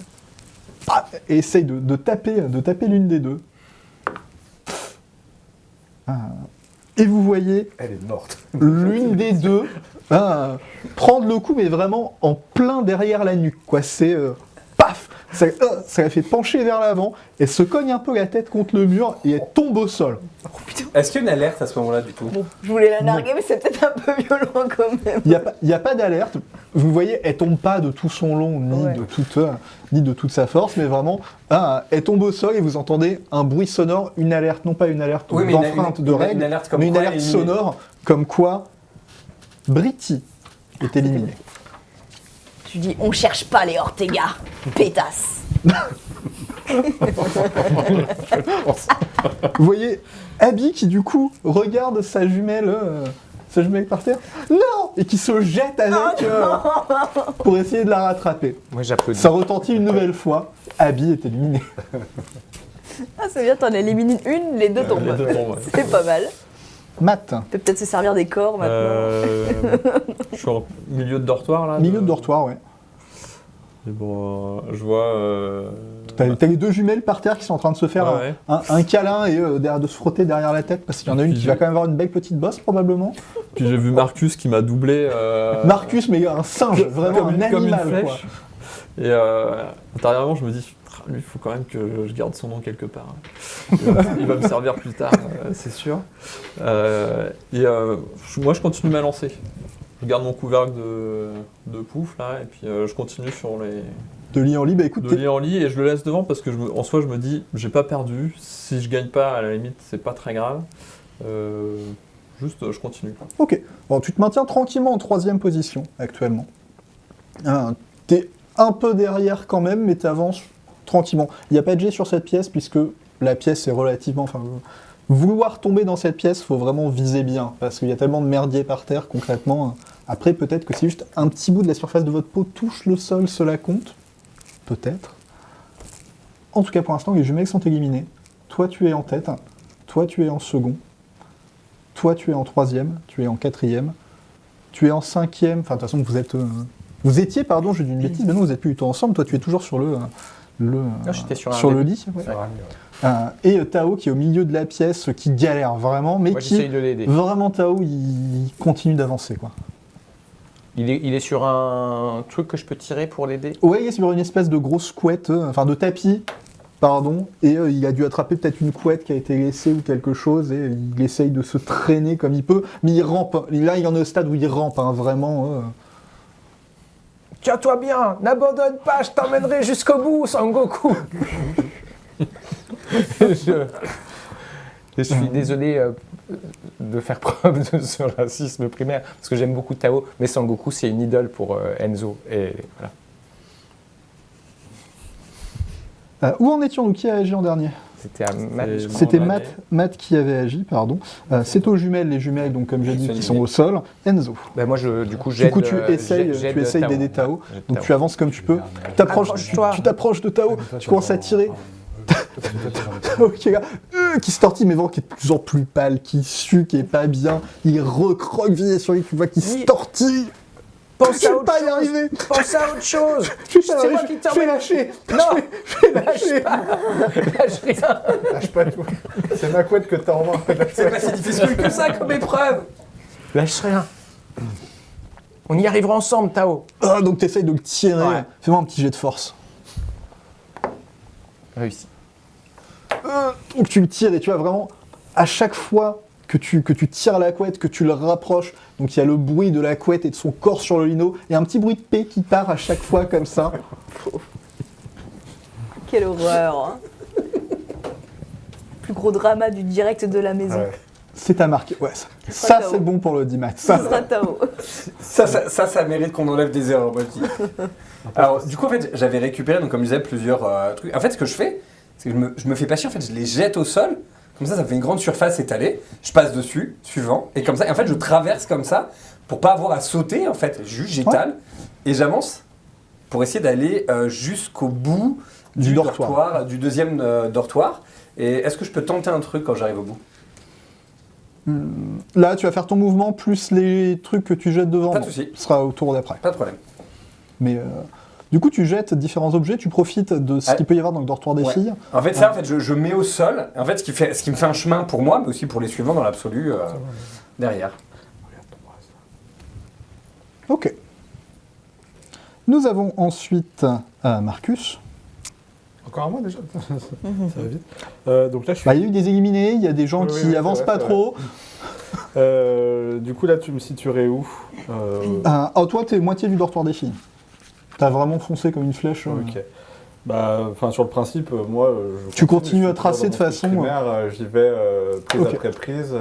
Pam, et essaye de taper l'une des deux. Et vous voyez
Elle est morte.
l'une des deux prendre le coup, mais vraiment en plein derrière la nuque, quoi. C'est paf, ça la fait pencher vers l'avant, elle se cogne un peu la tête contre le mur et elle tombe au sol.
Est-ce qu'il y a une alerte à ce moment-là du tout?
Bon, je voulais la narguer, mais c'est peut-être un peu violent quand même.
Il n'y a pas d'alerte. Vous voyez, elle tombe pas de tout son long,
Ouais.
ni de toute sa force, mais vraiment, elle tombe au sol et vous entendez un bruit sonore, une alerte, non pas une alerte
Oui, mais
d'empreinte de règles,
une alerte comme
mais une
quoi
alerte
elle est éliminée.
sonore comme quoi Britty est éliminé.
Tu dis, on cherche pas les Ortega, pétasse.
Vous voyez Abby qui du coup regarde sa jumelle par terre, non, et qui se jette avec pour essayer de la rattraper.
Moi, j'applaudis.
Ça retentit une nouvelle fois. Abby est éliminée.
Ah, c'est bien, t'en élimines une, les deux tombent.
Les deux tombent, ouais.
C'est pas mal.
Matt,
On peut peut-être se servir des corps maintenant.
Je suis au milieu de dortoir là.
milieu de dortoir, ouais.
Et bon, je vois.
T'as les deux jumelles par terre qui sont en train de se faire
Ouais.
un câlin et de se frotter derrière la tête parce qu'il y en a une qui va quand même avoir une belle petite bosse probablement.
Puis j'ai vu Marcus qui m'a doublé.
Marcus, mais un singe, vraiment
comme
un
une
animal quoi.
flèche. Et intérieurement, je me dis, lui, il faut quand même que je garde son nom quelque part. Il va me servir plus tard, c'est sûr. Moi, je continue ma lancée. Je garde mon couvercle de pouf là, et puis je continue sur les
De lit en lit, bah écoute,
de lit en lit et je le laisse devant parce que en soi, je me dis, j'ai pas perdu. Si je gagne pas, à la limite, c'est pas très grave. Juste, je continue.
ok. Bon, tu te maintiens tranquillement en 3e position actuellement. T'es un peu derrière quand même, mais t'avances tranquillement. Il n'y a pas de jet sur cette pièce puisque la pièce est relativement... Vouloir tomber dans cette pièce, faut vraiment viser bien parce qu'il y a tellement de merdier par terre concrètement. Après, peut-être que si juste un petit bout de la surface de votre peau touche le sol, cela compte. Peut-être. En tout cas, pour l'instant, les jumelles sont éliminées. Toi, tu es en tête. Toi, tu es en second. Toi, tu es en 3e. Tu es en 4e. Tu es en 5e. Enfin, de toute façon, vous êtes... Vous étiez, pardon, j'ai dit une bêtise, mais non, vous n'êtes plus du tout ensemble. Toi, tu es toujours sur le
j'étais sur
le lit. Ouais. Et Tao qui est au milieu de la pièce, qui galère vraiment, mais
Moi,
qui...
j'essaye de l'aider.
Vraiment, Tao, il continue d'avancer, quoi.
Il est sur un truc que je peux tirer pour l'aider.
Ouais, il est sur une espèce de grosse couette, enfin de tapis, pardon, et il a dû attraper peut-être une couette qui a été laissée ou quelque chose, et il essaye de se traîner comme il peut, mais il rampe. Là, il en est au stade où il rampe, hein, vraiment.
Tiens-toi bien, n'abandonne pas, je t'emmènerai jusqu'au bout, Sangoku. Je suis désolé de faire preuve de ce racisme primaire, parce que j'aime beaucoup Tao, mais Sangoku, c'est une idole pour Enzo, et voilà.
Où en étions-nous? Qui a agi en dernier?
C'était à Matt.
C'est-
C'était
en
Matt qui avait agi, pardon. C'est aux jumelles, les jumelles, donc comme j'ai dit, qui sont au sol. Enzo.
Ben moi, du coup, j'aide.
Du coup, tu essayes d'aider Tao. Donc tu avances comme tu peux. Tu t'approches de Tao, tu commences à tirer. Tao qui est là, qui se tortille, mais vraiment qui est de plus en plus pâle, qui sue, qui est pas bien. Il recroqueville sur lui, tu vois qu'il se tortille.
Pense
Je
à
vais
autre
pas y
chose.
arriver.
Pense à autre chose.
C'est
moi qui
Je vais lâcher.
Non,
Je vais lâcher.
lâche rien.
Lâche pas tout. C'est ma couette que t'as en main.
C'est pas si difficile que ça comme épreuve.
Lâche rien. On y arrivera ensemble, Tao.
Ah, donc t'essayes de le tirer.
Ouais.
Fais-moi un petit jet de force.
Réussi.
Donc tu le tires et tu vois vraiment, à chaque fois que tu tires la couette, que tu le rapproches, donc il y a le bruit de la couette et de son corps sur le lino, et un petit bruit de paix qui part à chaque fois comme ça.
Quelle horreur. Plus gros drama du direct de la maison.
Ouais.
C'est ta marque. Ouais, ça
sera
c'est
Tao.
bon pour le 10 max.
Ce sera Tao.
Ça mérite qu'on enlève des erreurs, moi je dis. Alors, du coup, en fait, j'avais récupéré, donc comme je disais, plusieurs trucs. En fait, ce que je fais, c'est que je me fais pas chier, en fait, je les jette au sol. Comme ça fait une grande surface étalée. Je passe dessus, suivant. Et comme ça, en fait, je traverse comme ça pour pas avoir à sauter, en fait. Juste, j'étale et j'avance pour essayer d'aller jusqu'au bout
Du dortoir.
du deuxième dortoir. Et est-ce que je peux tenter un truc quand j'arrive au bout?
Là, tu vas faire ton mouvement plus les trucs que tu jettes devant.
Pas de
Bon,
souci.
ce sera au tour d'après.
Pas de problème.
Mais du coup, tu jettes différents objets, tu profites de ce
Ouais.
qu'il peut y avoir dans le dortoir des
Ouais.
filles.
En fait, ça, en fait, je mets au sol. En fait, ce qui me fait un chemin pour moi, mais aussi pour les suivants dans l'absolu derrière.
Ok. Nous avons ensuite Marcus.
Encore un mois déjà. Ça va vite. Donc là, je suis.
Bah, il y a eu des éliminés, il y a des gens
Oui,
qui
oui,
avancent
c'est
pas
vrai,
trop.
Du coup, là, tu me situerais où
Oh, toi, t'es moitié du dortoir des filles. T'as vraiment foncé comme une flèche.
Ok. Bah, sur le principe, moi,
Tu continues
je
à
suis
tracer
toujours
de
dans mon
façon,
cycle primaire, j'y vais prise
Ok.
après prise.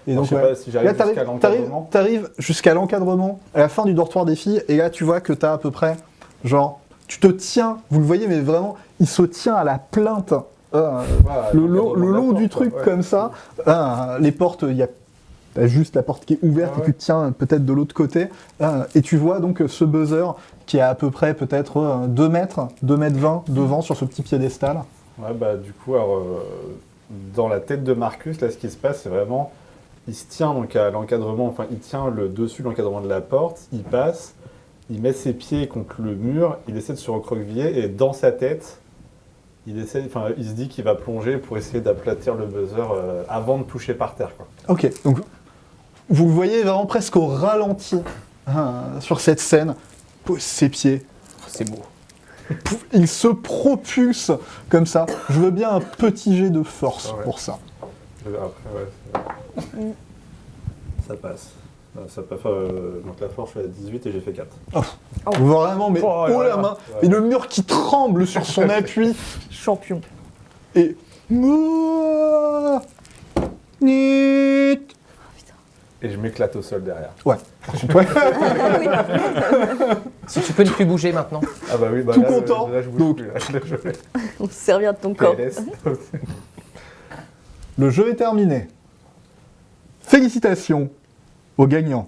Et
Alors,
donc,
je sais
ouais.
pas si
Là,
j'arrive jusqu'à l'encadrement.
t'arrives jusqu'à l'encadrement, à la fin du dortoir des filles, et là, tu vois que t'as à peu près, genre, tu te tiens, vous le voyez, mais vraiment, il se tient à la plainte,
Voilà,
le
l'encadrement de la
long du
porte,
truc
quoi, ouais.
comme ça. Les portes, il y a t'as juste la porte qui est ouverte
Ah
et tu te tiens peut-être de l'autre côté. Et tu vois donc ce buzzer qui est à peu près peut-être 2 mètres, 2 mètres 20 devant sur ce petit piédestal.
Ouais, bah, du coup, alors, dans la tête de Marcus, là, ce qui se passe, c'est vraiment, il se tient donc à l'encadrement, enfin, il tient le dessus de l'encadrement de la porte, il passe, il met ses pieds contre le mur, il essaie de se recroqueviller, et dans sa tête, il se dit qu'il va plonger pour essayer d'aplatir le buzzer avant de toucher par terre, quoi.
Ok, donc vous le voyez vraiment presque au ralenti sur cette scène. Pose ses pieds.
C'est beau.
Pouf, il se propulse comme ça. Je veux bien un petit jet de force
Ah ouais.
pour ça.
Après, ouais, ça passe. Ça passe donc la force, je suis à 18 et j'ai fait 4.
Vraiment, mais
Oh là
haut la
là.
main. Et le mur qui tremble sur son appui.
Champion.
Et... Mouah Nit.
Et je m'éclate au sol derrière.
Ouais.
Si tu peux ne plus bouger maintenant.
Ah bah oui, bah
Tout
là,
content.
là, je bouge
Donc-
plus, là, je vais
On se servir de ton corps.
PLS.
Le jeu est terminé. Félicitations aux gagnants.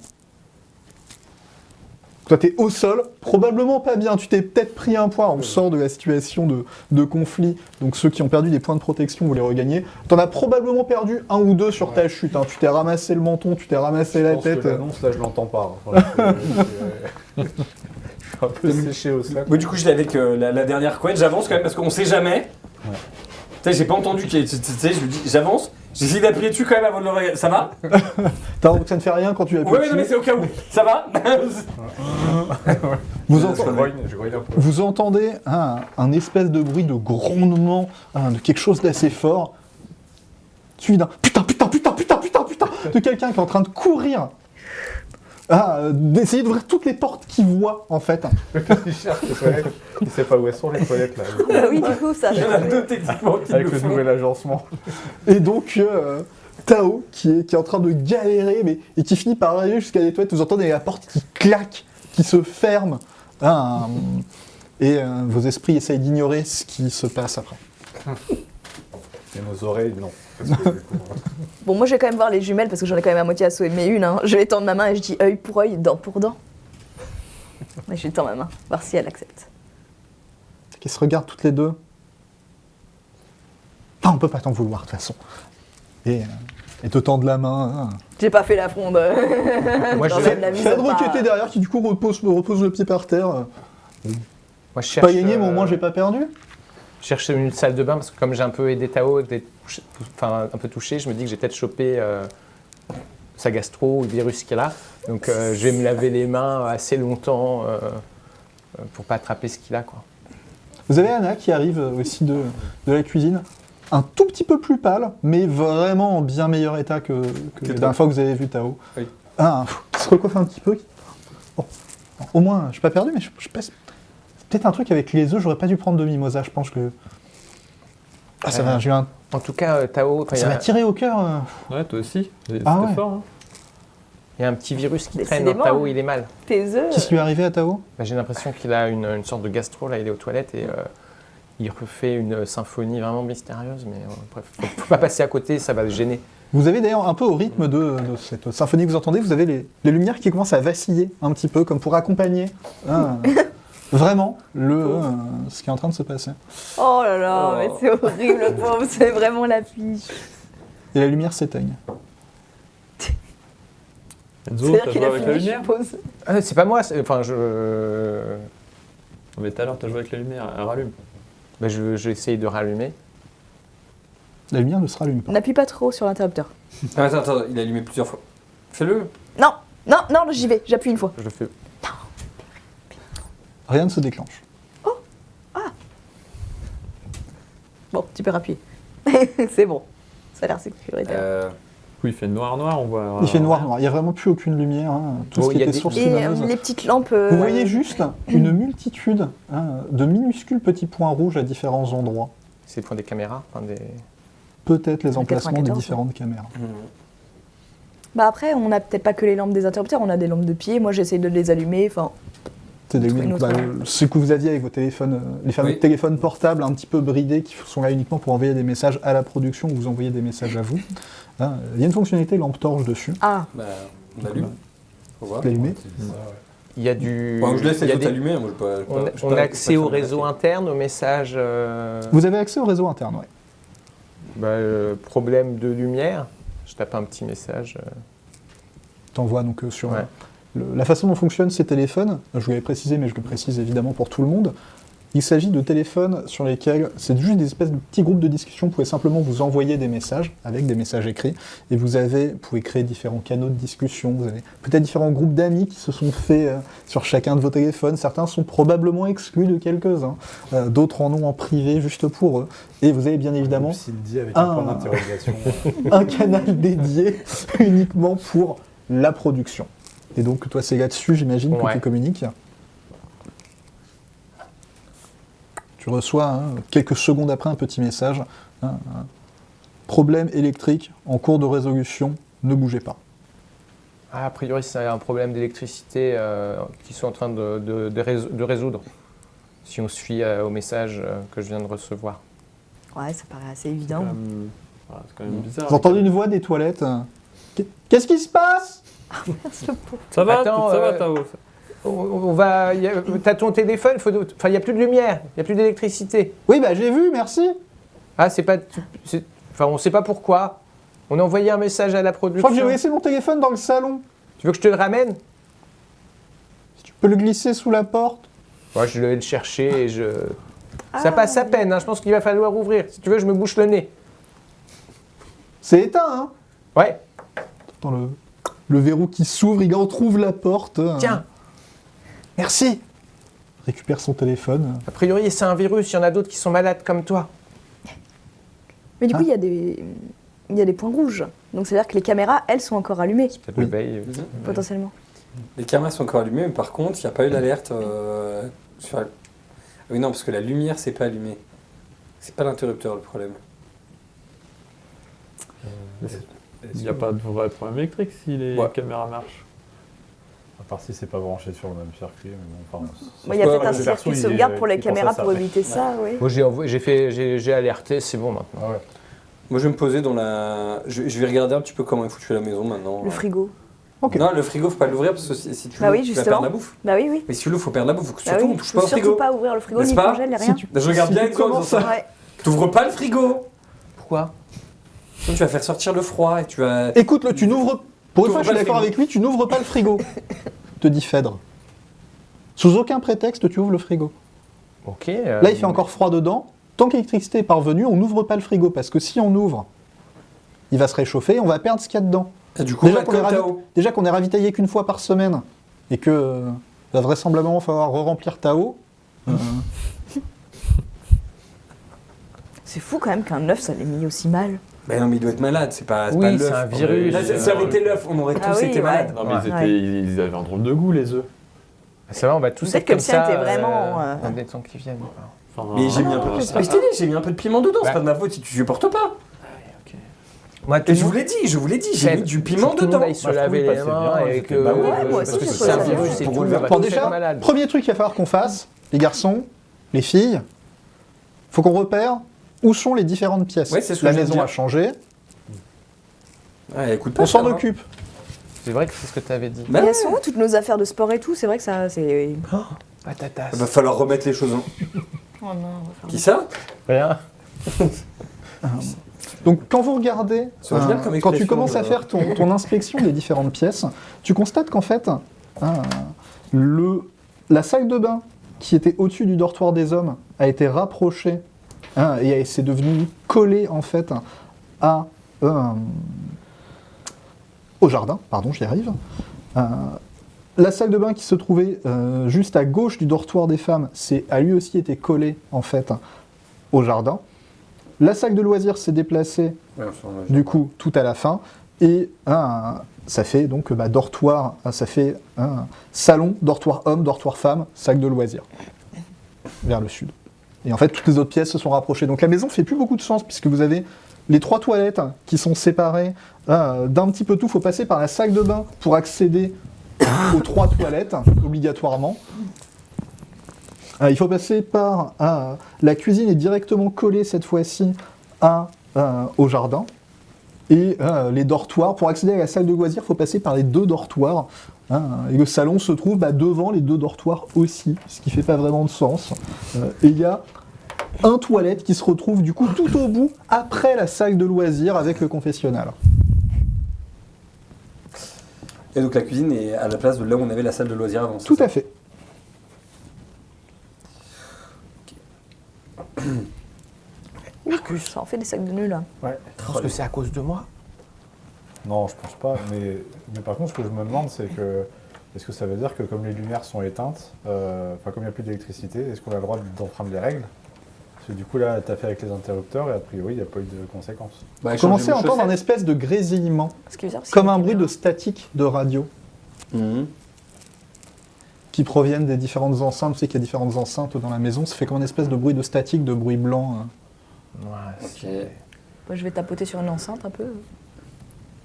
Toi, t'es au sol, probablement pas bien. Tu t'es peut-être pris un point. On sort de la situation de conflit. Donc ceux qui ont perdu des points de protection, vous les regagnez. T'en as probablement perdu 1 ou 2 sur ta chute. Tu t'es ramassé le menton, tu t'es ramassé la
Je pense que
tête.
l'annonce, là, je l'entends pas. Enfin, je suis un peu séché au sol.
Moi, du coup, je l'ai avec la dernière couette. J'avance quand même parce qu'on sait jamais. Tu sais, j'ai pas entendu qu'il y ait- tu sais, je lui dis, j'avance. J'essaie d'appuyer dessus quand même avant de le regarder. Ça va?
Ça ne fait rien quand tu appuies
Ouais, non, mais
dessus.
c'est au cas où. Ça va?
Vous,
Je
entendez,
grogne, je grogne un peu.
vous entendez un espèce de bruit de grondement, de quelque chose d'assez fort, suivi d'un putain de quelqu'un qui est en train de courir, d'essayer d'ouvrir toutes les portes qu'il voit en fait.
Il cherche les toilettes. Il sait pas où elles sont les toilettes là.
Bah oui, du coup, ça.
Il y en a deux techniquement qui
Avec
le
le
font.
nouvel agencement.
Et donc Tao qui est en train de galérer et qui finit par arriver jusqu'à les toilettes. Vous entendez la porte qui claque, qui se ferme. Et vos esprits essayent d'ignorer ce qui se passe après.
Et nos oreilles, non. Parce que, du coup,
Bon, moi, je vais quand même voir les jumelles parce que j'en ai quand même à moitié assaut, mais une. Hein. Je vais tendre ma main et je dis œil pour œil, dent pour dent. Ouais, je tends ma main, voir si elle accepte.
Qui se regardent toutes les deux. Enfin, on peut pas t'en vouloir de toute façon. Et te tendent la main.
J'ai pas fait la fronde.
Moi,
Quand
je
même, la vie,
Fred
ça part.
qui était derrière, qui du coup repose le pied par terre.
Moi, je cherche,
Pas gagné, mais au moins j'ai pas perdu.
je cherche une salle de bain parce que comme j'ai un peu aidé Tao, un peu touché, je me dis que j'ai peut-être chopé sa gastro ou le virus qu'il a. Donc je vais me laver les mains assez longtemps pour pas attraper ce qu'il a, quoi.
Vous avez Anna qui arrive aussi de la cuisine. Un tout petit peu plus pâle, mais vraiment en bien meilleur état que la dernière fois que vous avez vu Tao.
Oui.
Qui se recoiffe un petit peu. Bon, au moins, je suis pas perdu, mais je sais pas. C'est peut-être un truc avec les œufs, j'aurais pas dû prendre demi-mimosa, je pense que. Ah, ça va, j'ai eu un.
En tout cas, Tao,
Ça m'a tiré au cœur.
Ouais, toi aussi. C'était
Ah ouais.
fort. Hein.
il y a un petit virus qui traîne.
Décidément.
Tao, il est mal.
Tes œufs.
Qu'est-ce qui lui est arrivé à Tao?
Bah, j'ai l'impression qu'il a une sorte de gastro, là, il est aux toilettes et il refait une symphonie vraiment mystérieuse, mais bref, faut pas passer à côté, ça va le gêner.
Vous avez d'ailleurs un peu au rythme de cette symphonie que vous entendez, vous avez les lumières qui commencent à vaciller un petit peu, comme pour accompagner vraiment ce qui est en train de se passer.
Oh là là, mais c'est horrible, le pauvre, c'est vraiment la fiche.
Et la lumière s'éteigne.
Enzo,
C'est-à-dire
t'as
qu'il
joué
a
avec la
fini, je
lumière?
suppose.
C'est pas moi, enfin
Non, mais tout à l'heure, t'as joué avec la lumière, elle rallume.
bah, je essaye de rallumer.
La lumière ne se rallume pas.
N'appuie pas trop sur l'interrupteur.
Attends, il a allumé plusieurs fois. Fais-le.
Non, j'y vais, j'appuie une fois.
Je le fais.
Rien ne se déclenche.
Bon, tu peux rappuyer. C'est bon. Ça a l'air sécuritaire.
Oui, il fait noir, on voit.
Il fait noir. Il n'y a vraiment plus aucune lumière. Hein. Tout
Bon,
ce qui
il y a
était
des-
source
Et
lumineuse.
les petites lampes.
Vous voyez juste une multitude de minuscules petits points rouges à différents endroits.
C'est pour des caméras, enfin des...
Peut-être les
En
emplacements des
94,
différentes caméras.
Bah après, on n'a peut-être pas que les lampes des interrupteurs, on a des lampes de pied. Moi, j'essaye de les allumer. Enfin,
C'est des,
Trouver une autre
bah,
manière.
ce que vous aviez avec vos téléphones, les fameux
Oui.
téléphones portables un petit peu bridés qui sont là uniquement pour envoyer des messages à la production ou vous envoyer des messages à vous. Hein, il y a une fonctionnalité lampe torche dessus.
ah,
Bah, on allume. Faut voir.
L'allumer.
Il y a du...
Bon, je laisse
il y
les
a
autres
des-
allumer. Moi, je peux pas-
On,
je peux
on
pas-
a accès
je peux
au
pas faire
réseau
ma
interne, aux messages...
Vous avez accès au réseau interne, oui.
Problème de lumière. Je tape un petit message.
T'envoies donc sur
Ouais.
la façon dont fonctionnent ces téléphones. Je vous l'avais précisé, mais je le précise évidemment pour tout le monde. Il s'agit de téléphones sur lesquels c'est juste des espèces de petits groupes de discussion. Vous pouvez simplement vous envoyer des messages avec des messages écrits. Et vous pouvez créer différents canaux de discussion. Vous avez peut-être différents groupes d'amis qui se sont faits sur chacun de vos téléphones. Certains sont probablement exclus de quelques-uns. D'autres en ont en privé juste pour eux. Et vous avez bien évidemment
Cindy avec
Ah.
un point d'interrogation.
un canal dédié uniquement pour la production. Et donc toi c'est là-dessus j'imagine que
Ouais.
tu communiques. Tu reçois quelques secondes après un petit message. Problème électrique en cours de résolution, ne bougez pas.
Ah, a priori, c'est un problème d'électricité qu'ils sont en train de résoudre. Si on se fie au message que je viens de recevoir.
ouais, ça paraît assez
C'est
évident.
quand même bizarre.
Vous entendez une voix des toilettes Qu'est-ce qui se passe?
Ça va,
Attends,
ça va, Tao.
On va... T'as ton téléphone, il n'y a plus de lumière, il n'y a plus d'électricité.
Oui, bah j'ai vu, merci.
Ah, c'est pas... Enfin, on ne sait pas pourquoi. On a envoyé un message à la
Je crois
production.
que j'ai laissé mon téléphone dans le salon.
Tu veux que je te le ramène?
Tu peux le glisser sous la porte.
Ouais, je vais le chercher et je... Ça passe à peine, hein, je pense qu'il va falloir ouvrir. Si tu veux, je me bouche le nez.
C'est éteint, hein.
Ouais,
Dans le verrou qui s'ouvre, il retrouve la porte.
tiens.
Merci. Récupère son téléphone.
A priori, c'est un virus, il y en a d'autres qui sont malades comme toi.
Mais du coup,
Ah.
il y a des points rouges. Donc, c'est-à-dire que les caméras, elles, sont encore allumées,
Peut-être
Oui.
le veille.
potentiellement.
Les caméras sont encore allumées, mais par contre, il n'y a pas eu d'alerte sur la... Oui, non, parce que la lumière, c'est pas allumé. C'est pas l'interrupteur le problème.
Il n'y a pas de vrai problème électrique si les
Ouais.
caméras marchent.
À part si c'est pas branché sur le même circuit. Mais bon, enfin,
Moi, il y a peut-être un
le
circuit
perso, il
sauvegarde
est-
pour les
il pense à
caméras
ça,
pour
ouais.
éviter ça, oui.
Moi, j'ai alerté, c'est bon maintenant.
Ah ouais.
Moi, je vais me poser dans la... Je vais regarder un petit peu comment est foutue la maison maintenant.
Le frigo.
Ok.
Non, le frigo, faut pas l'ouvrir parce que si tu
Bah
l'ouvres,
oui,
tu vas
justement.
perdre la bouffe.
Bah oui, oui.
Mais si tu l'ouvres, faut perdre la bouffe. Faut que
Bah
surtout,
oui.
on touche
Faut
pas au
surtout
frigo.
pas ouvrir le frigo,
N'est-ce
ni
pas
congèle, ni
Si
rien.
tu-
Je regarde
si
bien
tu
une chose dans
commences
ça.
Ouais.
T'ouvres pas le frigo.
Pourquoi?
Sinon, tu vas faire sortir le froid et tu vas...
Écoute-le, tu n'ouvres... Pour une
T'ouvres
fois, je suis
pas le
d'accord
frigo.
avec lui, tu n'ouvres pas le frigo. te dit Phèdre. Sous aucun prétexte, tu ouvres le frigo.
Ok.
Là, il fait encore froid dedans. Tant que l'électricité est parvenue, on n'ouvre pas le frigo. Parce que si on ouvre, il va se réchauffer et on va perdre ce qu'il y a dedans.
Et du coup,
Déjà
on va
qu'on est,
comme Tao.
déjà qu'on est ravitaillé qu'une fois par semaine et que va vraisemblablement falloir re-remplir Tao.
C'est fou quand même qu'un œuf, ça l'ait mis aussi mal.
Ben non, mais il doit être malade, c'est pas
Oui,
l'œuf.
c'est un virus.
Là, ça aurait été l'œuf, on aurait
Ah
tous
oui,
été
ouais.
malades.
Non, mais
Ouais.
ils avaient un drôle de goût, les œufs.
Ça va, on va tous
Peut-être
être
que le
comme
sien
ça
était vraiment,
dans des temps qui viennent.
Enfin,
Mais j'ai mis un peu de mais je t'ai dit, j'ai mis un peu de piment dedans, c'est
Bah.
pas de ma faute si tu supportes pas.
Moi,
Et je vous l'ai dit, j'ai mis du piment
Tout le monde
dedans.
aille se
Moi, je
laver
trouve
les
que
mains
passait bien,
et
c'était
que...
pas mal.
Ouais, moi aussi,
parce que
j'ai
c'est
trouvé
un
ça
virus
bien.
et
Pour
tout,
relever-
on va
Bon,
tous
déjà,
être malades.
premier truc qu'il va falloir qu'on fasse, les garçons, les filles, faut qu'on repère où sont les différentes pièces.
Ouais, c'est ce que
La
je viens de
maison a
dire.
changé,
Ouais, écoute pas.
on s'en
ça, hein.
occupe.
C'est vrai que c'est ce que tu avais dit.
Bah
Et
ouais.
elles sont où toutes nos affaires de sport et tout? C'est vrai que ça, c'est...
Patatas.
Il va falloir remettre les choses en...
Oh non, on va faire...
Qui ça
Rien.
Donc quand vous regardez,
C'est original comme
quand tu
expression,
commences à
là.
faire ton inspection des différentes pièces, tu constates qu'en fait, la salle de bain qui était au-dessus du dortoir des hommes a été rapprochée et c'est devenu collé en fait au jardin. Pardon, j'y arrive. La salle de bain qui se trouvait juste à gauche du dortoir des femmes a lui aussi été collée en fait au jardin. La salle de loisirs s'est déplacée, du coup, tout à la fin. Et ça fait donc dortoir, ça fait salon, dortoir homme, dortoir femme, salle de loisirs, vers le sud. Et en fait, toutes les autres pièces se sont rapprochées. Donc la maison ne fait plus beaucoup de sens, puisque vous avez les 3 toilettes qui sont séparées d'un petit peu tout. Il faut passer par la salle de bain pour accéder aux 3 toilettes, obligatoirement. Il faut passer par... la cuisine est directement collée, cette fois-ci, au jardin. Et les dortoirs, pour accéder à la salle de loisirs, il faut passer par les 2 dortoirs. Et le salon se trouve devant les 2 dortoirs aussi, ce qui ne fait pas vraiment de sens. Et il y a un toilette qui se retrouve du coup tout au bout, après la salle de loisirs, avec le confessionnal.
Et donc la cuisine est à la place de là où on avait la salle de loisirs avant.
Tout à fait.
Marcus, ça en fait des sacs de nœuds là.
Ouais.
Je pense que c'est à cause de moi.
Non, je pense pas. Mais par contre, ce que je me demande, c'est que est-ce que ça veut dire que comme les lumières sont éteintes, comme il n'y a plus d'électricité, est-ce qu'on a le droit d'enfreindre les règles? Parce que du coup, là, tu as fait avec les interrupteurs et a priori, il n'y a pas eu de conséquences.
Vous commencez à entendre un espèce de grésillement,
Ce qui veut dire, c'est
comme
qu'il y a
un
des
bruit de
caméras.
statique de radio, qui proviennent des différentes enceintes. Vous savez qu'il y a différentes enceintes dans la maison. Ça fait comme une espèce de bruit de statique, de bruit blanc.
Moi, je vais tapoter sur une enceinte un peu.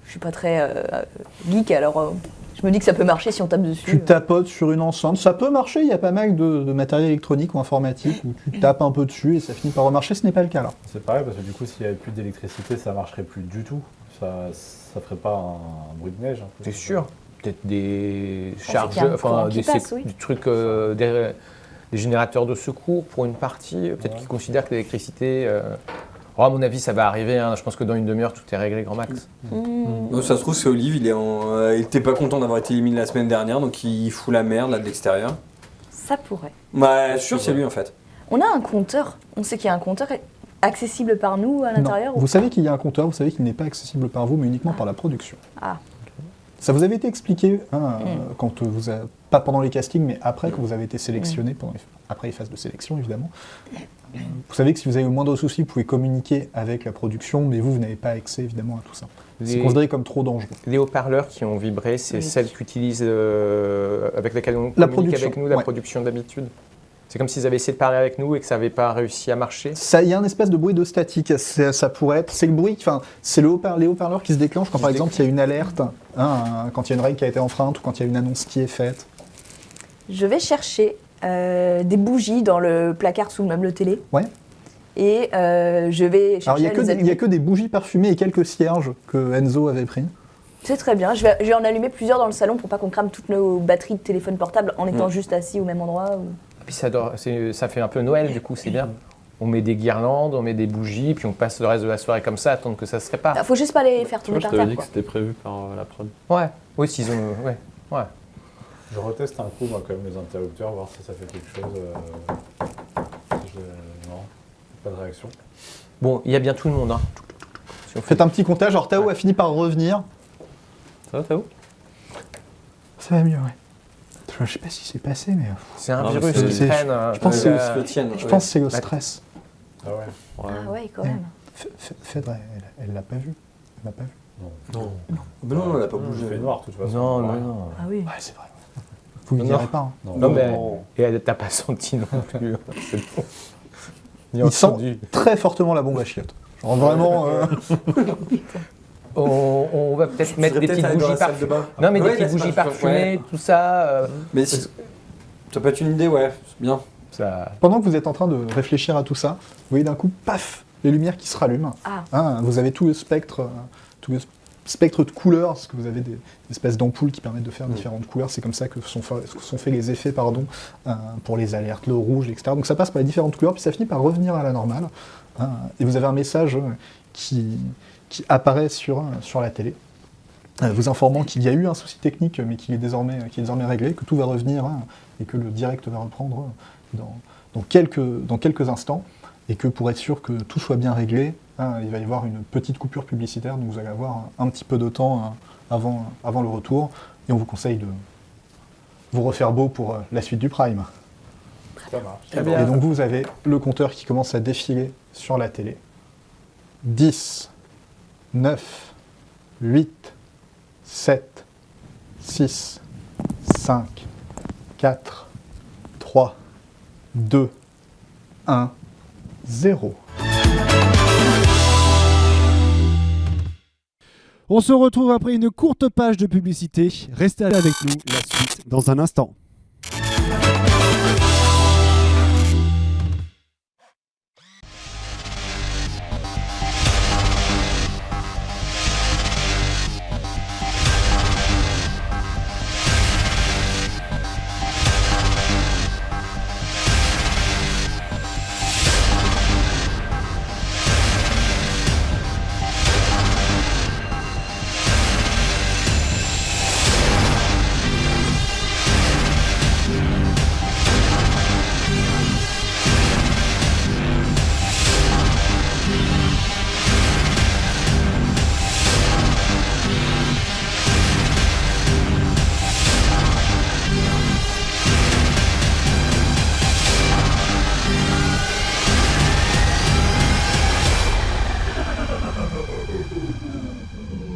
Je suis pas très geek, alors je me dis que ça peut marcher si on tape dessus.
Tu tapotes sur une enceinte, ça peut marcher, il y a pas mal de matériel électronique ou informatique où tu tapes un peu dessus et ça finit par remarcher, ce n'est pas le cas là.
C'est pareil, parce que du coup, s'il n'y avait plus d'électricité, ça marcherait plus du tout. Ça ferait pas un bruit de neige. Un peu.
C'est sûr. Peut-être des
qu'il y a
charges,
un courant qui
des
passe, oui.
des trucs, des générateurs de secours pour une partie. Peut-être qu'ils considèrent que l'électricité. À mon avis, ça va arriver. Je pense que dans une demi-heure, tout est réglé, grand max.
Ça se trouve, c'est Olive, il était pas content d'avoir été éliminé la semaine dernière, donc il fout la merde là de l'extérieur.
Ça pourrait.
Ouais, sûr, c'est lui en fait.
On a un compteur. On sait qu'il y a un compteur accessible par nous à l'intérieur.
Non. Vous savez qu'il y a un compteur, vous savez qu'il n'est pas accessible par vous, mais uniquement par la production.
Ah.
Ça vous avait été expliqué, quand pas pendant les castings, mais après, quand vous avez été sélectionné, après les phases de sélection évidemment. Vous savez que si vous avez le moindre souci, vous pouvez communiquer avec la production, mais vous n'avez pas accès évidemment à tout ça. C'est considéré comme trop dangereux.
Les haut-parleurs qui ont vibré, c'est celles qu'utilisent avec lesquelles on
La
communique
production,
avec nous, la
ouais.
production d'habitude. C'est comme s'ils avaient essayé de parler avec nous et que ça n'avait pas réussi à marcher.
Il y a un espèce de bruit de statique, ça pourrait être, c'est le bruit, c'est les haut-parleurs qui se déclenchent quand par exemple il y a une alerte, quand il y a une règle qui a été enfreinte ou quand il y a une annonce qui est faite.
Je vais chercher des bougies dans le placard sous le meuble télé.
Ouais.
Et je vais chercher.
Alors il n'y
à les
a
allumer.
que des bougies parfumées et quelques cierges que Enzo avait pris.
C'est très bien. Je vais en allumer plusieurs dans le salon pour pas qu'on crame toutes nos batteries de téléphone portable en étant juste assis au même endroit.
Et puis ça fait un peu Noël, du coup, c'est bien. On met des guirlandes, on met des bougies, puis on passe le reste de la soirée comme ça, attendre que ça se répare.
Faut juste pas les faire
Tu vois,
tomber
je
par
t'avais
terre.
dit que
quoi.
c'était prévu par la prod.
Ouais, oui, s'ils ont. Ouais.
Je reteste un coup, moi, quand même, les interrupteurs, voir si ça fait quelque chose. Non, pas de réaction.
Bon, il y a bien tout le monde. Si on fait...
Faites un petit comptage, alors Tao a fini par revenir.
Ça va, Tao?
Ça va mieux, ouais. Je sais pas si c'est passé, mais...
C'est un
Non, mais
virus
c'est-
qui traîne.
je pense que c'est
le tien.
Je pense que c'est le stress.
Ah ouais.
Ah ouais, quand même.
Phèdre, elle l'a pas vu. Elle l'a pas vu.
Non.
Ben non, on l'a pas
Il
bougé.
fait noir, de toute façon.
Non,
Ouais.
non.
Ah oui.
Ouais, c'est vrai. Vous ne
Non,
direz
non.
pas. Hein.
Non, mais et elle t'a pas senti non plus. C'est bon.
Il sent très fortement la bombe à chiottes. Genre vraiment...
On va peut-être mettre des petites bougies parfumées. Non, mais
Ouais,
des petites
laisse
bougies
pas-
parfumées, tout ça.
Mais si... ça peut être une idée, ouais, c'est bien.
Ça...
Pendant que vous êtes en train de réfléchir à tout ça, vous voyez d'un coup, paf, les lumières qui se rallument.
Ah.
Vous avez tout le spectre de couleurs, parce que vous avez des espèces d'ampoules qui permettent de faire différentes couleurs. C'est comme ça que sont faits les effets, pour les alertes, le rouge, etc. Donc ça passe par les différentes couleurs, puis ça finit par revenir à la normale. Et vous avez un message qui apparaît sur la télé, vous informant qu'il y a eu un souci technique, mais qui est désormais réglé, que tout va revenir, et que le direct va reprendre dans quelques instants, et que pour être sûr que tout soit bien réglé, il va y avoir une petite coupure publicitaire, donc vous allez avoir un petit peu de temps avant le retour, et on vous conseille de vous refaire beau pour la suite du Prime.
Ça marche.
Très bien.
Et donc vous avez le compteur qui commence à défiler sur la télé. 10, 9, 8, 7, 6, 5, 4, 3, 2, 1, 0.
On se retrouve après une courte page de publicité. Restez avec nous, la suite dans un instant.